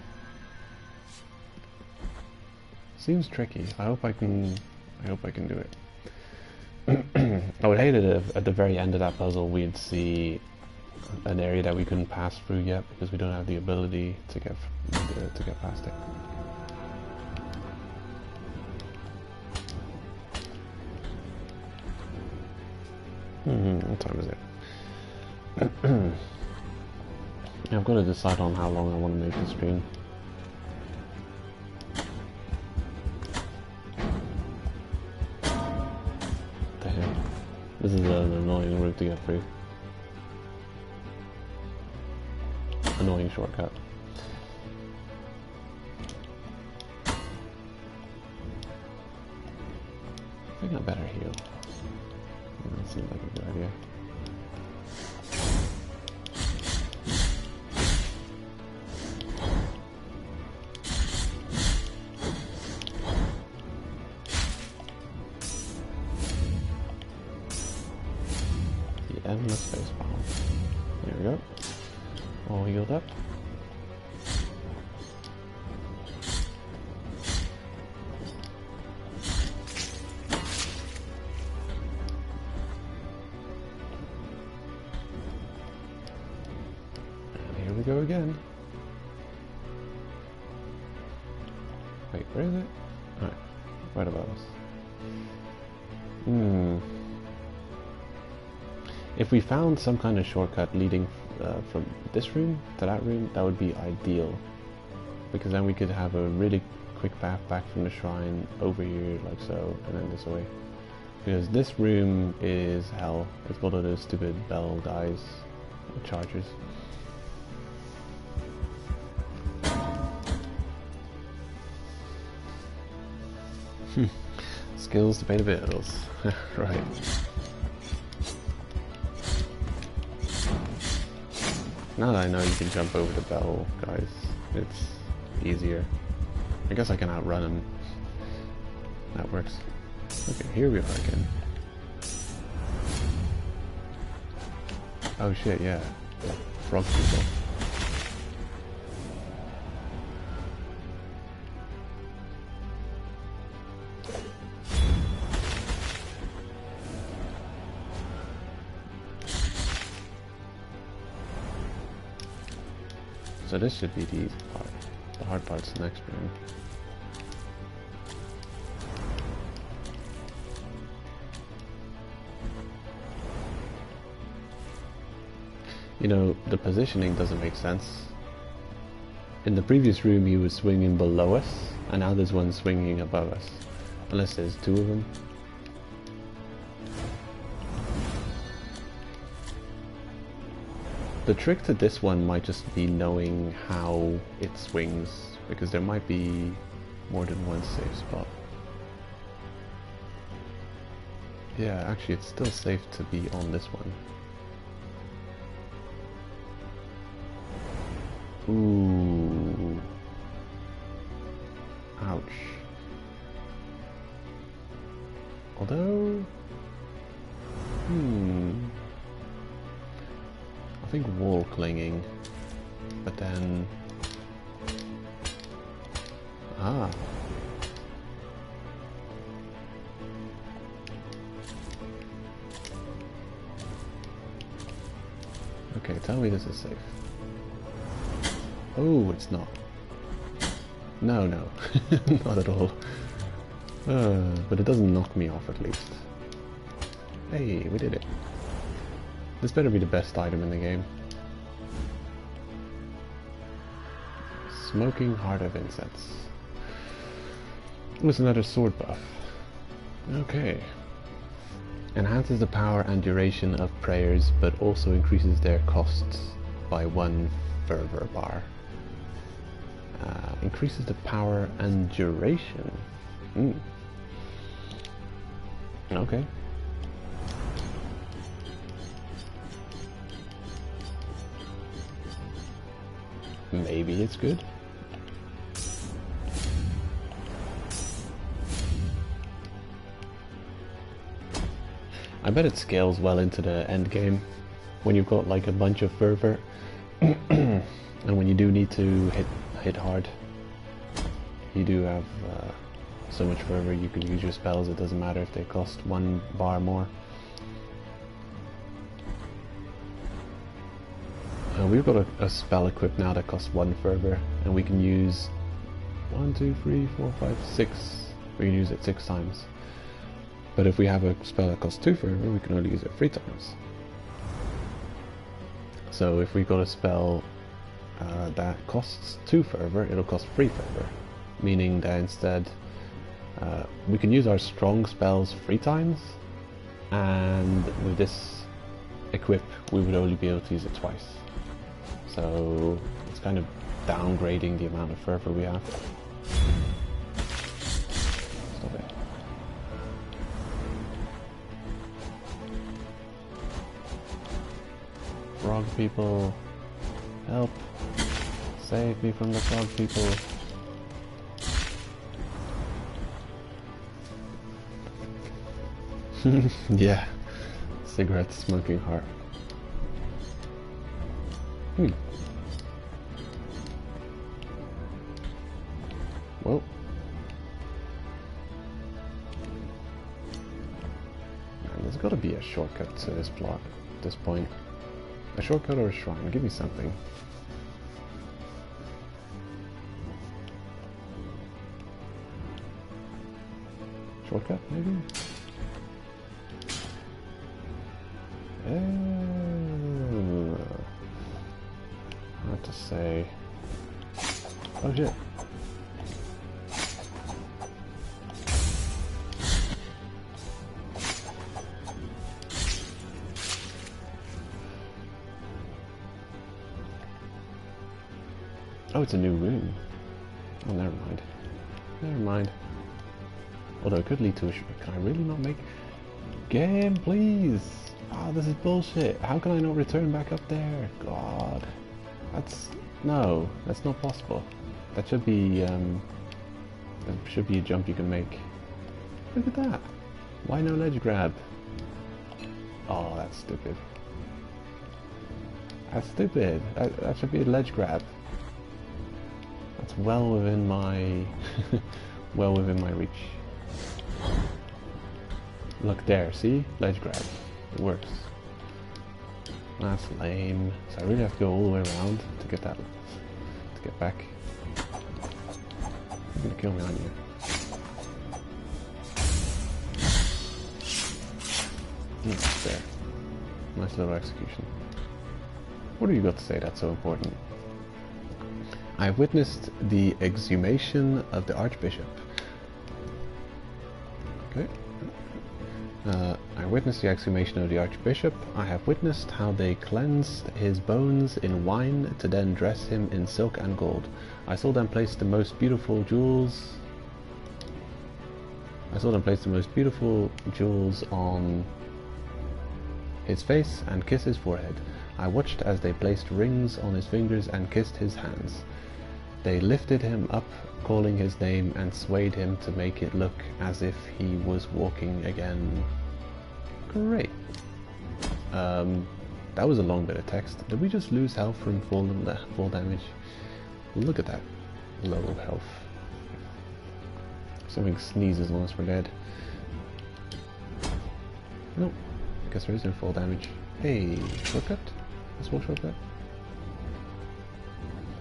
Seems tricky. I hope I can do it. I would hate it if at the very end of that puzzle we'd see an area that we couldn't pass through yet because we don't have the ability to get past it. What time is it? I've got to decide on how long I want to make the stream. Damn. This is an annoying route to get through. Annoying shortcut. I think I better heal. That seems like a good idea. The endless space bomb. There we go. All healed up. Go again. Wait, where is it? Alright, right above us. If we found some kind of shortcut leading from this room to that room, that would be ideal. Because then we could have a really quick path back from the shrine over here, like so, and then this way. Because this room is hell. It's one of those stupid bell guys, chargers. Skills to pay the bills. Right. Now that I know you can jump over the bell, guys, it's easier. I guess I can outrun him. That works. Okay, here we are again. Oh shit, yeah. Frog people. So this should be the easy part. The hard part's the next room. You know, the positioning doesn't make sense. In the previous room he was swinging below us, and now there's one swinging above us. Unless there's two of them. The trick to this one might just be knowing how it swings, because there might be more than one safe spot. Yeah, actually it's still safe to be on this one. Ooh. Ouch. Although... I think wall clinging, but then... Ah. Okay, tell me this is safe. Oh, it's not. No, no. Not at all. But it doesn't knock me off at least. Hey, we did it. This better be the best item in the game. Smoking Heart of Incense. What's another sword buff? Okay. Enhances the power and duration of prayers, but also increases their costs by 1 fervor bar. Increases the power and duration. Okay. Maybe it's good. I bet it scales well into the end game when you've got like a bunch of fervor and when you do need to hit hard. You do have so much fervor you can use your spells, it doesn't matter if they cost 1 bar more. We've got a spell equipped now that costs 1 fervor, and we can use 1, 2, 3, 4, 5, 6. We can use it 6 times. But if we have a spell that costs 2 fervor, we can only use it 3 times. So if we got a spell that costs 2 fervor, it'll cost 3 fervor, meaning that instead we can use our strong spells 3 times, and with this equip we would only be able to use it twice. So it's kind of downgrading the amount of fervor we have. Stop it. Frog people, help! Save me from the frog people. Yeah, cigarette smoking heart. Well, man, there's got to be a shortcut to this plot at this point. A shortcut or a shrine? Give me something. Shortcut, maybe? Hard to say. Oh shit. Oh, it's a new rune. Oh, never mind. Never mind. Although it could lead to a can I really not make... Game, please! Oh, this is bullshit. How can I not return back up there? God. That's... No, that's not possible. That should be, there should be a jump you can make. Look at that. Why no ledge grab? Oh, that's stupid. That's stupid. That should be a ledge grab. That's well within my... well within my reach. Look there, see? Ledge grab. It works. That's lame. So I really have to go all the way around to get that... to get back. You're gonna kill me, aren't you? There. Nice little execution. What have you got to say that's so important? I have witnessed the exhumation of the Archbishop. Okay. I witnessed the exhumation of the Archbishop. I have witnessed how they cleansed his bones in wine to then dress him in silk and gold. I saw them place the most beautiful jewels. On his face and kiss his forehead. I watched as they placed rings on his fingers and kissed his hands. They lifted him up, calling his name, and swayed him to make it look as if he was walking again. Great. That was a long bit of text. Did we just lose health from fall damage? Look at that. Low health. Something sneezes on us, we're dead. Nope. I guess there is no fall damage. Hey, shortcut? A small shortcut?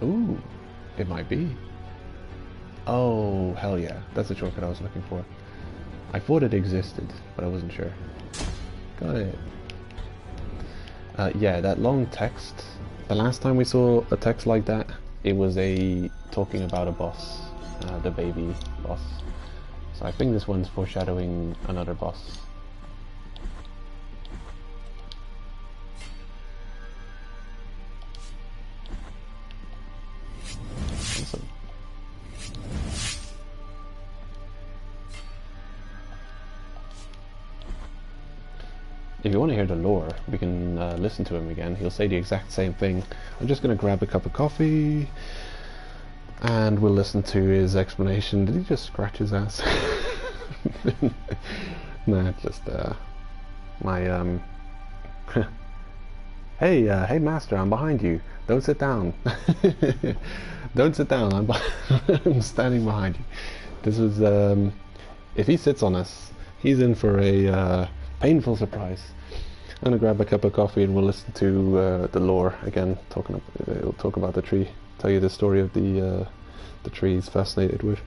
Ooh, it might be. Oh, hell yeah. That's the shortcut I was looking for. I thought it existed, but I wasn't sure. Got it. Yeah, that long text. The last time we saw a text like that, it was talking about a boss. The baby boss. So I think this one's foreshadowing another boss. Awesome. If you want to hear the lore, we can listen to him again. He'll say the exact same thing. I'm just going to grab a cup of coffee and we'll listen to his explanation. Did he just scratch his ass? Nah, just my hey master, I'm behind you. Don't sit down. Don't sit down. I'm standing behind you. This was if he sits on us, he's in for a painful surprise. I'm gonna grab a cup of coffee and we'll listen to the lore again. We'll talk about the tree. Tell you the story of the tree he's fascinated with.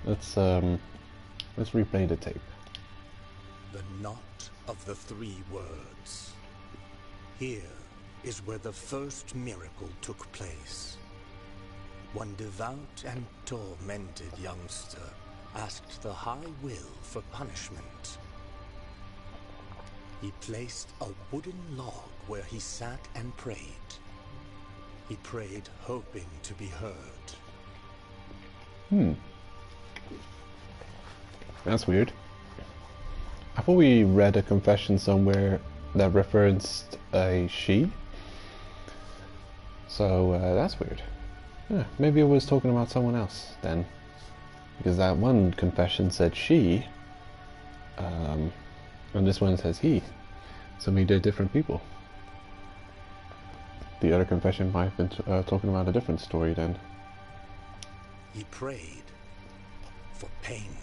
let's replay the tape.
The knot of the 3 words. Here is where the first miracle took place. One devout and tormented youngster asked the High Will for punishment. He placed a wooden log where he sat and prayed. He prayed hoping to be heard.
That's weird. I thought we read a confession somewhere that referenced a she. So that's weird. Yeah, maybe it was talking about someone else then. Because that one confession said she, and this one says he. So maybe they're different people. The other confession might have been talking about a different story then.
He prayed for pain,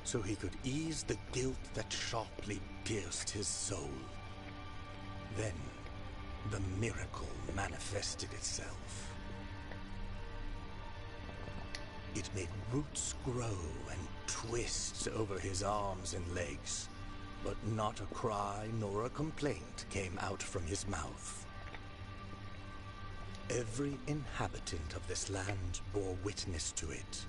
so he could ease the guilt that sharply pierced his soul. Then, the miracle manifested itself. It made roots grow and twist over his arms and legs, but not a cry nor a complaint came out from his mouth. Every inhabitant of this land bore witness to it,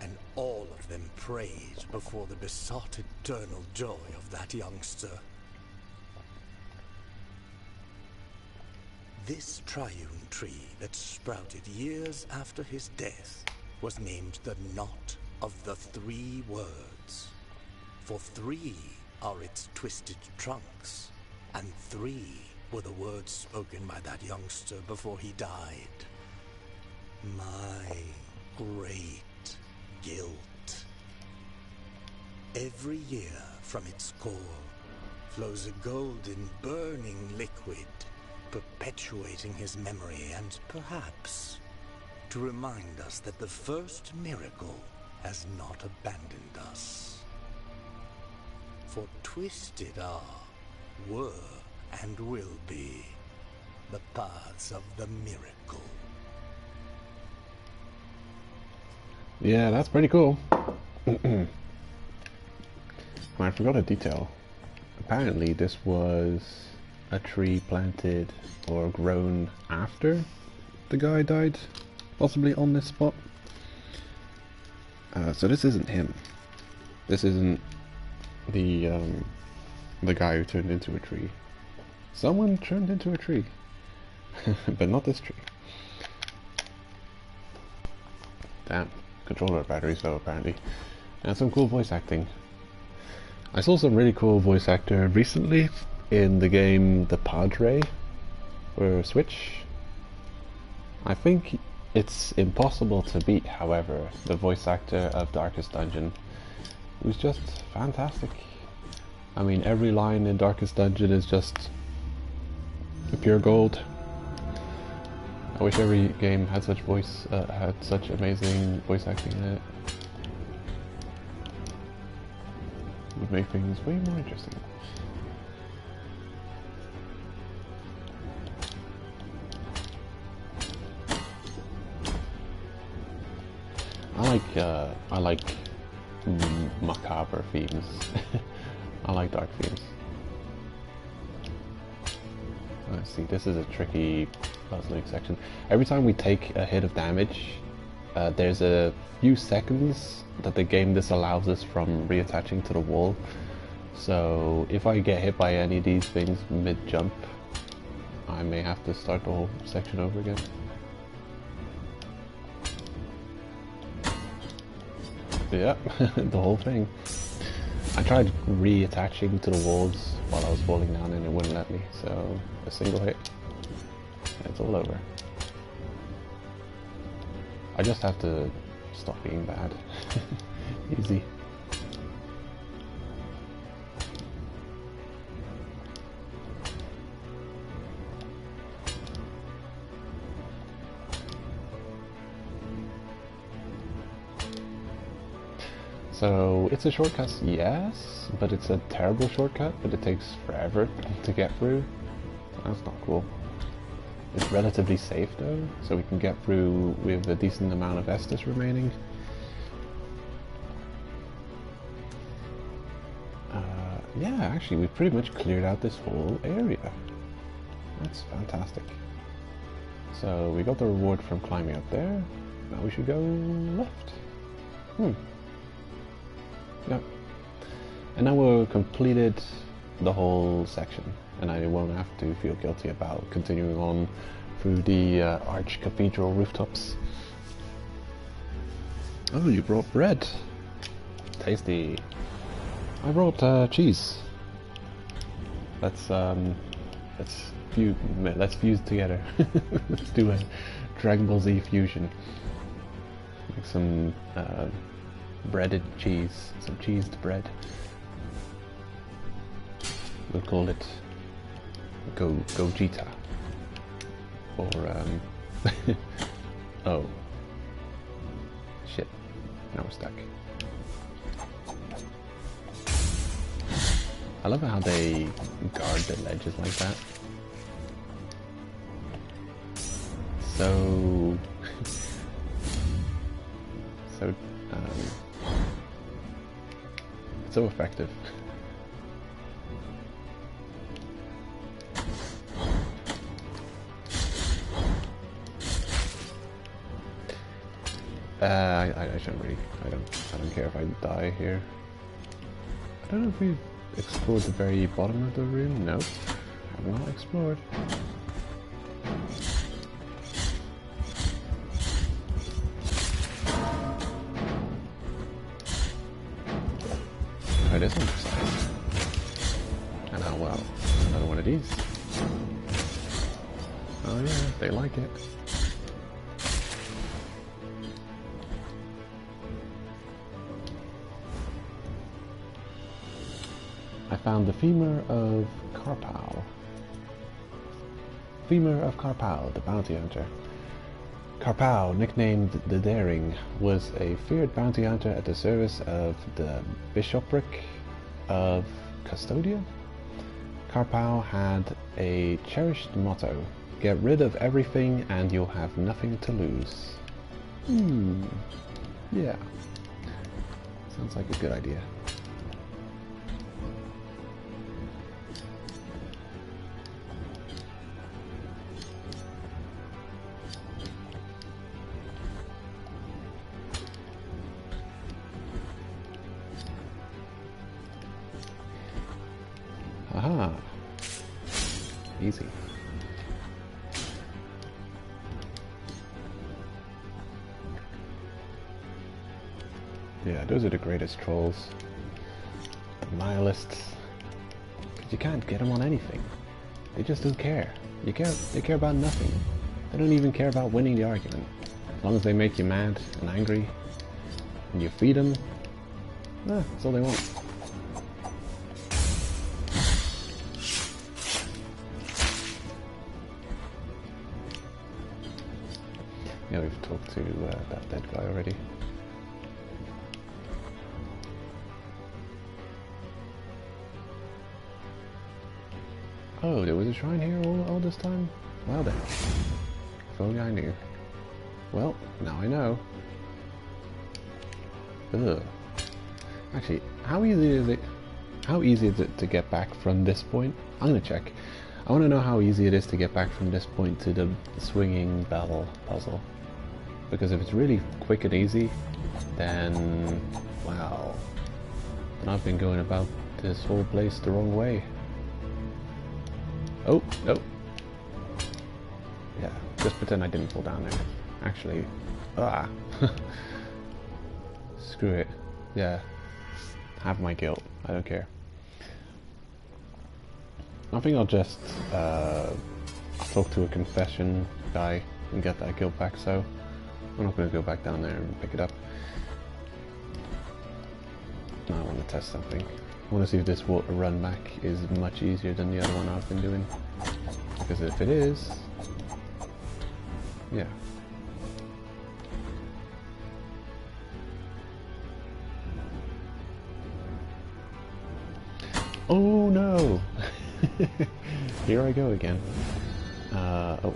and all of them prayed before the besought eternal joy of that youngster. This triune tree that sprouted years after his death was named the Knot of the 3 Words. For 3 are its twisted trunks, and 3 were the words spoken by that youngster before he died. My great guilt. Every year from its core flows a golden, burning liquid, perpetuating his memory and perhaps to remind us that the first miracle has not abandoned us. For twisted are, were, and will be the paths of the miracle.
Yeah, that's pretty cool. I forgot a detail. Apparently this was a tree planted or grown after the guy died, possibly on this spot. So this isn't him. This isn't the guy who turned into a tree. Someone turned into a tree, but not this tree. Damn, controller batteries though apparently, and some cool voice acting. I saw some really cool voice actor recently in the game The Padre for Switch. I think it's impossible to beat, however, the voice actor of Darkest Dungeon, who's just fantastic. I mean, every line in Darkest Dungeon is just pure gold. I wish every game had such amazing voice acting in it. Would make things way more interesting. I like macabre themes. I like dark themes. Let's see, this is a tricky puzzling section. Every time we take a hit of damage, there's a few seconds that the game disallows us from reattaching to the wall. So if I get hit by any of these things mid-jump, I may have to start the whole section over again. Yeah, the whole thing. I tried reattaching to the walls while I was falling down and it wouldn't let me, so a single hit, and it's all over. I just have to stop being bad. Easy. So it's a shortcut, yes, but it's a terrible shortcut, but it takes forever to get through. That's not cool. It's relatively safe though, so we can get through with a decent amount of Estus remaining. Yeah, actually, we've pretty much cleared out this whole area. That's fantastic. So we got the reward from climbing up there. Now we should go left. Yep. And now we've completed the whole section, and I won't have to feel guilty about continuing on through the Arch Cathedral rooftops. Oh, you brought bread. Tasty. I brought cheese. Let's fuse together. Let's do a Dragon Ball Z fusion. Make some breaded cheese, some cheesed bread. We'll call it Gogeta. Or oh shit! Now we're stuck. I love how they guard the ledges like that. So so effective. I shouldn't really. I don't care if I die here. I don't know if we've explored the very bottom of the room. No, I've not explored. Oh, it is on the side. And oh well, another one of these. Oh yeah, they like it. I found the femur of Karpal. Femur of Karpal, the bounty hunter. Karpal, nicknamed the Daring, was a feared bounty hunter at the service of the bishopric of Custodia. Karpal had a cherished motto: get rid of everything and you'll have nothing to lose. Yeah. Sounds like a good idea. Aha! Easy. Yeah, those are the greatest trolls. The nihilists. Because you can't get them on anything. They just don't care. They care about nothing. They don't even care about winning the argument. As long as they make you mad and angry, and you feed them, that's all they want. Yeah, we've talked to that dead guy already. Oh, there was a shrine here all this time? Well then. If only I knew. Well, now I know. Ugh. Actually, how easy is it to get back from this point? I'm gonna check. I want to know how easy it is to get back from this point to the swinging bell puzzle. Because if it's really quick and easy, then, wow, then I've been going about this whole place the wrong way. Oh, no. Yeah, just pretend I didn't fall down there. Actually, screw it. Yeah, have my guilt. I don't care. I think I'll just talk to a confession guy and get that guilt back, so I'm not going to go back down there and pick it up. I want to test something. I want to see if this water run back is much easier than the other one I've been doing. Because if it is, yeah. Oh no! Here I go again. Oh.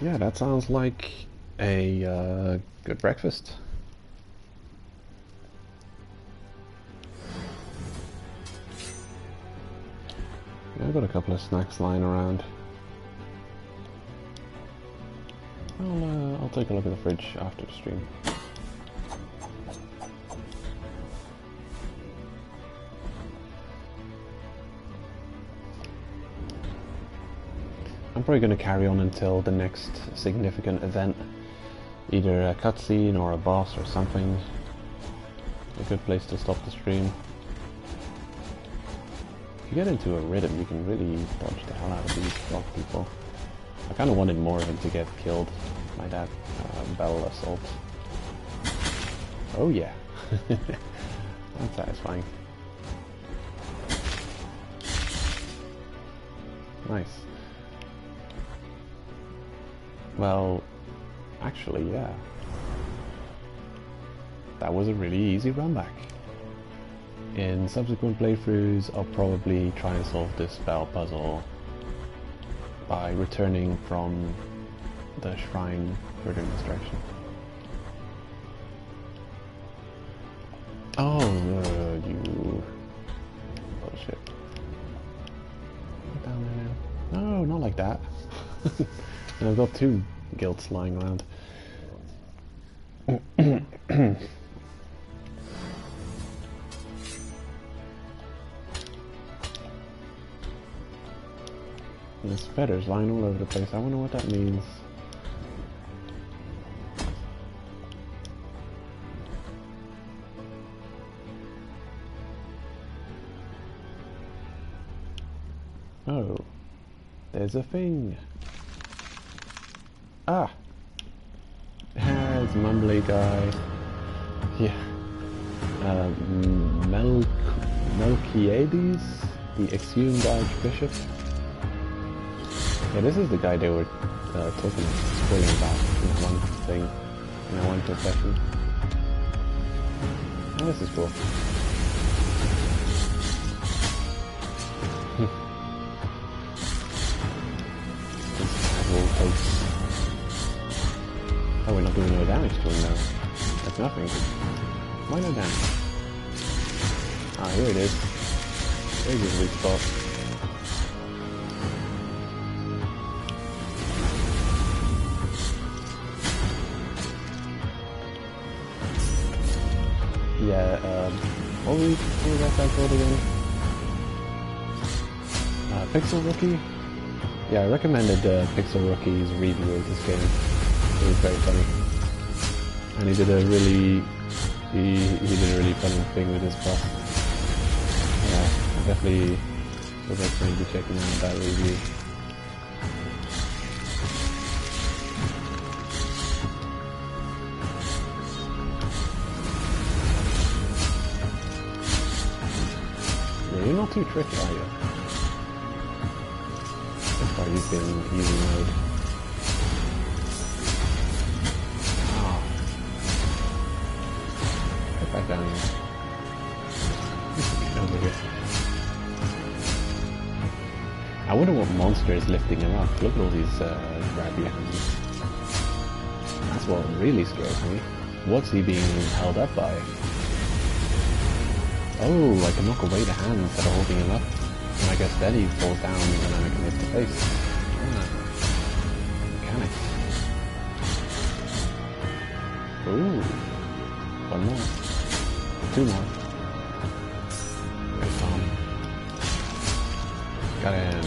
Yeah, that sounds like a good breakfast. Yeah, I've got a couple of snacks lying around. I'll take a look at the fridge after the stream. I'm probably going to carry on until the next significant event. Either a cutscene or a boss or something. A good place to stop the stream. If you get into a rhythm, you can really dodge the hell out of these dog people. I kind of wanted more of them to get killed by that bell assault. Oh yeah. That's satisfying. Nice. Well, actually, yeah. That was a really easy run back. In subsequent playthroughs, I'll probably try and solve this spell puzzle by returning from the shrine further in this direction. Oh, you bullshit. Get down there now. No, not like that. And I've got two guilts lying around. There's feathers lying all over the place. I wonder what that means. Oh, there's a thing. Ah! It's a mumbly guy. Yeah. Melchiades, the exhumed archbishop. Yeah, this is the guy they were talking, spoiling about in that one thing, in that one profession. Oh, this is cool. Oh, we're not doing no damage to him now. That's nothing. Why no damage? Ah, here it is. There's his weak spot. Yeah, what was that guy called again? Pixel Rookie? Yeah, I recommended Pixel Rookie's review of this game. It was very funny. And he did a really funny thing with his boss. Yeah, I definitely would recommend you checking out that review. You're not too tricky, are you? That's why you've been easy mode. Ah. Get back down here. Get over here. I wonder what monster is lifting him up. Look at all these grabby hands. That's what really scares me. What's he being held up by? Oh, I can knock away the hands that are holding him up. And I guess then he falls down and then I can hit the face. Ah. Mechanics. Ooh. One more. Two more. There's Tom. Got him.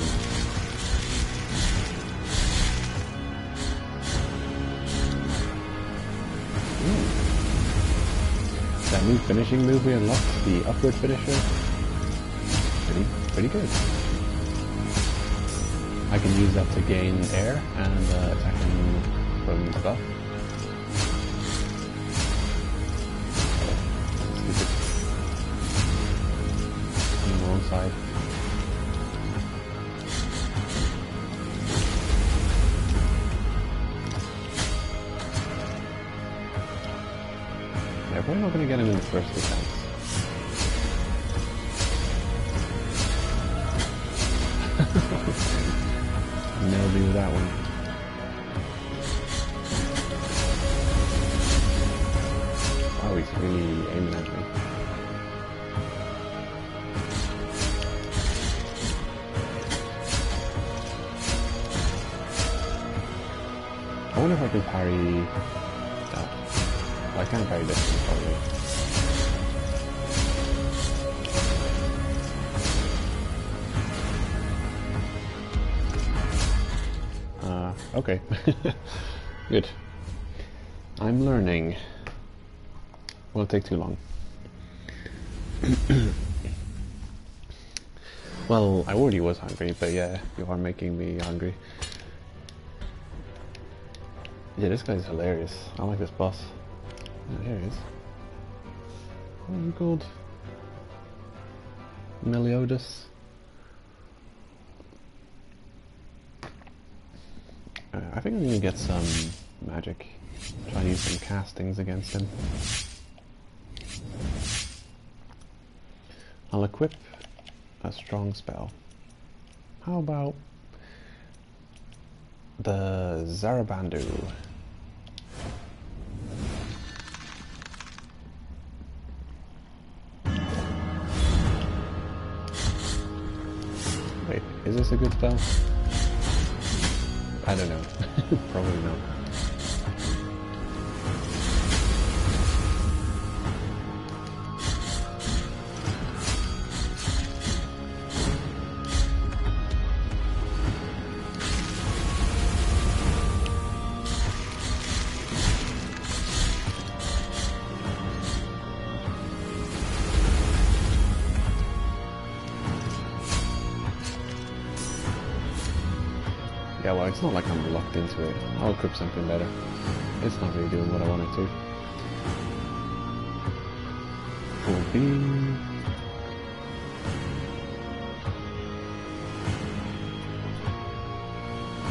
That new finishing move we unlocked, the upward finisher, pretty good. I can use that to gain air and attack him from above. On the wrong side. Yeah, probably not going to get him in the first attempt. Nailed me with that one. Wow, he's really aiming at me. I wonder if I can parry that. Well, I can't parry this one, probably. Okay. Good. I'm learning. Won't take too long. Well, I already was hungry, but yeah, you are making me hungry. Yeah, this guy's hilarious. I like this boss. Oh, here he is. What is he called? Meliodas? I think I'm gonna get some magic. Try and use some castings against him. I'll equip a strong spell. How about the Zarabandu? Wait, is this a good spell? I don't know. Probably not. Yeah, well, it's not like I'm locked into it. I'll equip something better. It's not really doing what I want it to. Full beam.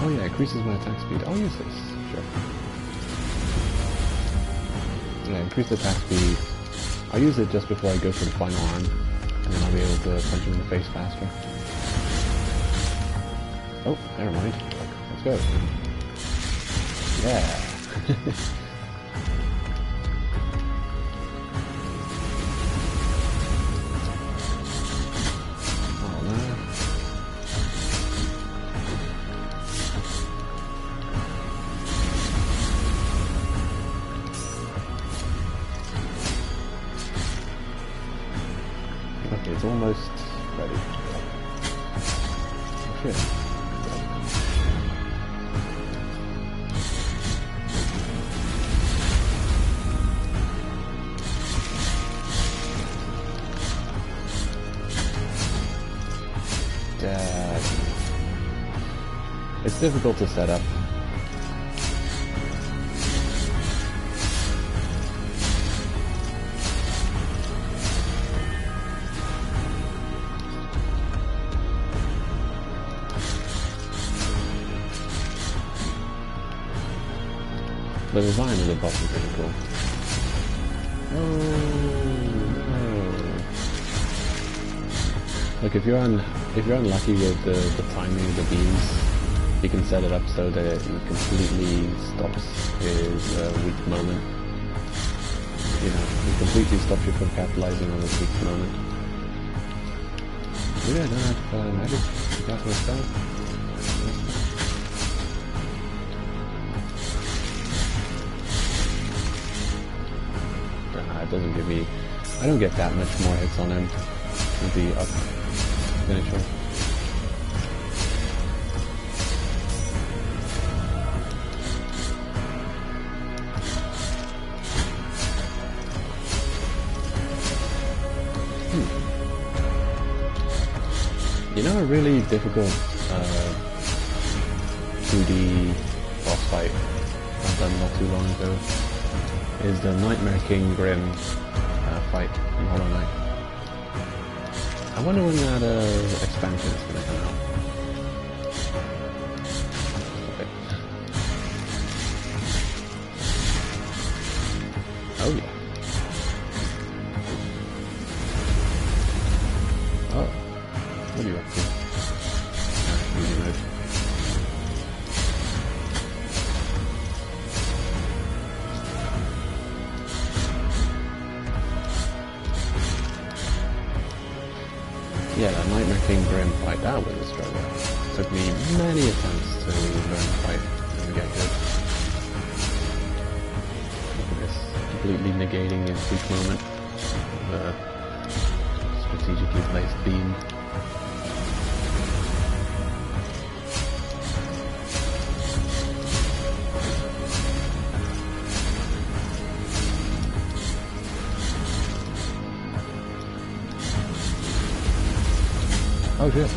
Oh yeah, increases my attack speed. I'll use this. Sure. Yeah, increase the attack speed. I'll use it just before I go for the final arm, and then I'll be able to punch him in the face faster. Oh, never mind. Let's go. Yeah. Oh no. Okay, it's almost ready. Okay. It's difficult to set up. The design of the boss is pretty cool. Oh no! Look, if you're unlucky with the timing of the beams, you can set it up so that it completely stops his weak moment. You know, it completely stops you from capitalizing on his weak moment. Yeah, I don't have magic to cast my spell. It doesn't give me... I don't get that much more hits on him with the up finisher. You know, a really difficult 2D boss fight I've done not too long ago is the Nightmare King Grim fight in Hollow Knight. I wonder when that expansion is going to come out. Okay. Oh yeah. Oh. What are you up to? Easy mode. Yeah, that Nightmare King Grim fight, that was a struggle. It took me many attempts to learn to fight and get good. completely negating his weak moment. Strategically placed beam. Oh shit.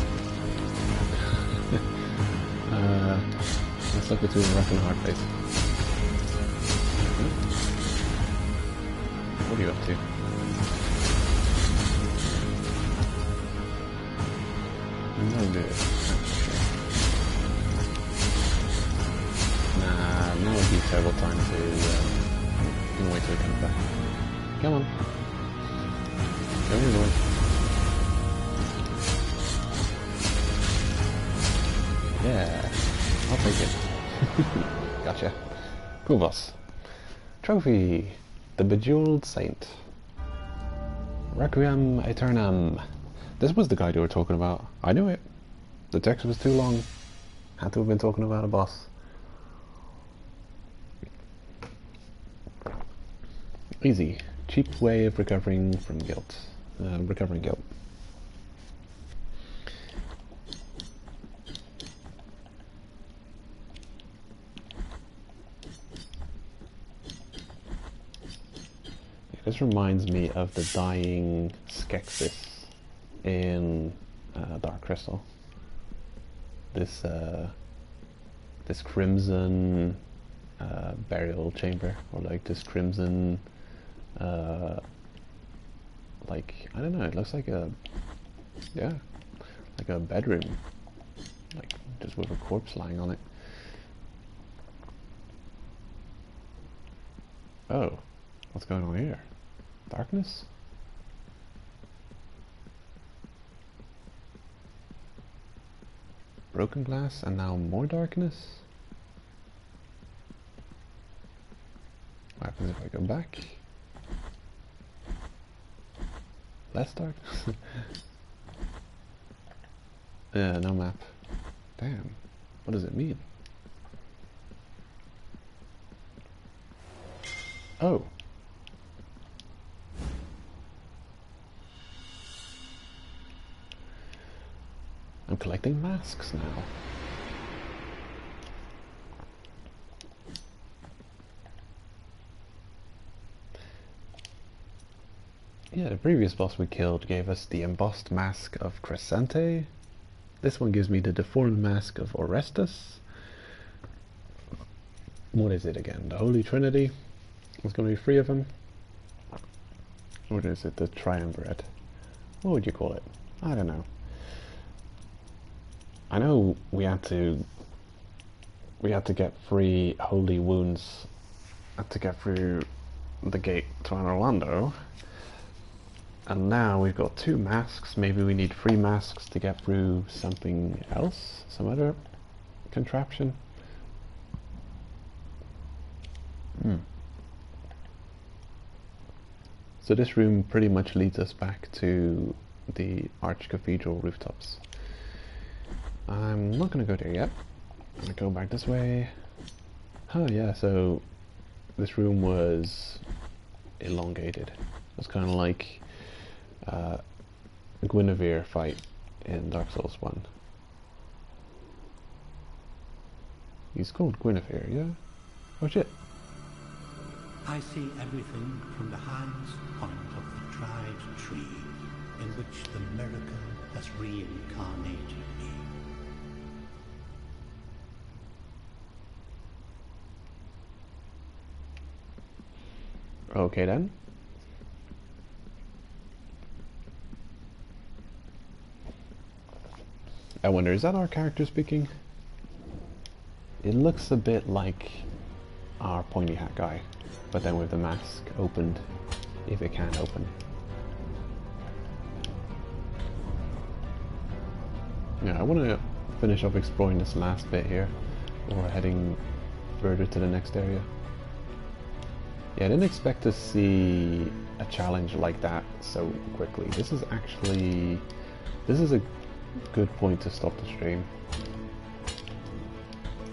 Let's look between a rock and a hard place. What are you up to? No good. Nah, now would be a terrible time to wait till he comes back. Come on. Go your way. Yeah, I'll take it. Gotcha. Cool boss. Trophy. The Bejeweled Saint. Requiem Aeternam. This was the guy you were talking about. I knew it. The text was too long. Had to have been talking about a boss. Easy. Cheap way of recovering from guilt. Recovering guilt. This reminds me of the dying Skeksis in Dark Crystal. This crimson burial chamber, or like this crimson, like I don't know. It looks like a like a bedroom, like just with a corpse lying on it. Oh, what's going on here? Darkness? Broken glass and now more darkness? What happens if I go back? Less darkness? Yeah, no map. Damn. What does it mean? Oh. I'm collecting masks now. Yeah, the previous boss we killed gave us the embossed mask of Crescente. This one gives me the deformed mask of Orestes. What is it again? The Holy Trinity? There's going to be 3 of them. Or is it the Triumvirate? What would you call it? I don't know. I know we had to get 3 holy wounds to get through the gate to Anor Londo. And now we've got 2 masks. Maybe we need 3 masks to get through something else? Some other contraption? So this room pretty much leads us back to the Archcathedral rooftops. I'm not going to go there yet. I'm going to go back this way. Oh yeah, so this room was elongated. It was kind of like Guinevere fight in Dark Souls 1. He's called Guinevere, yeah? Oh shit.
I see everything from the highest point of the tried tree in which the miracle has reincarnated me.
Okay then. I wonder, is that our character speaking? It looks a bit like our pointy hat guy, but then with the mask opened, if it can open. Yeah, I want to finish up exploring this last bit here, before heading further to the next area. Yeah, I didn't expect to see a challenge like that so quickly. This is a good point to stop the stream.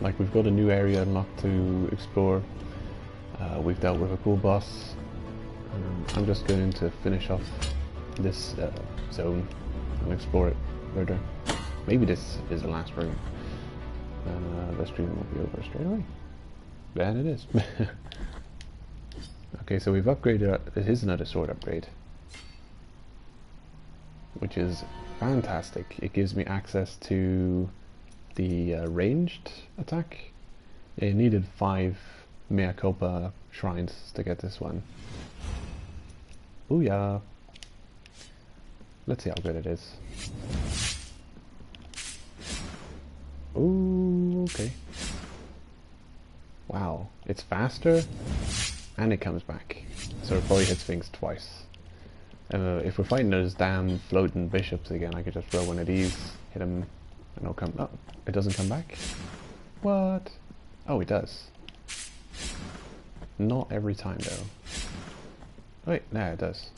Like, we've got a new area unlocked to explore. We've dealt with a cool boss. I'm just going to finish off this zone and explore it further. Maybe this is the last room. The stream will be over straight away. And it is. Okay, so we've upgraded. It is another sword upgrade, which is fantastic. It gives me access to the ranged attack. It needed 5 Mea Culpa shrines to get this one. Ooh yeah. Let's see how good it is. Ooh, okay. Wow, it's faster and it comes back. So it probably hits things twice. If we're fighting those damn floating bishops again, I could just throw one of these, hit him, and it'll come. Oh, it doesn't come back? What? Oh, it does. Not every time though. Wait, no, it does.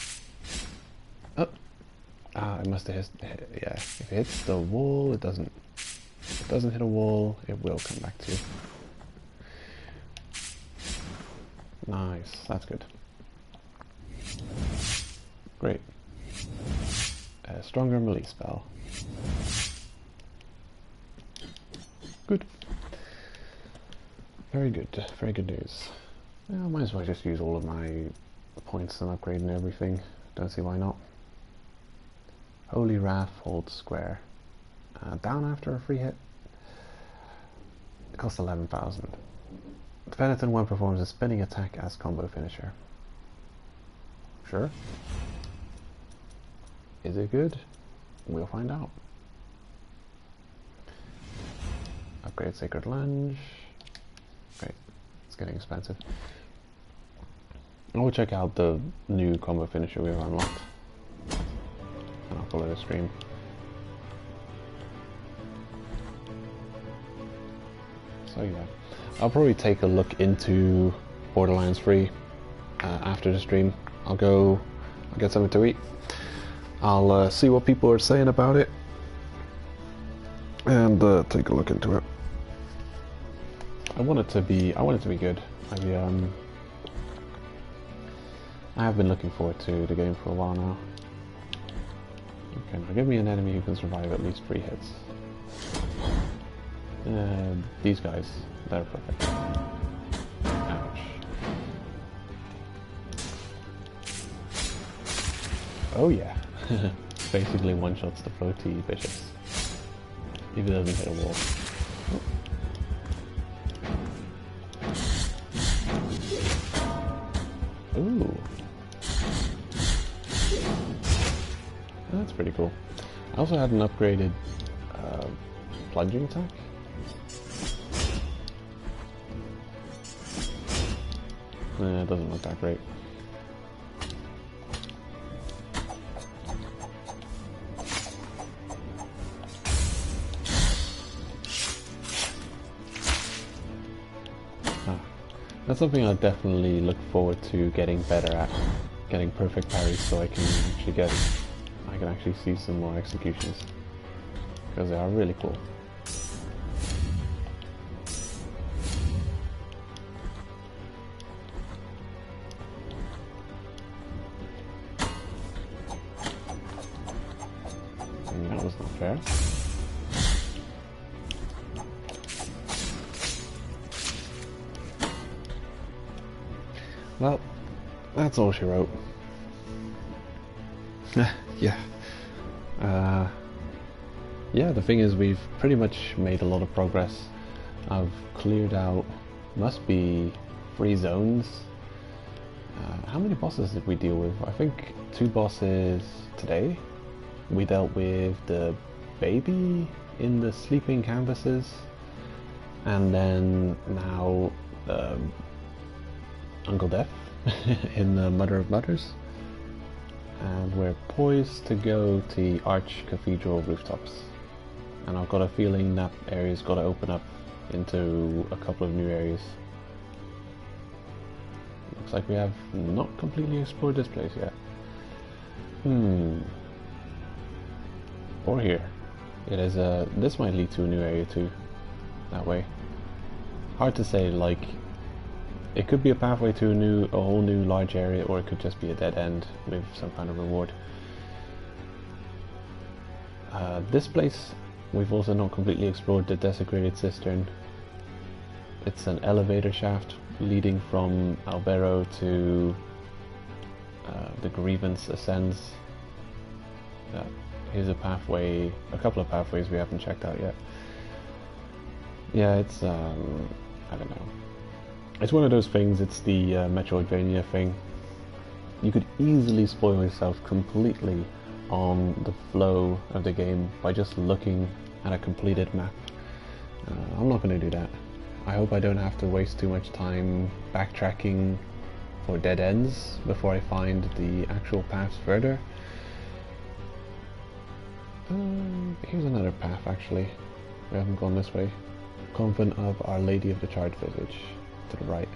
Oh, it must have hit. Yeah, if it hits the wall, it doesn't. If it doesn't hit a wall, it will come back to you. Nice, that's good. Great. Stronger melee spell. Good. Very good news. Well, might as well just use all of my points and upgrading everything. Don't see why not. Holy Wrath holds square. Down after a free hit. It costs 11,000. The Penitent one performs a spinning attack as combo finisher. Sure. Is it good? We'll find out. Upgrade Sacred Lunge. Great. It's getting expensive. I'll check out the new combo finisher we've unlocked. And I'll call it a stream. So yeah. I'll probably take a look into Borderlands 3 after the stream. I'll get something to eat. I'll see what people are saying about it and take a look into it. I want it to be good. I have been looking forward to the game for a while now. Okay, now give me an enemy who can survive at least 3 hits. These guys, they're perfect. Ouch. Oh yeah. Basically one-shots the floaty bishops. If it doesn't hit a wall. Oh. Ooh. That's pretty cool. I also had an upgraded plunging attack. It doesn't look that great. That's something I definitely look forward to getting better at. Getting perfect parries so I can actually see some more executions. Because they are really cool. That was not fair. Well, that's all she wrote. Yeah. Yeah, the thing is we've pretty much made a lot of progress. I've cleared out, must be 3 zones. How many bosses did we deal with? I think 2 bosses today. We dealt with the baby in the sleeping canvases, and then now Uncle Death in the Mother of Mothers, and we're poised to go to the Arch Cathedral rooftops, and I've got a feeling that area's got to open up into a couple of new areas. Looks like we have not completely explored this place yet. Or here. It is this might lead to a new area too. That way. Hard to say, like, It could be a pathway to a whole new large area, or it could just be a dead end with some kind of reward. This place, we've also not completely explored the Desecrated Cistern. It's an elevator shaft leading from Albero to the Grievance Ascends. Here's a pathway, a couple of pathways we haven't checked out yet. Yeah, it's, I don't know. It's one of those things, it's the Metroidvania thing. You could easily spoil yourself completely on the flow of the game by just looking at a completed map. I'm not going to do that. I hope I don't have to waste too much time backtracking for dead ends before I find the actual paths further. Here's another path actually. We haven't gone this way. Convent of Our Lady of the Charred Visage, to the right.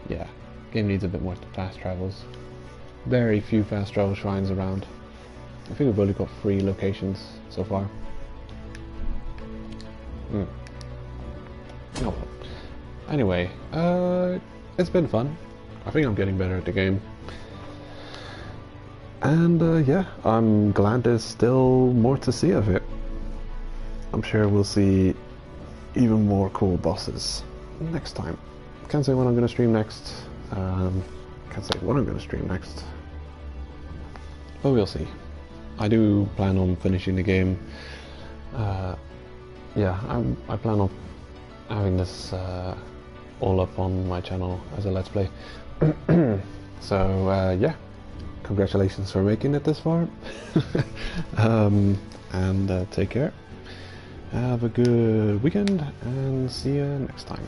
Yeah, game needs a bit more fast travels. Very few fast travel shrines around. I think we've only got 3 locations so far. Oh well. Anyway, it's been fun. I think I'm getting better at the game. And yeah, I'm glad there's still more to see of it. I'm sure we'll see even more cool bosses next time. Can't say when I'm going to stream next. Can't say what I'm going to stream next. But we'll see. I do plan on finishing the game. Yeah, I plan on having this all up on my channel as a Let's Play. So yeah, congratulations for making it this far. And take care. Have a good weekend and see you next time.